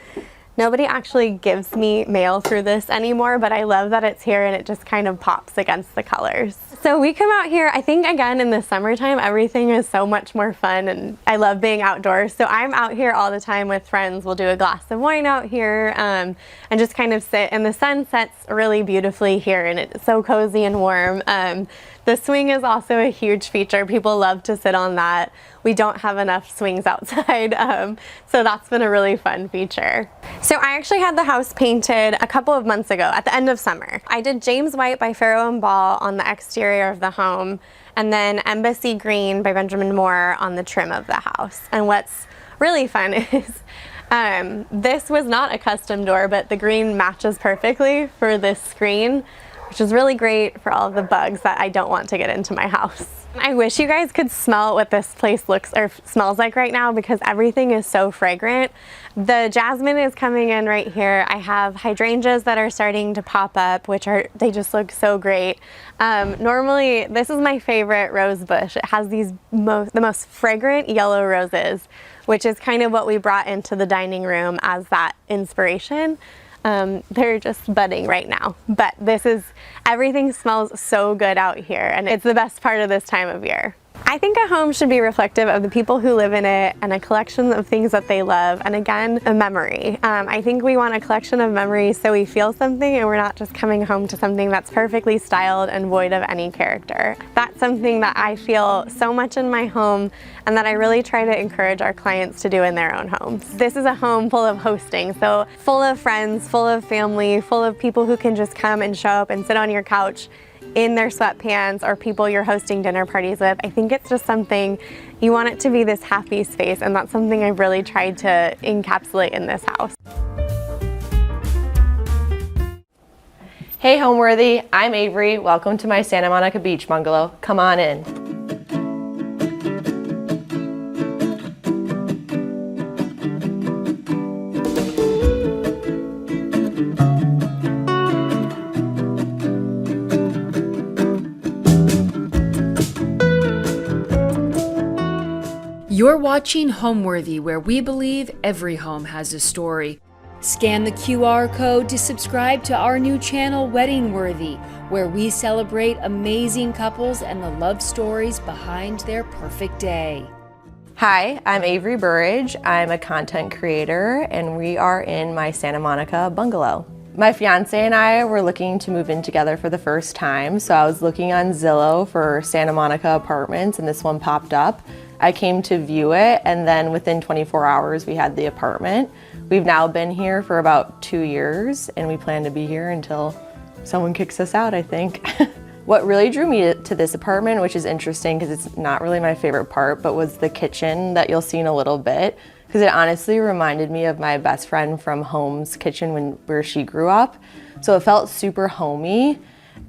nobody actually gives me mail through this anymore, but I love that it's here, and it just kind of pops against the colors. So we come out here, I think again in the summertime, everything is so much more fun, and I love being outdoors. So I'm out here all the time with friends. We'll do a glass of wine out here and just kind of sit, and the sun sets really beautifully here, and it's so cozy and warm. The swing is also a huge feature. People love to sit on that. We don't have enough swings outside, so that's been a really fun feature. So I actually had the house painted a couple of months ago at the end of summer. I did James White by Farrow & Ball on the exterior of the home, and then Embassy Green by Benjamin Moore on the trim of the house. And what's really fun is this was not a custom door, but the green matches perfectly for this screen, which is really great for all of the bugs that I don't want to get into my house. I wish you guys could smell what this place looks or smells like right now, because everything is so fragrant. The jasmine is coming in right here. I have hydrangeas that are starting to pop up, they just look so great. Normally, this is my favorite rose bush. It has these the most fragrant yellow roses, which is kind of what we brought into the dining room as that inspiration. They're just budding right now, but everything smells so good out here, and it's the best part of this time of year. I think a home should be reflective of the people who live in it, and a collection of things that they love, and again, a memory. I think we want a collection of memories so we feel something, and we're not just coming home to something that's perfectly styled and void of any character. That's something that I feel so much in my home, and that I really try to encourage our clients to do in their own homes. This is a home full of hosting, so full of friends, full of family, full of people who can just come and show up and sit on your couch in their sweatpants, or people you're hosting dinner parties with. I think it's just something, you want it to be this happy space, and that's something I've really tried to encapsulate in this house. Hey Homeworthy, I'm Avery. Welcome to my Santa Monica Beach bungalow. Come on in. You're watching Homeworthy, where we believe every home has a story. Scan the QR code to subscribe to our new channel, Weddingworthy, where we celebrate amazing couples and the love stories behind their perfect day. Hi, I'm Avery Burridge. I'm a content creator and we are in my Santa Monica bungalow. My fiance and I were looking to move in together for the first time, so I was looking on Zillow for Santa Monica apartments and this one popped up. I came to view it and then within 24 hours we had the apartment. We've now been here for about 2 years and we plan to be here until someone kicks us out, I think. What really drew me to this apartment, which is interesting because it's not really my favorite part, but was the kitchen that you'll see in a little bit, because it honestly reminded me of my best friend from home's kitchen where she grew up. So it felt super homey.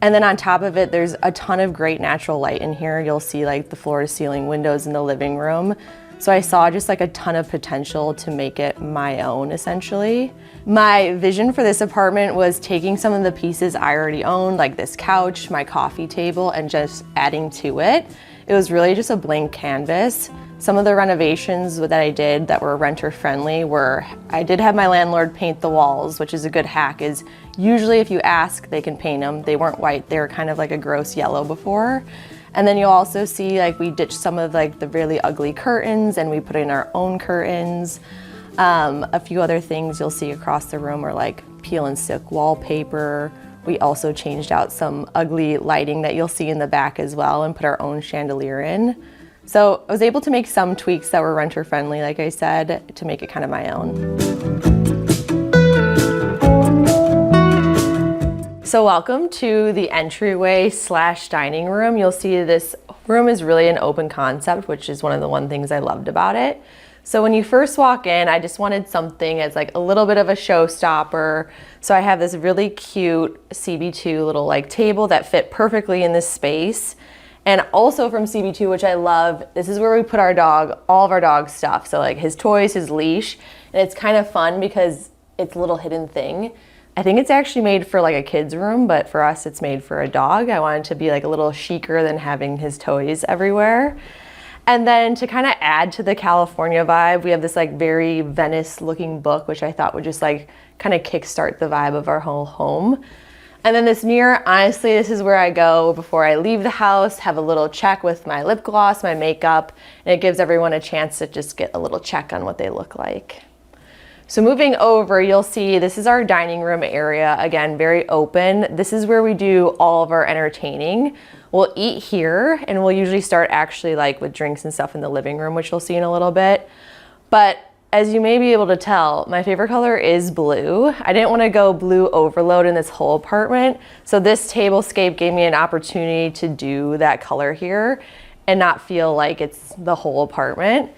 And then on top of it, there's a ton of great natural light in here. You'll see like the floor to ceiling windows in the living room. So I saw just like a ton of potential to make it my own, essentially. My vision for this apartment was taking some of the pieces I already owned, like this couch, my coffee table, and just adding to it. It was really just a blank canvas. Some of the renovations that I did that were renter friendly were, I did have my landlord paint the walls, which is a good hack, is usually if you ask, they can paint them. They weren't white, they were kind of like a gross yellow before. And then you'll also see like we ditched some of like the really ugly curtains and we put in our own curtains. A few other things you'll see across the room are like peel and stick wallpaper. We also changed out some ugly lighting that you'll see in the back as well and put our own chandelier in. So I was able to make some tweaks that were renter friendly, like I said, to make it kind of my own. So welcome to the entryway / dining room. You'll see this room is really an open concept, which is one of the things I loved about it. So when you first walk in, I just wanted something as like a little bit of a showstopper. So I have this really cute CB2 little like table that fit perfectly in this space. And also from CB2, which I love, this is where we put our dog, all of our dog stuff. So like his toys, his leash, and it's kind of fun because it's a little hidden thing. I think it's actually made for like a kid's room, but for us it's made for a dog. I wanted to be like a little chicer than having his toys everywhere. And then to kind of add to the California vibe, we have this like very Venice looking book, which I thought would just like kind of kickstart the vibe of our whole home. And then this mirror, honestly, this is where I go before I leave the house, have a little check with my lip gloss, my makeup, and it gives everyone a chance to just get a little check on what they look like. So moving over, you'll see this is our dining room area. Again, very open. This is where we do all of our entertaining. We'll eat here and we'll usually start actually like with drinks and stuff in the living room, which you'll see in a little bit. But as you may be able to tell, my favorite color is blue. I didn't want to go blue overload in this whole apartment. So this tablescape gave me an opportunity to do that color here and not feel like it's the whole apartment.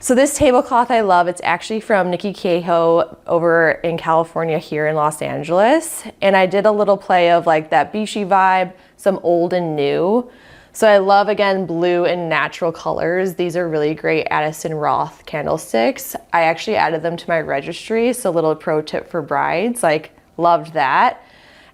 So this tablecloth I love, it's actually from Nikki Kehoe over in California here in Los Angeles. And I did a little play of like that beachy vibe, some old and new. So I love, again, blue and natural colors. These are really great Addison Roth candlesticks. I actually added them to my registry, so a little pro tip for brides, like loved that.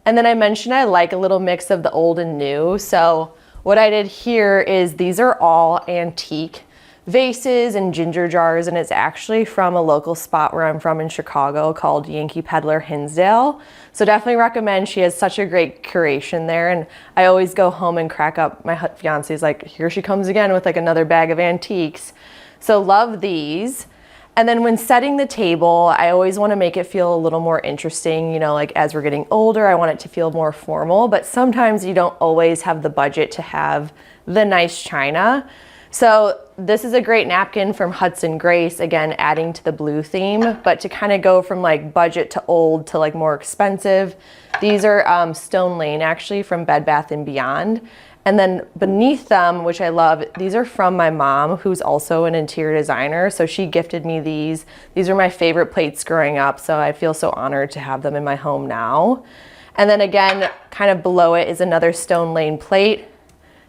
And then I mentioned I like a little mix of the old and new. So what I did here is these are all antique vases and ginger jars, and it's actually from a local spot where I'm from in Chicago called Yankee Peddler Hinsdale. So definitely recommend. She has such a great curation there, and I always go home and crack up. My fiance's like, here she comes again with like another bag of antiques. So love these. And then when setting the table, I always want to make it feel a little more interesting. You know, like as we're getting older, I want it to feel more formal, but sometimes you don't always have the budget to have the nice china. So this is a great napkin from Hudson Grace, again, adding to the blue theme, but to kind of go from like budget to old to like more expensive. These are Stone Lane, actually, from Bed Bath & Beyond. And then beneath them, which I love, these are from my mom, who's also an interior designer. So she gifted me these. These are my favorite plates growing up, so I feel so honored to have them in my home now. And then again, kind of below it is another Stone Lane plate.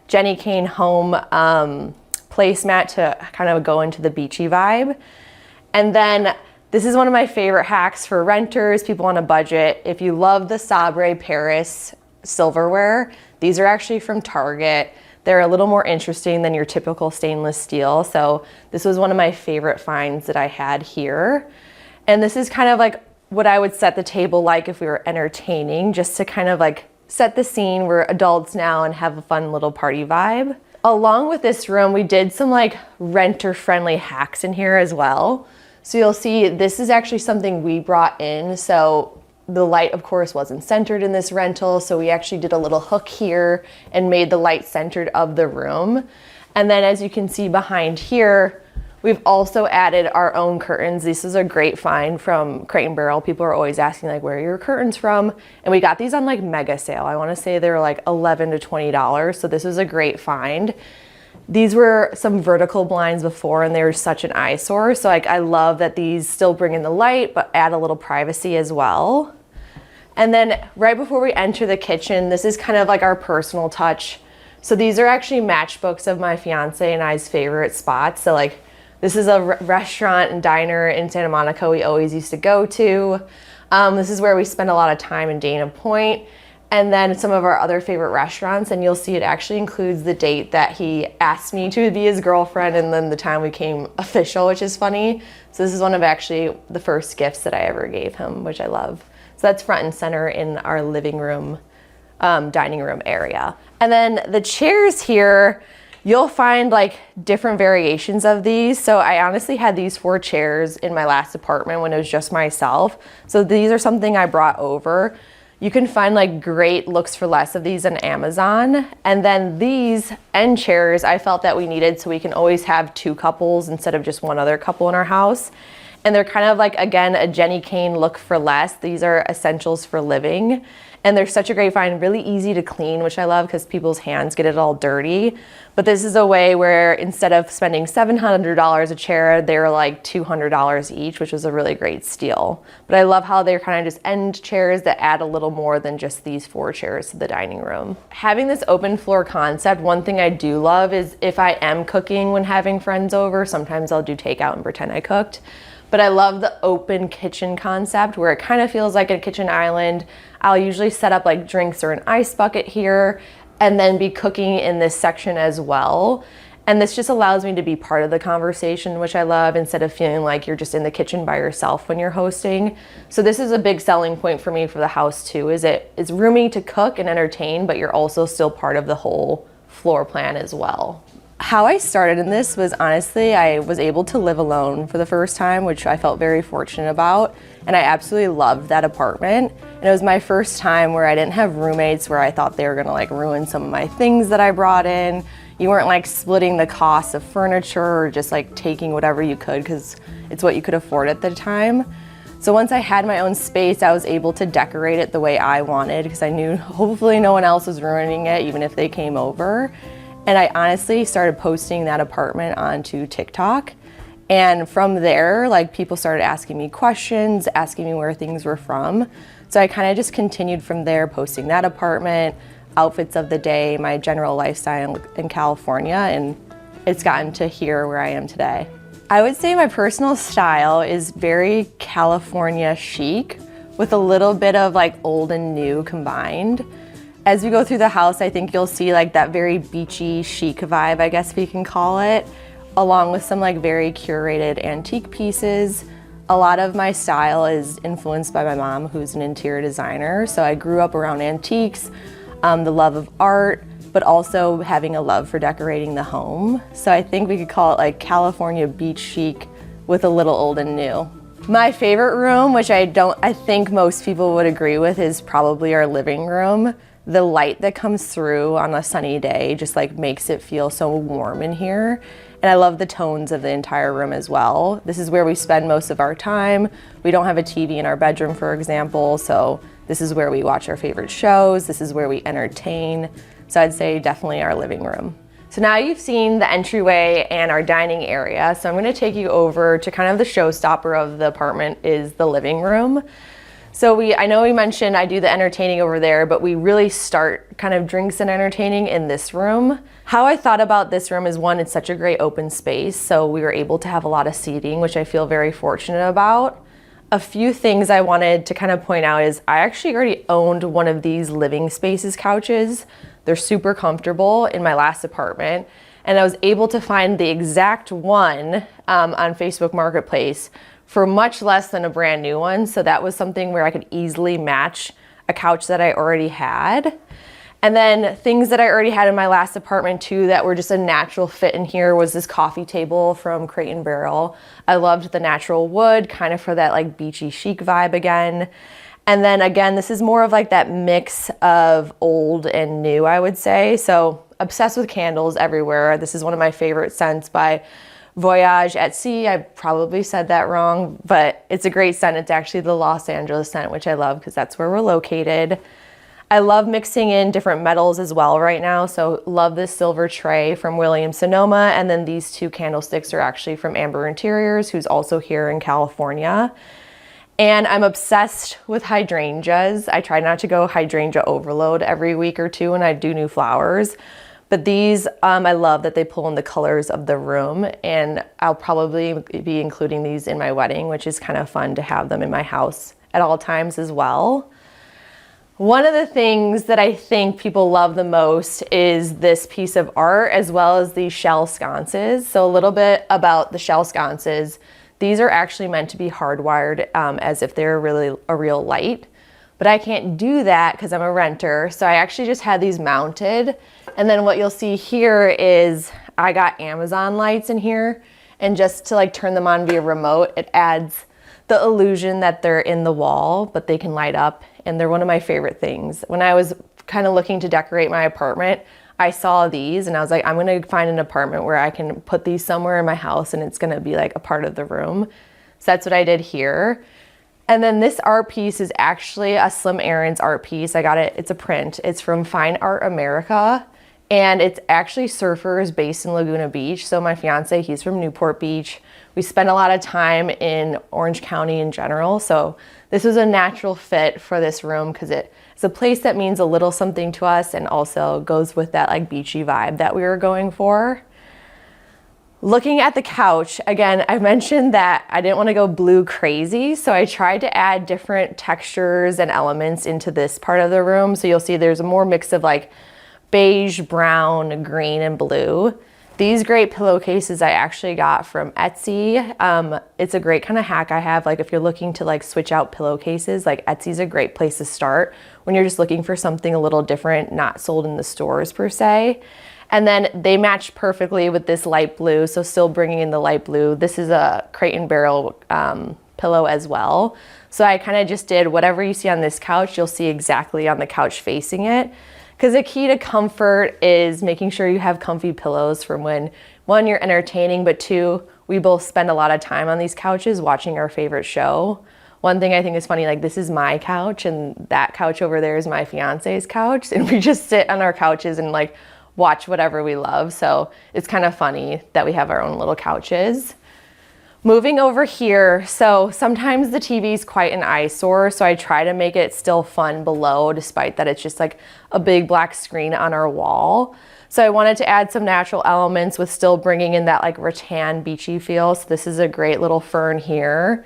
Jenny Kane Home placemat to kind of go into the beachy vibe. And then this is one of my favorite hacks for renters, people on a budget. If you love the Sabre Paris silverware, these are actually from Target. They're a little more interesting than your typical stainless steel. So this was one of my favorite finds that I had here. And this is kind of like what I would set the table like if we were entertaining, just to kind of like set the scene. We're adults now and have a fun little party vibe. Along with this room, we did some like renter-friendly hacks in here as well. So you'll see this is actually something we brought in. So the light, of course, wasn't centered in this rental. So we actually did a little hook here and made the light centered of the room. And then as you can see behind here, we've also added our own curtains. This is a great find from Crate & Barrel. People are always asking like, where are your curtains from? And we got these on like mega sale. I wanna say they were like $11 to $20. So this was a great find. These were some vertical blinds before and they were such an eyesore. So like I love that these still bring in the light, but add a little privacy as well. And then right before we enter the kitchen, this is kind of like our personal touch. So these are actually matchbooks of my fiance and I's favorite spots. So like this is a restaurant and diner in Santa Monica we always used to go to. This is where we spend a lot of time in Dana Point. And then some of our other favorite restaurants, and you'll see it actually includes the date that he asked me to be his girlfriend and then the time we came official, which is funny. So this is one of actually the first gifts that I ever gave him, which I love. So that's front and center in our living room, dining room area. And then the chairs here, you'll find like different variations of these. So I honestly had these 4 chairs in my last apartment when it was just myself. So these are something I brought over. You can find like great looks for less of these on Amazon. And then these end chairs I felt that we needed so we can always have 2 couples instead of just one other couple in our house. And they're kind of like, again, a Jenny Kane look for less. These are essentials for living. And they're such a great find, really easy to clean, which I love because people's hands get it all dirty. But this is a way where instead of spending $700 a chair, they're like $200 each, which was a really great steal. But I love how they're kind of just end chairs that add a little more than just these 4 chairs to the dining room. Having this open floor concept, one thing I do love is if I am cooking when having friends over, sometimes I'll do takeout and pretend I cooked. But I love the open kitchen concept where it kind of feels like a kitchen island. I'll usually set up like drinks or an ice bucket here and then be cooking in this section as well. And this just allows me to be part of the conversation, which I love, instead of feeling like you're just in the kitchen by yourself when you're hosting. So this is a big selling point for me for the house too, is it's roomy to cook and entertain, but you're also still part of the whole floor plan as well. How I started in this was honestly, I was able to live alone for the first time, which I felt very fortunate about. And I absolutely loved that apartment. And it was my first time where I didn't have roommates where I thought they were gonna like ruin some of my things that I brought in. You weren't like splitting the cost of furniture or just like taking whatever you could because it's what you could afford at the time. So once I had my own space, I was able to decorate it the way I wanted because I knew hopefully no one else was ruining it, even if they came over. And I honestly started posting that apartment onto TikTok. And from there, like people started asking me questions, asking me where things were from. So I kind of just continued from there, posting that apartment, outfits of the day, my general lifestyle in California, and it's gotten to here where I am today. I would say my personal style is very California chic with a little bit of like old and new combined. As we go through the house, I think you'll see like that very beachy chic vibe, I guess we can call it, along with some like very curated antique pieces. A lot of my style is influenced by my mom, who's an interior designer. So I grew up around antiques, the love of art, but also having a love for decorating the home. So I think we could call it like California beach chic with a little old and new. My favorite room, which I think most people would agree with, is probably our living room. The light that comes through on a sunny day just like makes it feel so warm in here. And I love the tones of the entire room as well. This is where we spend most of our time. We don't have a TV in our bedroom, for example, so this is where we watch our favorite shows. This is where we entertain. So I'd say definitely our living room. So now you've seen the entryway and our dining area. So I'm gonna take you over to kind of the showstopper of the apartment is the living room. So I know we mentioned I do the entertaining over there, but we really start kind of drinks and entertaining in this room. How I thought about this room is, one, it's such a great open space, so we were able to have a lot of seating, which I feel very fortunate about. A few things I wanted to kind of point out is I actually already owned one of these living spaces couches. They're super comfortable in my last apartment. And I was able to find the exact one on Facebook Marketplace for much less than a brand new one. So that was something where I could easily match a couch that I already had. And then things that I already had in my last apartment too that were just a natural fit in here was this coffee table from Crate & Barrel. I loved the natural wood, kind of for that like beachy chic vibe again. And then again, this is more of like that mix of old and new, I would say. So obsessed with candles everywhere. This is one of my favorite scents by Voyage at Sea. I probably said that wrong, but it's a great scent. It's actually the Los Angeles scent, which I love because that's where we're located. I love mixing in different metals as well right now. So love this silver tray from Williams-Sonoma. And then these two candlesticks are actually from Amber Interiors, who's also here in California. And I'm obsessed with hydrangeas. I try not to go hydrangea overload every week or two when I do new flowers. But these, I love that they pull in the colors of the room. And I'll probably be including these in my wedding, which is kind of fun to have them in my house at all times as well. One of the things that I think people love the most is this piece of art, as well as these shell sconces. So a little bit about the shell sconces. These are actually meant to be hardwired as if they're really a real light, but I can't do that because I'm a renter. So I actually just had these mounted. And then what you'll see here is I got Amazon lights in here, and just to like turn them on via remote, it adds the illusion that they're in the wall, but they can light up. And they're one of my favorite things. When I was kind of looking to decorate my apartment, I saw these and I was like, I'm gonna find an apartment where I can put these somewhere in my house and it's gonna be like a part of the room. So that's what I did here. And then this art piece is actually a Slim Aaron's art piece. I got it, it's a print. It's from Fine Art America. And it's actually surfers based in Laguna Beach. So my fiance, he's from Newport Beach. We spend a lot of time in Orange County in general. So this was a natural fit for this room because it's a place that means a little something to us and also goes with that like beachy vibe that we were going for. Looking at the couch, again, I mentioned that I didn't want to go blue crazy. So I tried to add different textures and elements into this part of the room. So you'll see there's a more mix of like beige, brown, green, and blue. These great pillowcases I actually got from Etsy. It's a great kind of hack I have. Like if you're looking to like switch out pillowcases, like Etsy's a great place to start when you're just looking for something a little different, not sold in the stores per se. And then they match perfectly with this light blue. So still bringing in the light blue. This is a Crate & Barrel pillow as well. So I kind of just did whatever you see on this couch, you'll see exactly on the couch facing it. Because the key to comfort is making sure you have comfy pillows from when, one, you're entertaining, but two, we both spend a lot of time on these couches watching our favorite show. One thing I think is funny, like this is my couch and that couch over there is my fiance's couch. And we just sit on our couches and like watch whatever we love. So it's kind of funny that we have our own little couches. Moving over here, so sometimes the TV is quite an eyesore, so I try to make it still fun below, despite that it's just like a big black screen on our wall. So I wanted to add some natural elements with still bringing in that like rattan beachy feel. So this is a great little fern here.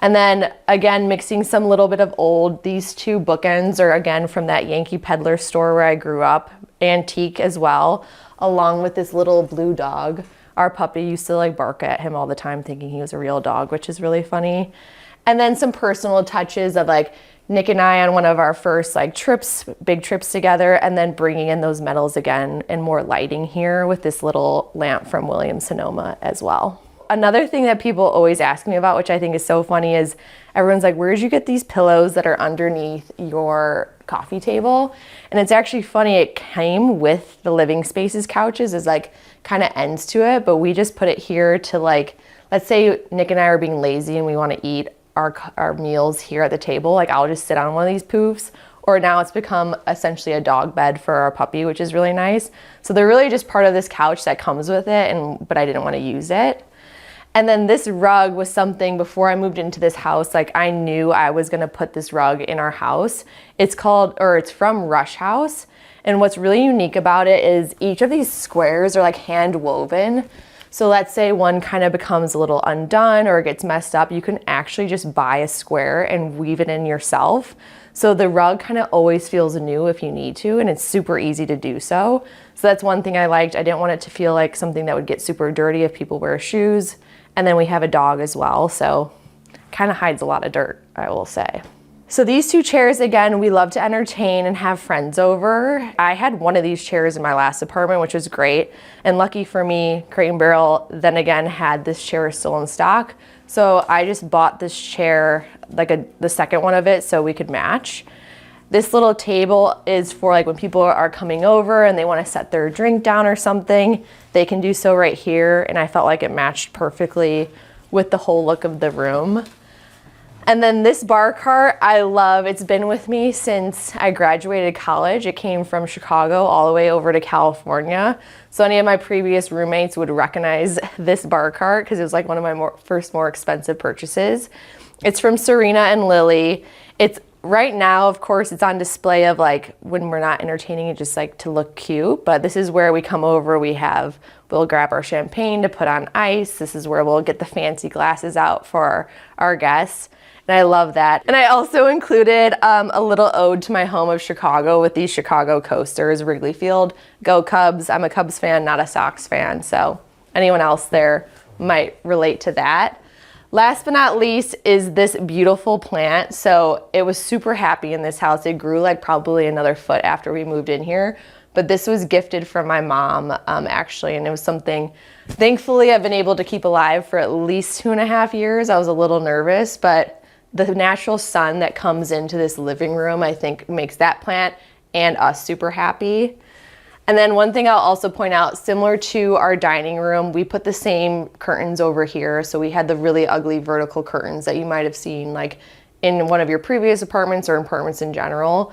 And then again, mixing some little bit of old. These two bookends are again from that Yankee Peddler store where I grew up, antique as well, along with this little blue dog. Our puppy used to like bark at him all the time thinking he was a real dog, which is really funny. And then some personal touches of like Nick and I on one of our first like trips, big trips together, and then bringing in those metals again and more lighting here with this little lamp from Williams-Sonoma as well. Another thing that people always ask me about, which I think is so funny, is everyone's like, where did you get these pillows that are underneath your coffee table? And it's actually funny, it came with the living spaces couches as like kind of ends to it, but we just put it here to like, let's say Nick and I are being lazy and we want to eat our meals here at the table, like I'll just sit on one of these poofs. Or now it's become essentially a dog bed for our puppy, which is really nice. So they're really just part of this couch that comes with it, but I didn't want to use it. And then this rug was something before I moved into this house, like I knew I was gonna put this rug in our house. It's from Rush House. And what's really unique about it is each of these squares are like hand woven. So let's say one kind of becomes a little undone or gets messed up, you can actually just buy a square and weave it in yourself. So the rug kind of always feels new if you need to, and it's super easy to do so. So that's one thing I liked. I didn't want it to feel like something that would get super dirty if people wear shoes. And then we have a dog as well, so kind of hides a lot of dirt, I will say. So these two chairs, again, we love to entertain and have friends over. I had one of these chairs in my last apartment, which was great. And lucky for me, Crate and Barrel then again had this chair still in stock. So I just bought this chair, like the second one of it, so we could match. This little table is for like when people are coming over and they want to set their drink down or something, they can do so right here. And I felt like it matched perfectly with the whole look of the room. And then this bar cart, I love. It's been with me since I graduated college. It came from Chicago all the way over to California. So any of my previous roommates would recognize this bar cart because it was like one of my first more expensive purchases. It's from Serena and Lily. It's right now, of course, it's on display of like when we're not entertaining it, just like to look cute. But this is where we come over. We'll grab our champagne to put on ice. This is where we'll get the fancy glasses out for our guests. And I love that. And I also included a little ode to my home of Chicago with these Chicago coasters, Wrigley Field. Go Cubs. I'm a Cubs fan, not a Sox fan. So anyone else there might relate to that. Last but not least is this beautiful plant. So it was super happy in this house. It grew like probably another foot after we moved in here. But this was gifted from my mom, actually, and it was something, thankfully, I've been able to keep alive for at least 2.5 years. I was a little nervous, but the natural sun that comes into this living room, I think, makes that plant and us super happy. And then one thing I'll also point out, similar to our dining room, we put the same curtains over here. So we had the really ugly vertical curtains that you might have seen like in one of your previous apartments or apartments in general.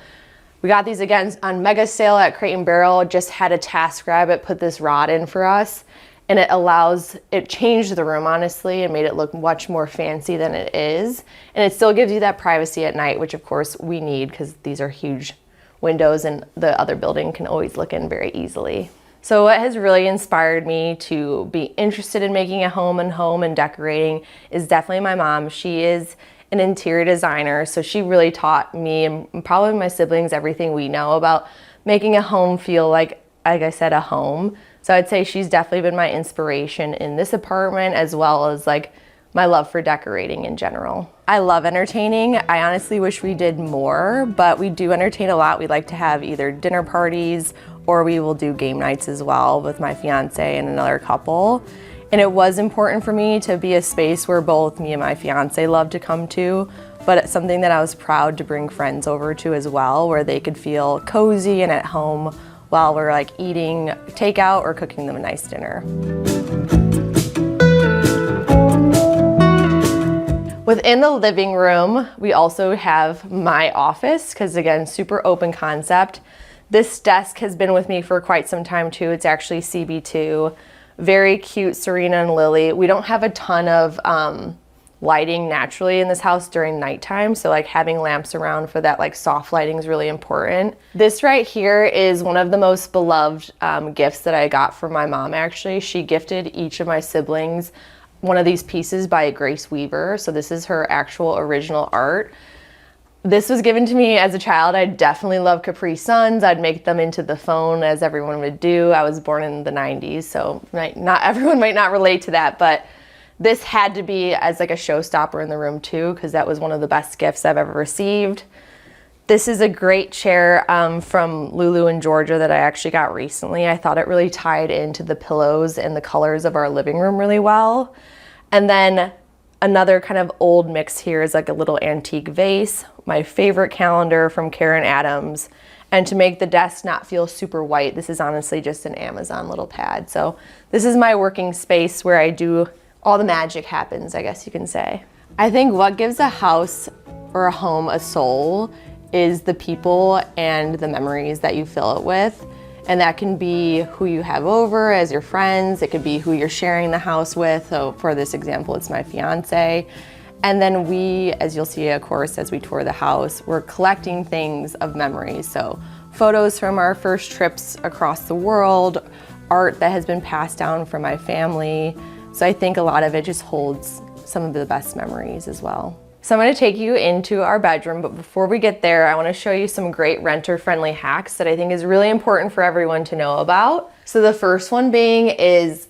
We got these again on mega sale at Crate and Barrel. Just had a TaskRabbit put this rod in for us, and it changed the room honestly and made it look much more fancy than it is. And it still gives you that privacy at night, which of course we need because these are huge windows and the other building can always look in very easily. So what has really inspired me to be interested in making a home and decorating is definitely my mom. She is an interior designer, so she really taught me and probably my siblings everything we know about making a home feel like I said, a home. So I'd say she's definitely been my inspiration in this apartment as well as like my love for decorating in general. I love entertaining. I honestly wish we did more, but we do entertain a lot. We like to have either dinner parties or we will do game nights as well with my fiance and another couple. And it was important for me to be a space where both me and my fiance love to come to, but it's something that I was proud to bring friends over to as well, where they could feel cozy and at home while we're like eating takeout or cooking them a nice dinner. Within the living room, we also have my office, because again, super open concept. This desk has been with me for quite some time too. It's actually CB2. Very cute, Serena and Lily. We don't have a ton of lighting naturally in this house during nighttime, so like having lamps around for that like soft lighting is really important. This right here is one of the most beloved gifts that I got from my mom actually. She gifted each of my siblings one of these pieces by Grace Weaver, so this is her actual original art. This was given to me as a child. I definitely love Capri Suns. I'd make them into the phone as everyone would do. I was born in the 90s, so not everyone might not relate to that, but this had to be as like a showstopper in the room too, because that was one of the best gifts I've ever received. This is a great chair from Lulu in Georgia that I actually got recently. I thought it really tied into the pillows and the colors of our living room really well. And then another kind of old mix here is like a little antique vase, my favorite calendar from Karen Adams. And to make the desk not feel super white, this is honestly just an Amazon little pad. So this is my working space where I do all the magic happens, I guess you can say. I think what gives a house or a home a soul is the people and the memories that you fill it with. And that can be who you have over as your friends. It could be who you're sharing the house with. So for this example, it's my fiance. And then we, as you'll see, of course, as we tour the house, we're collecting things of memories. So photos from our first trips across the world, art that has been passed down from my family. So I think a lot of it just holds some of the best memories as well. So I'm going to take you into our bedroom, but before we get there, I want to show you some great renter-friendly hacks that I think is really important for everyone to know about. So the first one being is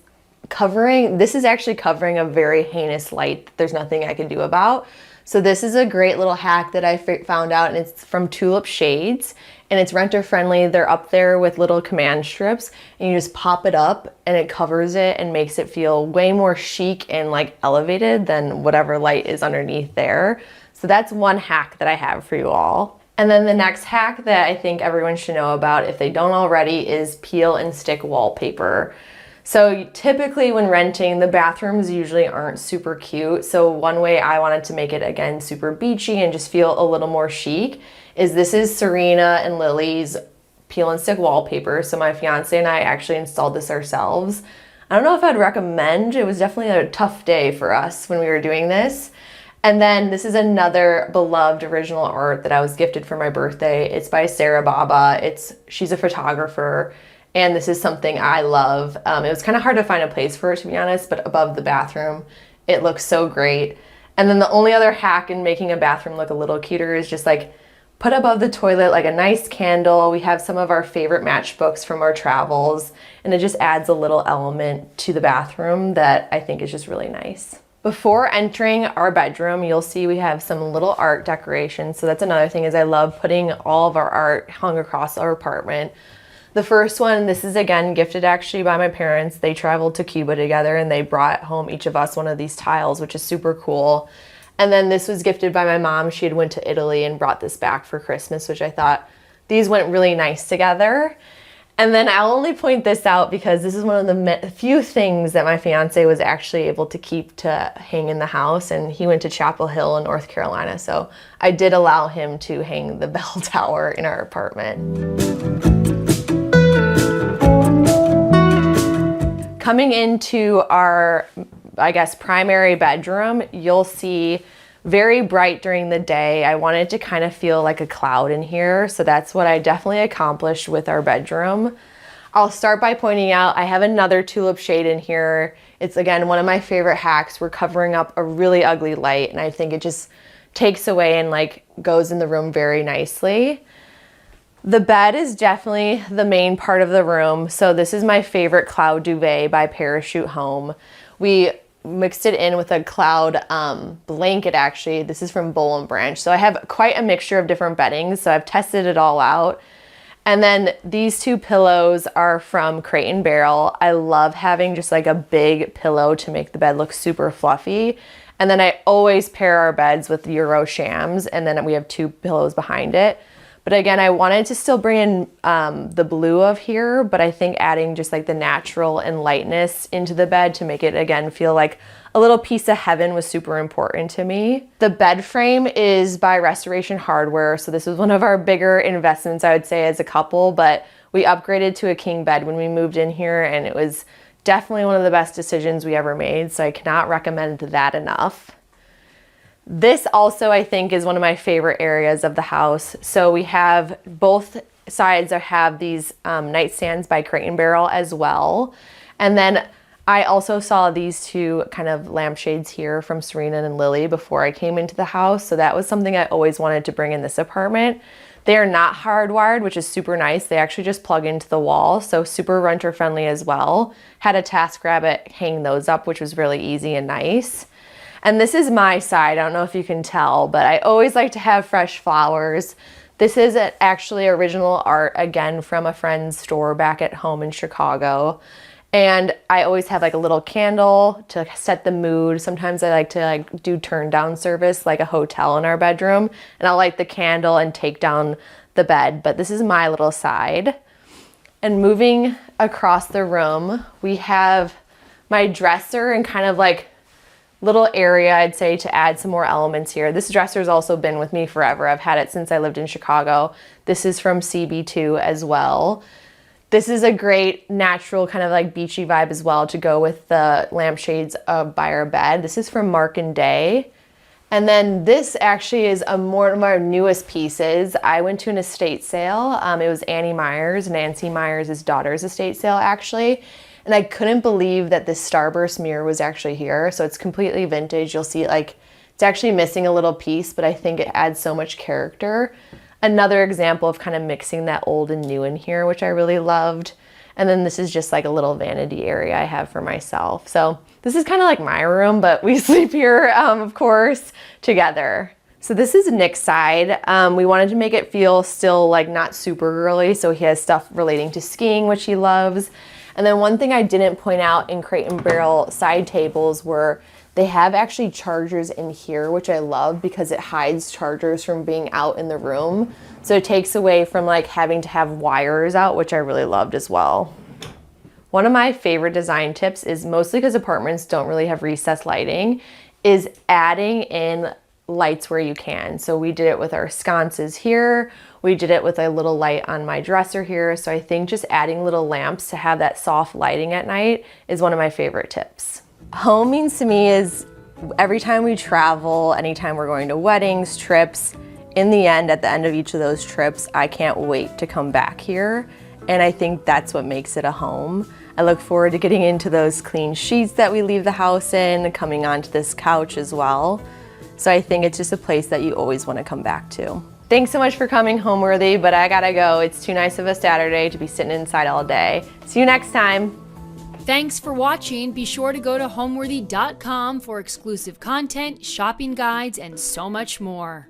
this is actually covering a very heinous light that there's nothing I can do about. So this is a great little hack that I found out, and it's from Tulip Shades, and it's renter friendly. They're up there with little command strips, and you just pop it up and it covers it and makes it feel way more chic and like elevated than whatever light is underneath there. So that's one hack that I have for you all. And then the next hack that I think everyone should know about, if they don't already, is peel and stick wallpaper. So typically when renting, the bathrooms usually aren't super cute. So one way I wanted to make it, again, super beachy and just feel a little more chic is this is Serena and Lily's peel and stick wallpaper. So my fiance and I actually installed this ourselves. I don't know if I'd recommend. It was definitely a tough day for us when we were doing this. And then this is another beloved original art that I was gifted for my birthday. It's by Sarah Baba. She's a photographer. And this is something I love. It was kind of hard to find a place for it, to be honest, but above the bathroom, it looks so great. And then the only other hack in making a bathroom look a little cuter is just like put above the toilet like a nice candle. We have some of our favorite matchbooks from our travels, and it just adds a little element to the bathroom that I think is just really nice. Before entering our bedroom, you'll see we have some little art decorations. So that's another thing, is I love putting all of our art hung across our apartment. The first one, this is again gifted actually by my parents. They traveled to Cuba together and they brought home each of us one of these tiles, which is super cool. And then this was gifted by my mom. She had went to Italy and brought this back for Christmas, which I thought these went really nice together. And then I'll only point this out because this is one of the few things that my fiance was actually able to keep to hang in the house, and he went to Chapel Hill in North Carolina. So I did allow him to hang the bell tower in our apartment. Coming into our, I guess, primary bedroom, you'll see very bright during the day. I wanted to kind of feel like a cloud in here, so that's what I definitely accomplished with our bedroom. I'll start by pointing out I have another tulip shade in here. It's, again, one of my favorite hacks. We're covering up a really ugly light, and I think it just takes away and like goes in the room very nicely. The bed is definitely the main part of the room. So this is my favorite cloud duvet by Parachute Home. We mixed it in with a cloud blanket actually. This is from Boll & Branch. So I have quite a mixture of different beddings. So I've tested it all out. And then these two pillows are from Crate & Barrel. I love having just like a big pillow to make the bed look super fluffy. And then I always pair our beds with Euro shams, and then we have two pillows behind it. But again, I wanted to still bring in the blue of here, but I think adding just like the natural and lightness into the bed to make it, again, feel like a little piece of heaven was super important to me. The bed frame is by Restoration Hardware. So this was one of our bigger investments, I would say, as a couple, but we upgraded to a king bed when we moved in here, and it was definitely one of the best decisions we ever made. So I cannot recommend that enough. This also, I think, is one of my favorite areas of the house. So we have both sides have these nightstands by Crate & Barrel as well. And then I also saw these two kind of lampshades here from Serena and Lily before I came into the house. So that was something I always wanted to bring in this apartment. They are not hardwired, which is super nice. They actually just plug into the wall, so super renter friendly as well. Had a TaskRabbit hang those up, which was really easy and nice. And this is my side. I don't know if you can tell, but I always like to have fresh flowers. This is actually original art, again, from a friend's store back at home in Chicago. And I always have like a little candle to set the mood. Sometimes I like to do turn down service, like a hotel in our bedroom, and I'll light the candle and take down the bed. But this is my little side. And moving across the room, we have my dresser and kind of like little area, I'd say, to add some more elements here. This dresser's also been with me forever. I've had it since I lived in Chicago. This is from CB2 as well. This is a great natural kind of like beachy vibe as well to go with the lampshades by our bed. This is from Mark and Day. And then this actually is one of our newest pieces. I went to an estate sale. It was Annie Meyers, Nancy Meyers' daughter's estate sale actually. And I couldn't believe that this starburst mirror was actually here. So it's completely vintage. You'll see like It's actually missing a little piece, but I think it adds so much character. Another example of kind of mixing that old and new in here, which I really loved. And then this is just like a little vanity area I have for myself. So this is kind of like my room, but we sleep here, of course, together. So this is Nick's side. We wanted to make it feel still like not super girly, so he has stuff relating to skiing, which he loves. And then one thing I didn't point out in Crate and Barrel side tables were they have actually chargers in here, which I love because it hides chargers from being out in the room. So it takes away from like having to have wires out, which I really loved as well. One of my favorite design tips is, mostly because apartments don't really have recessed lighting, is adding in lights where you can. So we did it with our sconces here. We did it with a little light on my dresser here. So I think just adding little lamps to have that soft lighting at night is one of my favorite tips. Home means to me is every time we travel, anytime we're going to weddings, trips, in the end, at the end of each of those trips, I can't wait to come back here. And I think that's what makes it a home. I look forward to getting into those clean sheets that we leave the house in, coming onto this couch as well. So I think it's just a place that you always want to come back to. Thanks so much for coming, Homeworthy, but I gotta go. It's too nice of a Saturday to be sitting inside all day. See you next time. Thanks for watching. Be sure to go to homeworthy.com for exclusive content, shopping guides, and so much more.